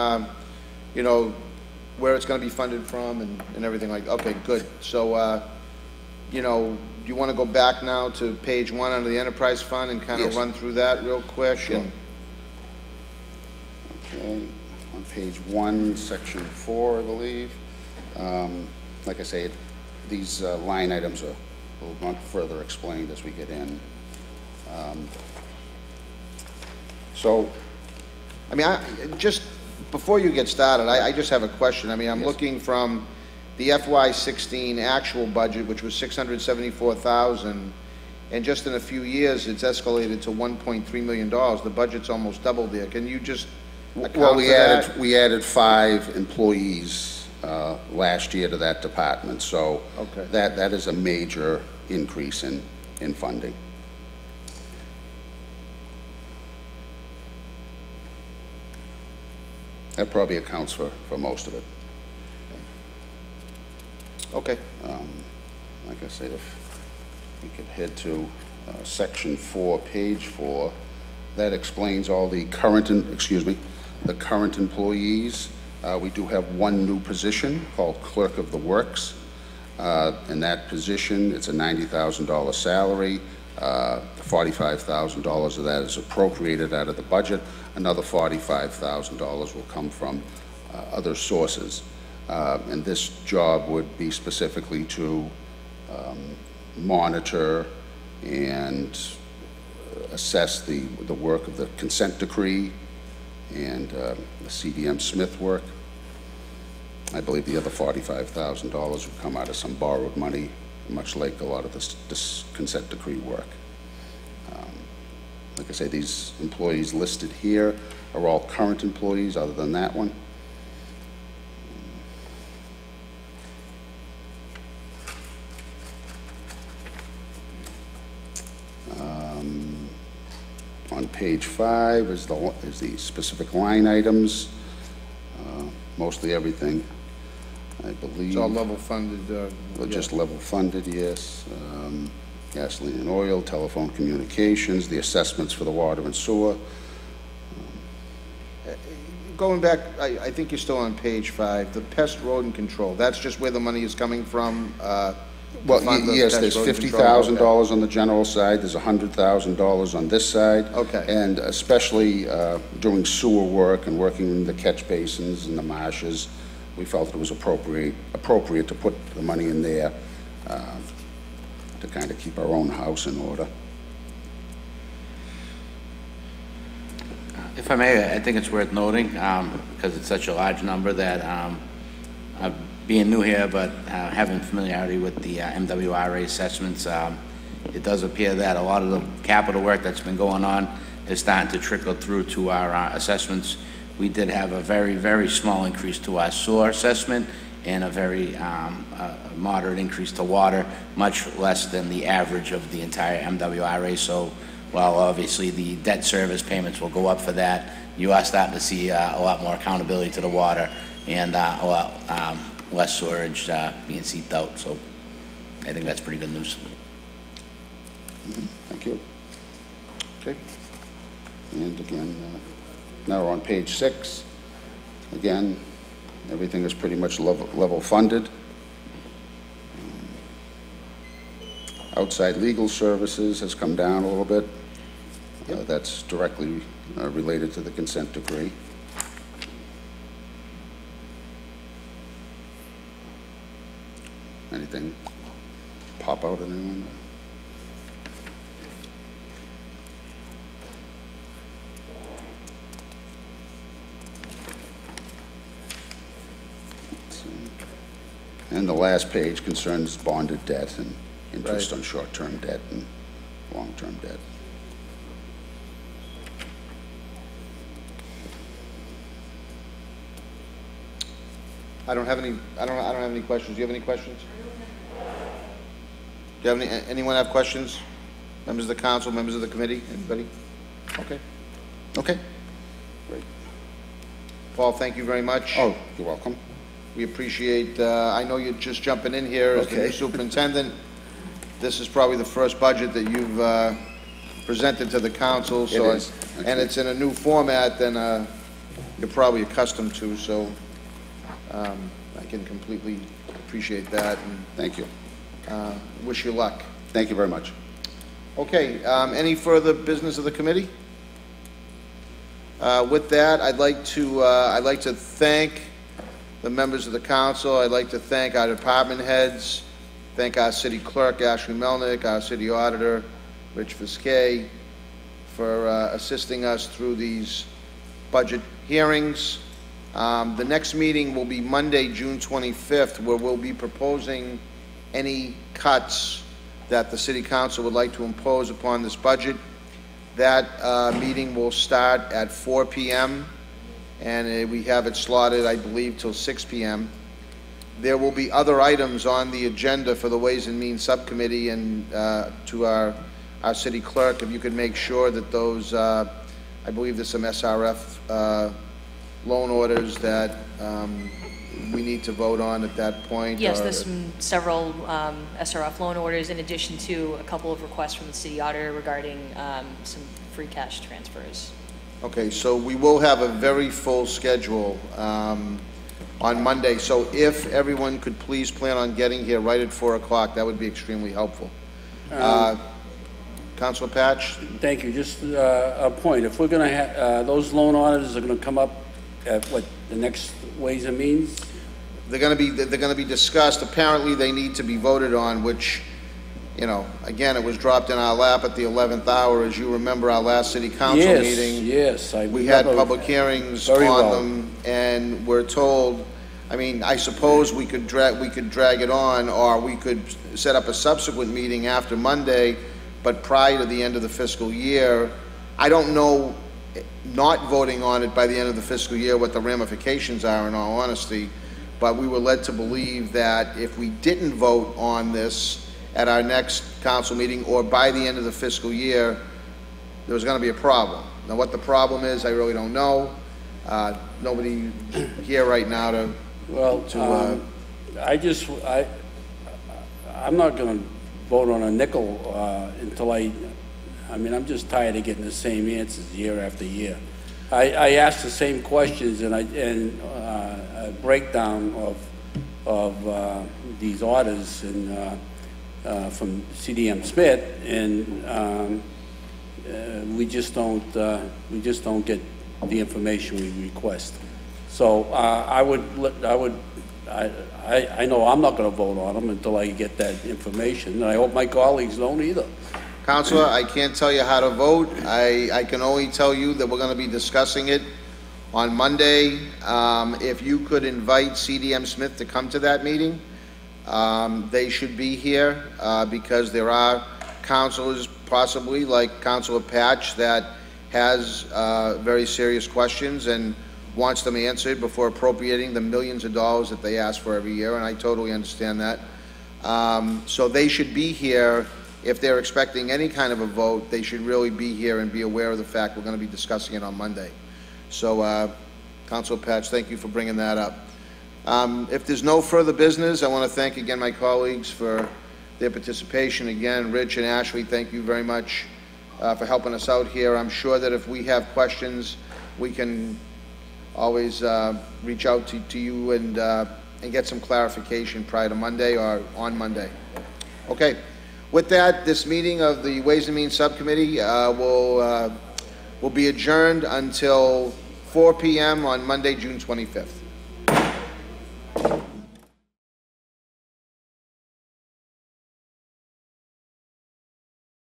where it's going to be funded from and everything like that? Okay, good. So, do you want to go back now to page 1 under the enterprise fund and kind of run through that real quick? Sure. Okay, on page 1, section 4, I believe. Like I say, these line items are will be further explained as we get in. So, I mean, just before you get started, I just have a question. I mean, I'm looking from the FY16 actual budget, which was $674,000, and just in a few years, it's escalated to $1.3 million. The budget's almost doubled there. Can you just account well, for that? we added 5 employees last year to that department, so Okay. that is a major increase in funding. That probably accounts for most of it. Okay. Like I said, if we could head to section 4, page 4, that explains all the current, the current employees. We do have one new position called Clerk of the Works. In that position, it's a $90,000 salary. $45,000 of that is appropriated out of the budget. Another $45,000 will come from other sources. And this job would be specifically to monitor and assess the work of the consent decree and the CDM Smith work. I believe the other $45,000 would come out of some borrowed money, much like a lot of this consent decree work. Like I say, these employees listed here are all current employees other than that one. On page 5 is the specific line items. Mostly everything, I believe. It's all level funded. Just level funded, yes. Gasoline and oil, telephone communications, the assessments for the water and sewer. Going back, I think you're still on page 5, the pest rodent control, that's just where the money is coming from? Well, yes, there's $50,000 on the general side, there's $100,000 on this side. Okay. And especially doing sewer work and working in the catch basins and the marshes, we felt it was appropriate to put the money in there to kind of keep our own house in order. If I may, I think it's worth noting, because it's such a large number, that being new here, but having familiarity with the MWRA assessments, it does appear that a lot of the capital work that's been going on is starting to trickle through to our assessments. We did have a very, very small increase to our sewer assessment and a very moderate increase to water, much less than the average of the entire MWRA. So while obviously the debt service payments will go up for that, you are starting to see a lot more accountability to the water and a lot less sewerage being seeped out. So I think that's pretty good news. Thank you. Okay. And again, now we're on page 6. Again, everything is pretty much level funded. Outside legal services has come down a little bit. That's directly related to the consent decree. Anything pop out at anyone? And the last page concerns bonded debt and interest on short-term debt and long-term debt. I don't have any questions. Do you have any questions? Do you have anyone have questions? Members of the council, members of the committee, anybody? Okay. Okay. Great. Paul, thank you very much. Oh, you're welcome. We appreciate, I know you're just jumping in here as the new superintendent. This is probably the first budget that you've presented to the council. So it is. And it's in a new format than you're probably accustomed to, so I can completely appreciate that. And thank you. Wish you luck. Thank you very much. Okay, any further business of the committee? With that, I'd like to thank the members of the council. I'd like to thank our department heads Thank our city clerk, Ashley Melnick, our city auditor, Rich Fiscay, for assisting us through these budget hearings. The next meeting will be Monday, June 25th, where we'll be proposing any cuts that the City Council would like to impose upon this budget. That meeting will start at 4 p.m. and we have it slotted, I believe, till 6 p.m. There will be other items on the agenda for the Ways and Means Subcommittee, and to our city clerk, if you could make sure that those, I believe there's some SRF loan orders that we need to vote on at that point. Yes, there's several SRF loan orders in addition to a couple of requests from the city auditor regarding some free cash transfers. Okay, so we will have a very full schedule on Monday. So if everyone could please plan on getting here right at 4 o'clock, that would be extremely helpful. Councilor Patch? Thank you. Just a point. If we're going to have, those loan orders are going to come up at what, the next Ways and Means? They're going to be discussed. Apparently, they need to be voted on, which, you know, again, it was dropped in our lap at the 11th hour. As you remember, our last city council meeting. Yes, we had public hearings on them, and we're told. I mean, I suppose we could drag it on, or we could set up a subsequent meeting after Monday, but prior to the end of the fiscal year. I don't know, not voting on it by the end of the fiscal year, what the ramifications are, in all honesty. But we were led to believe that if we didn't vote on this at our next council meeting or by the end of the fiscal year, there was going to be a problem. Now, what the problem is, I really don't know. Nobody here right now to... Well, I'm not going to vote on a nickel until I mean, I'm just tired of getting the same answers year after year. I asked the same questions and a breakdown of these orders and from CDM Smith, and we just don't get the information we request. So I know I'm not going to vote on them until I get that information, and I hope my colleagues don't either. Councilor, I can't tell you how to vote. I can only tell you that we're going to be discussing it on Monday. If you could invite CDM Smith to come to that meeting, they should be here because there are councilors, possibly like Councilor Patch, that has very serious questions and wants them answered before appropriating the millions of dollars that they ask for every year, and I totally understand that. So they should be here. If they're expecting any kind of a vote, they should really be here and be aware of the fact we're going to be discussing it on Monday. So, Councilor Patch, thank you for bringing that up. If there's no further business, I want to thank again my colleagues for their participation. Again, Rich and Ashley, thank you very much for helping us out here. I'm sure that if we have questions, we can always reach out to you and get some clarification prior to Monday or on Monday. Okay. With that, this meeting of the Ways and Means Subcommittee will be adjourned until 4 p.m. on Monday, June 25th.